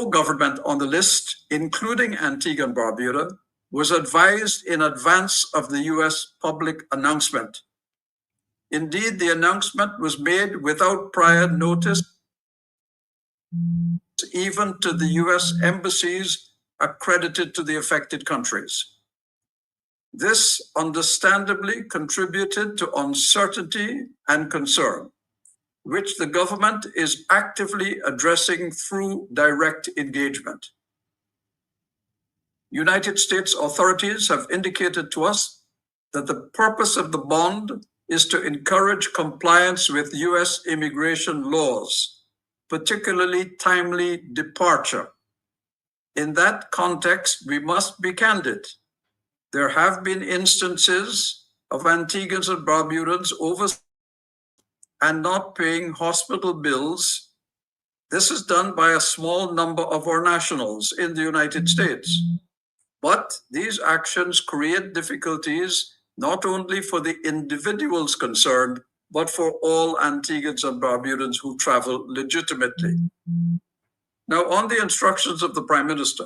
government on the list, including Antigua and Barbuda, was advised in advance of the U.S. public announcement. Indeed, the announcement was made without prior notice, even to the U.S. embassies accredited to the affected countries. This understandably contributed to uncertainty and concern, which the government is actively addressing through direct engagement. United States authorities have indicated to us that the purpose of the bond is to encourage compliance with U.S. immigration laws, particularly timely departure. In that context, we must be candid. There have been instances of Antiguans and Barbudans overstaying and not paying hospital bills. This is done by a small number of our nationals in the United States. But these actions create difficulties not only for the individuals concerned, but for all Antiguans and Barbudans who travel legitimately. Now, on the instructions of the Prime Minister,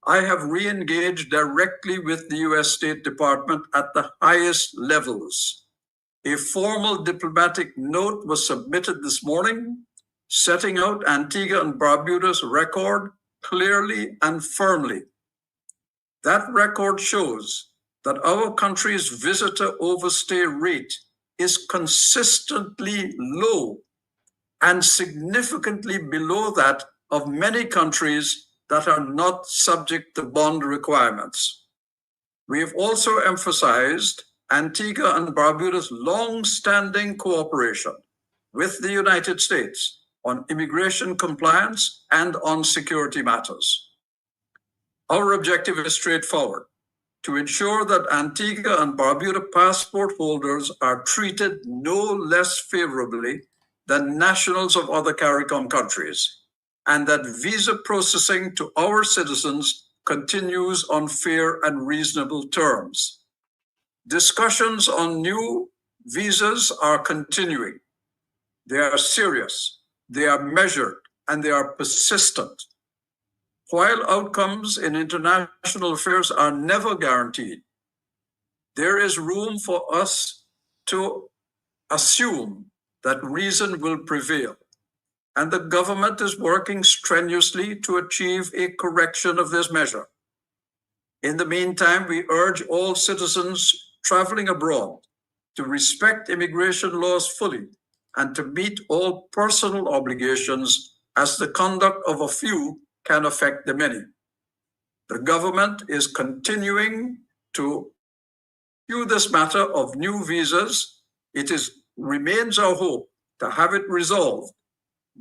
I have re-engaged directly with the U.S. State Department at the highest levels. A formal diplomatic note was submitted this morning, setting out Antigua and Barbuda's record clearly and firmly. That record shows that our country's visitor overstay rate is consistently low and significantly below that of many countries that are not subject to bond requirements. We have also emphasized Antigua and Barbuda's long-standing cooperation with the United States on immigration compliance and on security matters. Our objective is straightforward: to ensure that Antigua and Barbuda passport holders are treated no less favorably than nationals of other CARICOM countries, and that visa processing to our citizens continues on fair and reasonable terms. Discussions on new visas are continuing. They are serious, they are measured, and they are persistent. While outcomes in international affairs are never guaranteed, there is room for us to assume that reason will prevail, and the government is working strenuously to achieve a correction of this measure. In the meantime, we urge all citizens traveling abroad to respect immigration laws fully and to meet all personal obligations, as the conduct of a few can affect the many. The government is continuing to pursue this matter of new visas. It remains our hope to have it resolved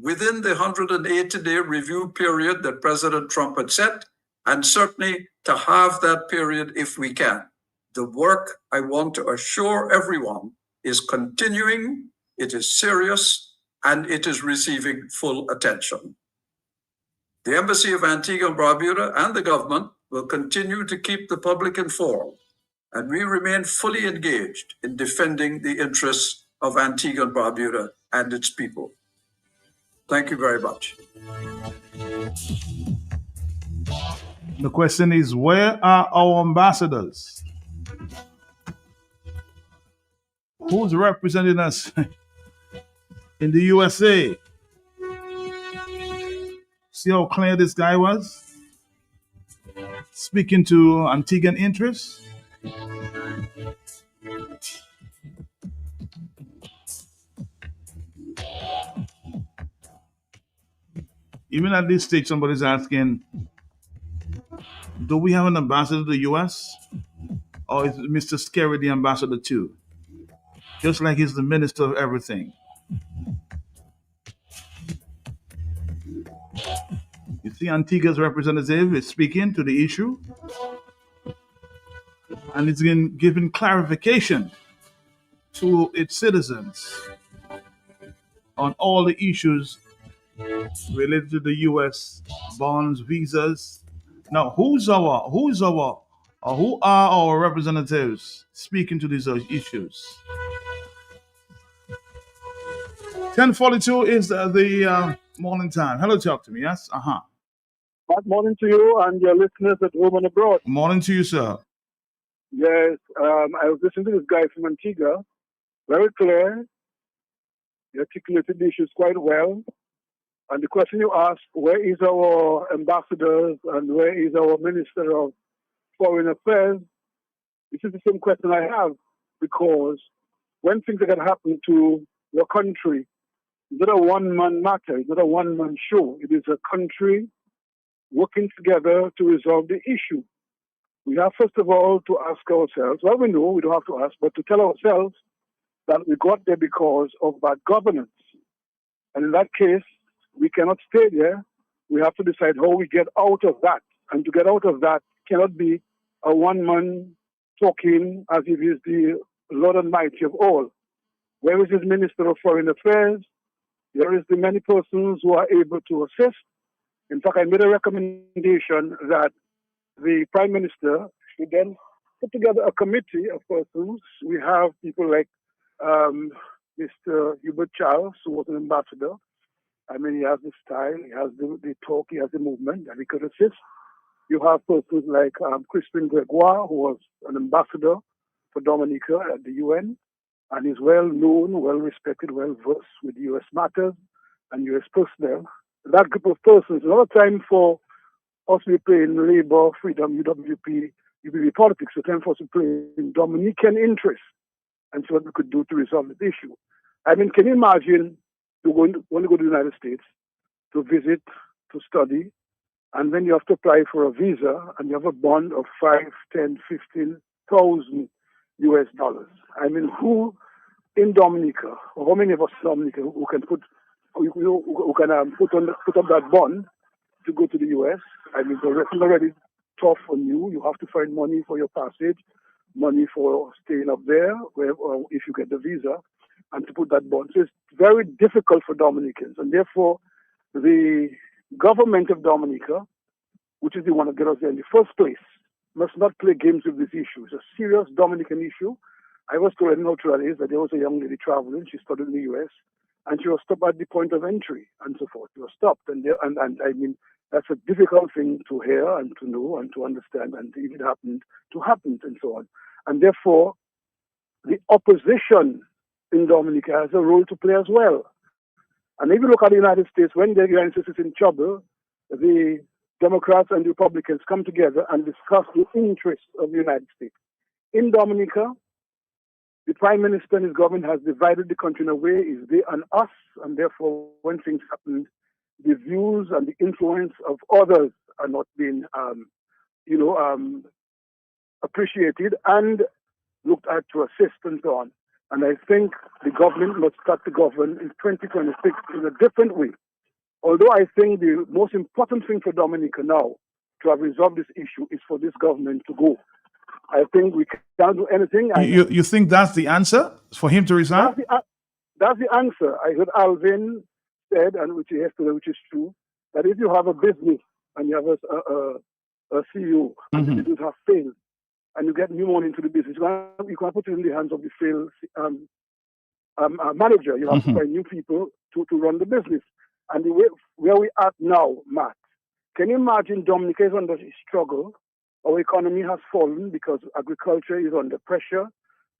within the 180-day review period that President Trump had set, and certainly to have that period if we can. The work, I want to assure everyone, is continuing, it is serious, and it is receiving full attention. The Embassy of Antigua and Barbuda and the government will continue to keep the public informed, and we remain fully engaged in defending the interests of Antigua and Barbuda and its people. Thank you very much. The question is, where are our ambassadors? Who's representing us in the USA? See how clear this guy was? Speaking to Antiguan interests. Even at this stage, somebody's asking, do we have an ambassador to the US? Or is Mr. Scary the ambassador too? Just like he's the minister of everything. You see, Antigua's representative is speaking to the issue, and it's been giving clarification to its citizens on all the issues related to the U.S. bonds, visas. Now, who are our representatives speaking to these issues? 10:42 is the morning time. Hello, talk to me. Yes. Good morning to you and your listeners at home and abroad. Morning to you, sir. Yes, I was listening to this guy from Antigua. Very clear. He articulated the issues quite well. And the question you ask, where is our ambassadors and where is our Minister of Foreign Affairs? This is the same question I have, because when things are going to happen to your country, it's not a one-man matter, it's not a one-man show. It is a country working together to resolve the issue. We have, first of all, to ask ourselves, well, we know, we don't have to ask, but to tell ourselves that we got there because of bad governance. And in that case, we cannot stay there. We have to decide how we get out of that. And to get out of that cannot be a one-man talking as if he's the Lord Almighty of all. Where is his Minister of Foreign Affairs? There is the many persons who are able to assist. In fact, I made a recommendation that the Prime Minister should then put together a committee of persons. We have people like Mr. Hubert Charles, who was an ambassador. I mean, he has the style, he has the talk, he has the movement, and he could assist. You have persons like Crispin Gregoire, who was an ambassador for Dominica at the UN, and is well known, well respected, well versed with U.S. matters and U.S. personnel. That group of persons, another time for us to be playing Labour, Freedom, UWP, UBP politics, a time for us to play in Dominican interests and see what we could do to resolve this issue. I mean, can you imagine you want to go to the United States to visit, to study, and then you have to apply for a visa and you have a bond of $5,000, $10,000, $15,000 US dollars. I mean, who in Dominica, or how many of us in Dominica who can put up that bond to go to the US? I mean, the rest is already tough on you. You have to find money for your passage, money for staying up there, or if you get the visa, and to put that bond. So it's very difficult for Dominicans, and therefore the government of Dominica, which is the one that got us there in the first place, must not play games with this issue. It's a serious Dominican issue. I was told in Australia that there was a young lady traveling. She studied in the US, and she was stopped at the point of entry and so forth. She was stopped, and I mean, that's a difficult thing to hear and to know and to understand, and if it happened, to happen, and so on. And therefore, the opposition in Dominica has a role to play as well. And if you look at the United States, when the United States is in trouble, the Democrats and Republicans come together and discuss the interests of the United States. In Dominica, the Prime Minister and his government has divided the country in a way, is they and us, and therefore when things happen, the views and the influence of others are not being, appreciated and looked at to assist and so on. And I think the government must start to govern in 2026 in a different way. Although I think the most important thing for Dominica now to have resolved this issue is for this government to go. I think we can't do anything. You think that's the answer for him to resign? That's the answer. I heard Alvin said, and which is true, that if you have a business and you have a CEO and the business has failed, and you get new money into the business, you can't put it in the hands of the failed manager. You have to find new people to run the business. And the way where we are now, Matt, can you imagine Dominica is under struggle? Our economy has fallen because agriculture is under pressure.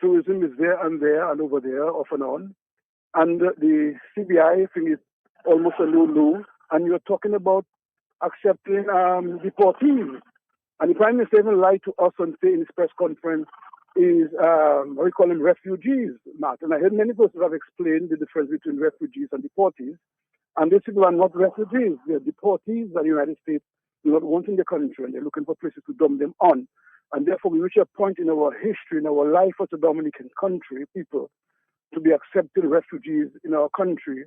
Tourism is there and over there, off and on. And the CBI thing is almost a low. And you're talking about accepting deportees. And the Prime Minister even lied to us and say in his press conference is, we call them refugees, Matt. And I heard many persons have explained the difference between refugees and deportees. And these people are not refugees. They're deportees that the United States do not want in the country, and they're looking for places to dump them on. And therefore, we reach a point in our history, in our life as a Dominican country, people, to be accepting refugees in our country,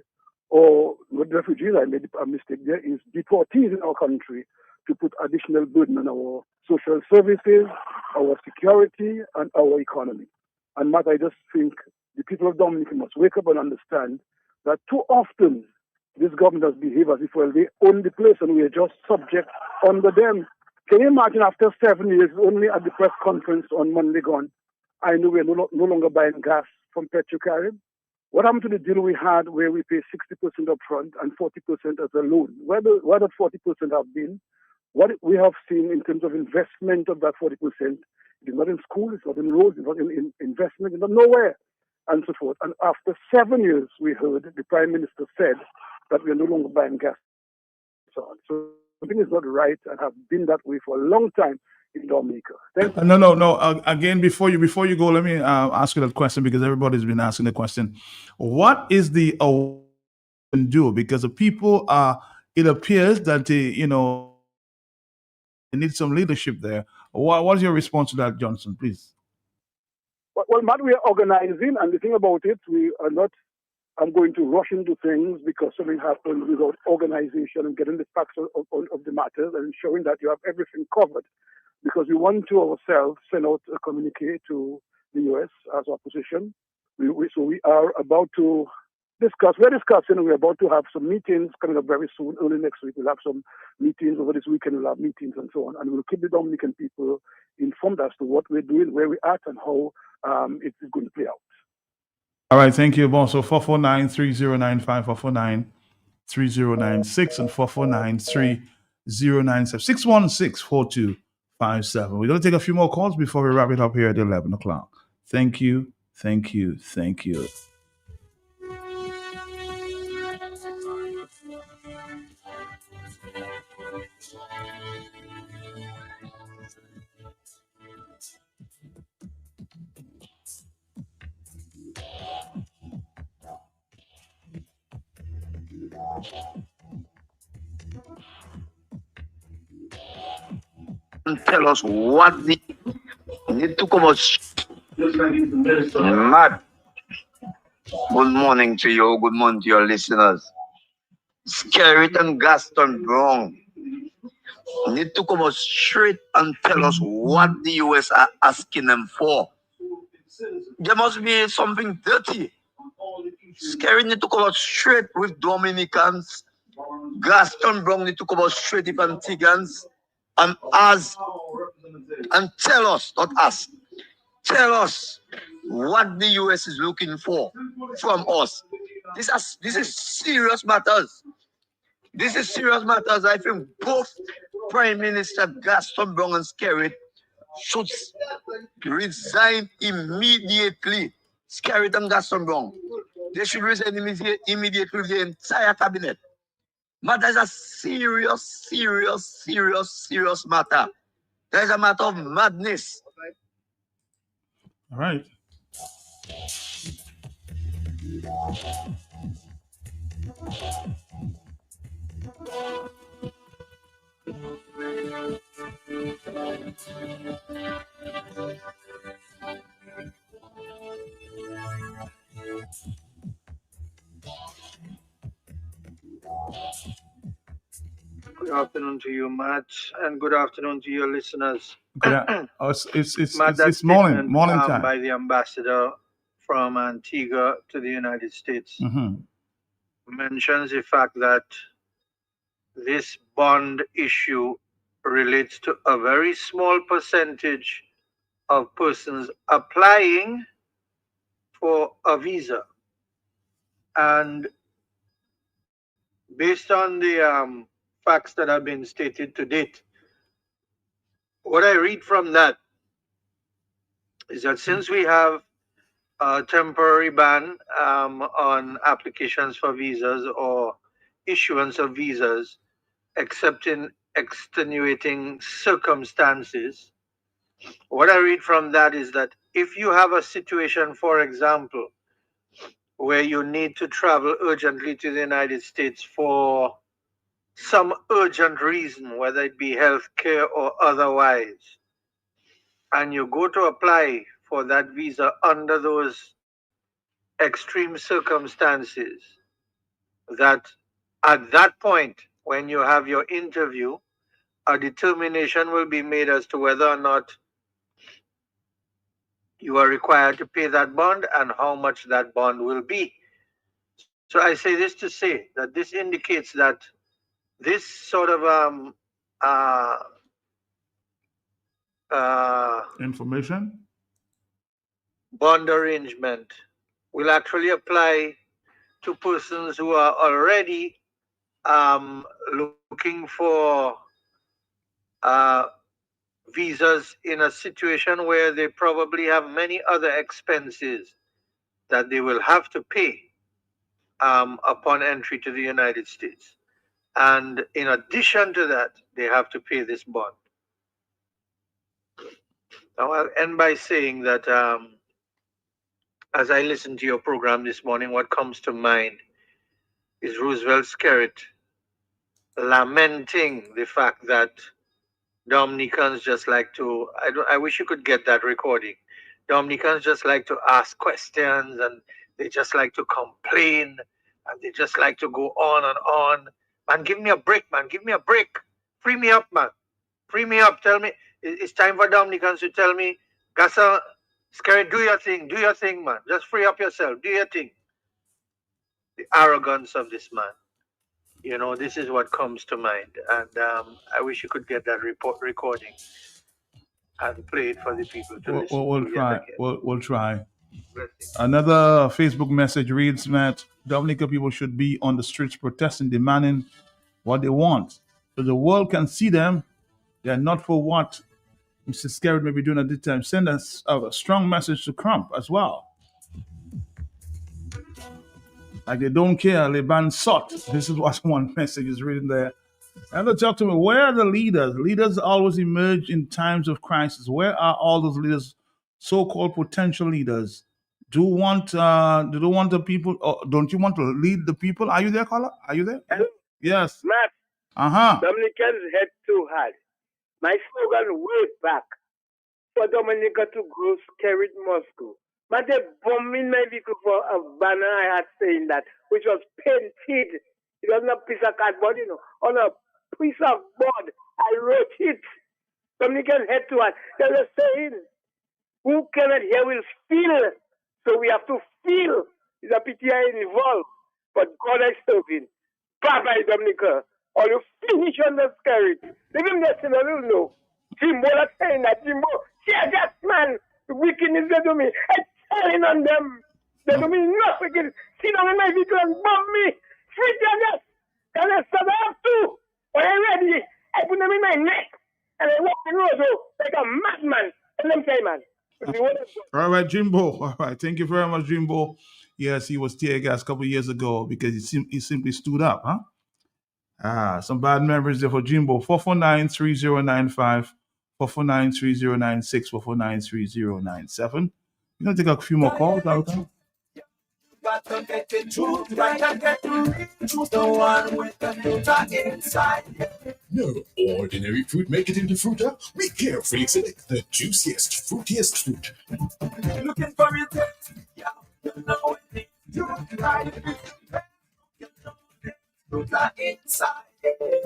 or not refugees, I made a mistake there, is deportees in our country to put additional burden on our social services, our security, and our economy. And Matt, I just think the people of Dominica must wake up and understand that too often this government has behaved as if, well, they own the place and we are just subject under them. Can you imagine after 7 years, only at the press conference on Monday gone, I know we are no longer buying gas from Petrocarib? What happened to the deal we had where we pay 60% up front and 40% as a loan? Where that 40% have been? What we have seen in terms of investment of that 40%, it is not in school, it's not in roads, it's not in investment, it's not nowhere, and so forth. And after 7 years, we heard the Prime Minister said that we are no longer buying gas. So I think it's not right and have been that way for a long time in Dominica. Thank you. No. Again, before you go, let me ask you that question because everybody's been asking the question. What is the do? Because the people are. It appears that they need some leadership there. What's your response to that, Johnson? Please. Well, Matt, we are organizing, and the thing about it, we are not. I'm going to rush into things because something happens without organization and getting the facts of the matters and ensuring that you have everything covered. Because we want to ourselves send out a communique to the U.S. as our position. So we are about to discuss. We're discussing. We're about to have some meetings coming up very soon. Early next week, we'll have some meetings over this weekend. We'll have meetings and so on, and we'll keep the Dominican people informed as to what we're doing, where we're at, and how it's going to play out. All right, thank you, boss. So 449-3095, 449-3096, and 449-3097, 616-4257. We're going to take a few more calls before we wrap it up here at 11 o'clock. Thank you. And tell us what the need to come out. Matt, good morning to you. Good morning to your listeners. Skerrit and Gaston Brown need to come out straight and tell us what the US are asking them for. There must be something dirty. Skerrit need to come out straight with Dominicans. Gaston Brown need to come out straight with Antiguans. And tell us, not us, tell us what the US is looking for from us. This is serious matters. This is serious matters. I think both Prime Minister Gaston Brown and Skerrit should resign immediately. Skerrit and Gaston Brown. They should resign immediately with the entire cabinet. Matter is a serious matter. There is a matter of madness. All right. Good afternoon to you, Matt, and good afternoon to your listeners. It's morning time. By the ambassador from Antigua to the United States mentions the fact that this bond issue relates to a very small percentage of persons applying for a visa. And based on the facts that have been stated to date, what I read from that is that since we have a temporary ban on applications for visas or issuance of visas, except in extenuating circumstances, what I read from that is that if you have a situation, for example, where you need to travel urgently to the United States for some urgent reason, whether it be healthcare or otherwise, and you go to apply for that visa under those extreme circumstances, that at that point, when you have your interview, a determination will be made as to whether or not you are required to pay that bond and how much that bond will be. So I say this to say that this indicates that this sort of information bond arrangement will actually apply to persons who are already looking for visas in a situation where they probably have many other expenses that they will have to pay. upon entry to the United States. And in addition to that, they have to pay this bond. Now, I'll end by saying that as I listen to your program this morning, what comes to mind is Roosevelt Skerritt lamenting the fact that Dominicans just like to, I wish you could get that recording. Dominicans just like to ask questions and they just like to complain and they just like to go on and on. Man, give me a break, man. Give me a break. Free me up, man. Free me up. Tell me, it's time for Dominicans to tell me, Gassa, Skerritt, do your thing, man. Just free up yourself. Do your thing. The arrogance of this man. You know, this is what comes to mind. And I wish you could get that recording and play it for the people to listen We'll to. try. We'll try. Another Facebook message reads that Dominica people should be on the streets protesting, demanding what they want. So the world can see them. They're not for what Mr. Skerritt may be doing at this time. Send us a strong message to Crump as well. Like they don't care, they ban sot. This is what one message is written there. And they talk to me, where are the leaders? Leaders always emerge in times of crisis. Where are all those leaders, so-called potential leaders? Do you want the people, or don't you want to lead the people? Are you there, caller? Are you there? Hello? Yes. Matt, Dominicans head too hard. My slogan way back for Dominica to grow Skerritt must go. But they bombed in my vehicle for a banner I had saying that, which was painted. It wasn't a piece of cardboard, on a piece of board. I wrote it. Dominicans head too hard. They were saying, who cannot hear will feel. So we have to feel. There's a PTI involved. But God is serving. Bye-bye, Dominica. Or you finish on the Skerritt. Leave him there, I don't know. Jimbo is saying that. Jimbo, yeah, that man, the wickedness they do me. I'm telling on them. They do me nothing. Sit down in my vehicle and bomb me. Free them, and I said, I have to. When I'm ready, I put them in my neck. And I walk the road like a madman. And them say, man. All right, Jimbo. All right, thank you very much, Jimbo. Yes, he was tear gas a couple of years ago because he simply stood up, huh? Some bad memories there for Jimbo. 449-3095, 449-3096, 449-3097. You gonna take a few more calls, okay? Got to get the truth right and get the real truth. The one with the filter inside. No ordinary fruit make it into fruiter. We carefully select the juiciest, fruitiest fruit. Looking for it, yeah, you know it. You right, you know it. Filter inside.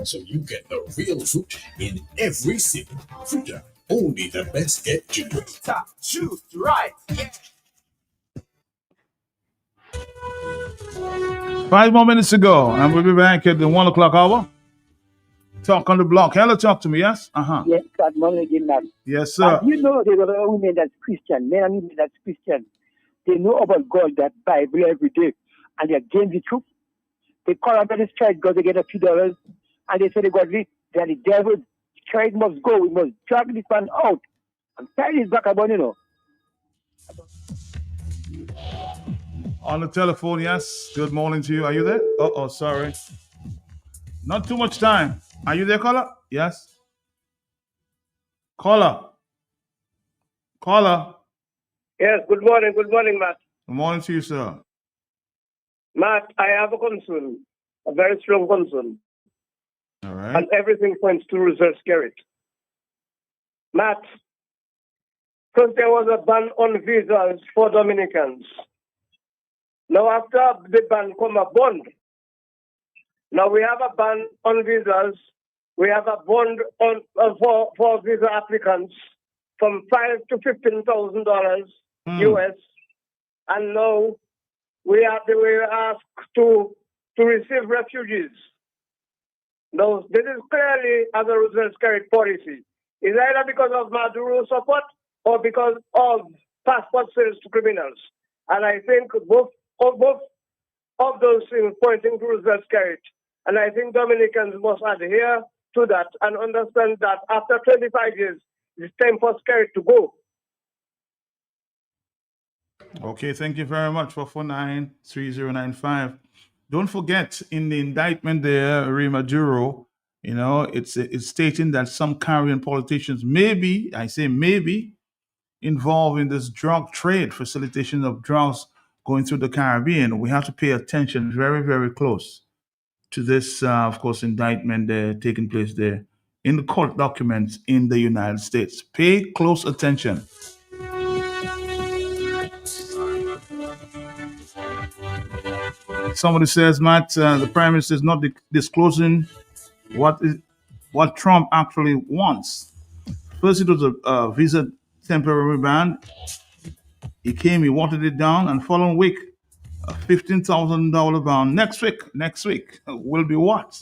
So you get the real fruit in every sip. Fruiter, only the best get juice. Top juice, right? Yeah. 5 more minutes to go, and we'll be back at the 1 o'clock hour. Talk on the block. Hello, talk to me, yes? Yes, good morning again, man. Yes, sir. You know there's a lot of women that's Christian, men and women that's Christian. They know about God, that Bible every day, and they are against the truth. They call out this church because they get a few dollars, and they say they got this, they're the devil. Church must go. We must drag this man out. I'm tired of this back about, On the telephone, yes. Good morning to you. Are you there? Oh, sorry. Not too much time. Are you there, caller? Yes. Caller. Yes, good morning, Matt. Good morning to you, sir. Matt, I have a concern, a very strong concern. All right. And everything points to Roosevelt Skerritt. Matt, because there was a ban on visas for Dominicans. Now, after the ban come a bond. Now we have a ban on visas. We have a bond on for visa applicants from $5,000 to $15,000 US, and now we are asked to receive refugees. Now this is clearly as a Roosevelt Skerritt policy. It's either because of Maduro support or because of passport sales to criminals. And I think both of those things pointing to Roosevelt Skerritt. And I think Dominicans must adhere to that and understand that after 25 years, it's time for Skerritt to go. Okay, thank you very much for 449-3095. Don't forget in the indictment there, Maduro, it's stating that some Caribbean politicians maybe, I say maybe, involved in this drug trade, facilitation of drugs going through the Caribbean. We have to pay attention very, very close to this, of course, indictment taking place there in the court documents in the United States. Pay close attention. Somebody says, Matt, the Prime Minister is not disclosing what Trump actually wants. First, it was a visa temporary ban. He came, he watered it down, and following week, a $15,000 ban. Next week will be what?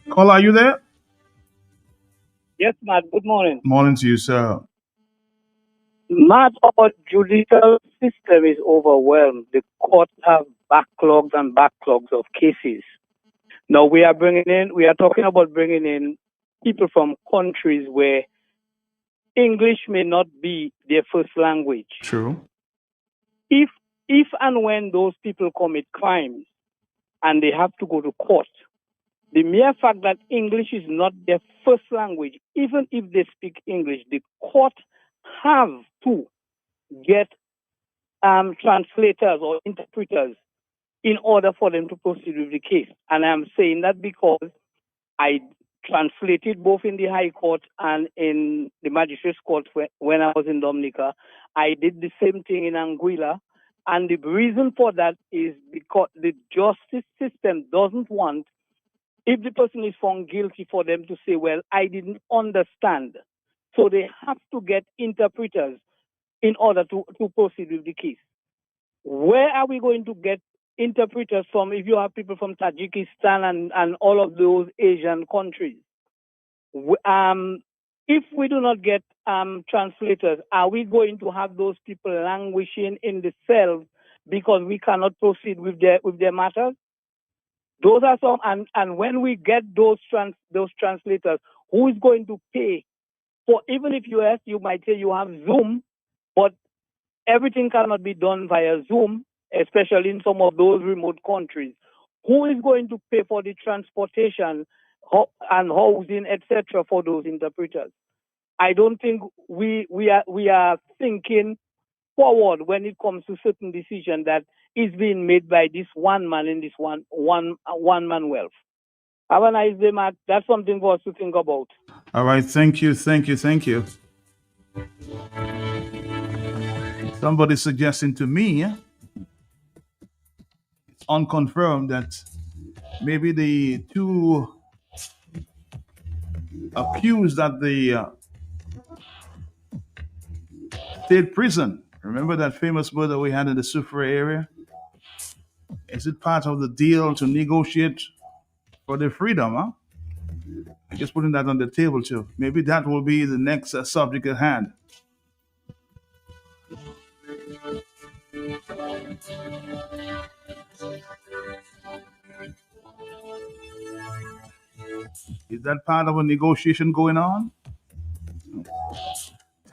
Caller, are you there? Yes, Matt. Good morning. Morning to you, sir. Matt, our judicial system is overwhelmed. The courts have backlogs and backlogs of cases. Now we are talking about bringing in people from countries where English may not be their first language. True. If and when those people commit crimes and they have to go to court, the mere fact that English is not their first language, even if they speak English, the court have to get translators or interpreters in order for them to proceed with the case. And I'm saying that because I translated both in the High Court and in the Magistrates Court when I was in Dominica. I did the same thing in Anguilla. And the reason for that is because the justice system doesn't want, if the person is found guilty, for them to say, well, I didn't understand. So they have to get interpreters in order to proceed with the case. Where are we going to get interpreters from if you have people from Tajikistan and all of those Asian countries? If we do not get translators, are we going to have those people languishing in the cells because we cannot proceed with their matters? Those are some, and when we get those translators, who is going to pay for? Even if you might say you have Zoom, but everything cannot be done via Zoom, especially in some of those remote countries. Who is going to pay for the transportation and housing, etc., for those interpreters? I don't think we are thinking forward when it comes to certain decision that is being made by this one man in this one man wealth. Have a nice day, Matt. That's something for us to think about. All right, thank you. Somebody suggesting to me, it's unconfirmed, that maybe the two accused at the state prison, remember that famous murder we had in the Sufre area? Is it part of the deal to negotiate for their freedom? I'm just putting that on the table too. Maybe that will be the next subject at hand. Is that part of a negotiation going on?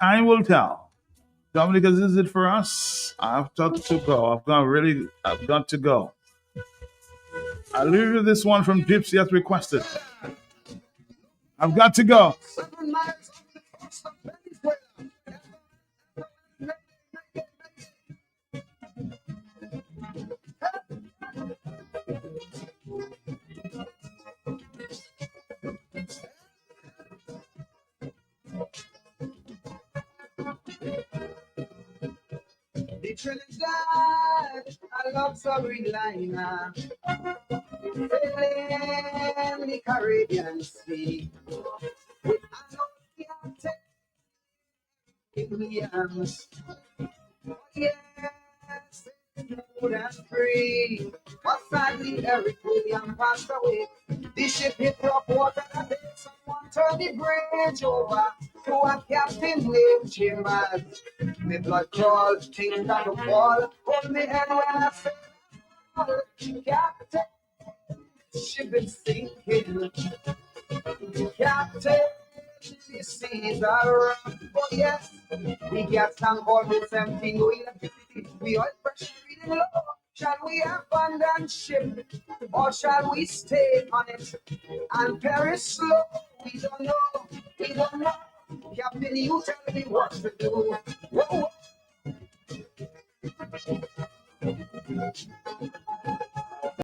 Time will tell. Dominica, this is it for us. I've got to go. I've got to go. I'll leave you this one from Gypsy as requested. I've got to go. The Trinidad, I love submarine liner, sailing the Caribbean Sea. With an captain Williams. Yes, good and free. But sadly, Eric Williams passed away. The ship hit rough water that day. Someone turned the bridge over to a captain named Chambers. Me blood crawl, things down the wall. Hold me head when I say, Captain, ship is sinking. Captain, the seas are rough. Oh yes, we got some all the same thing with electricity. We all pressure reading low. Shall we abandon ship or shall we stay on it and perish slow? We don't know. We don't know. Captain, you tell me what to do. Whoa.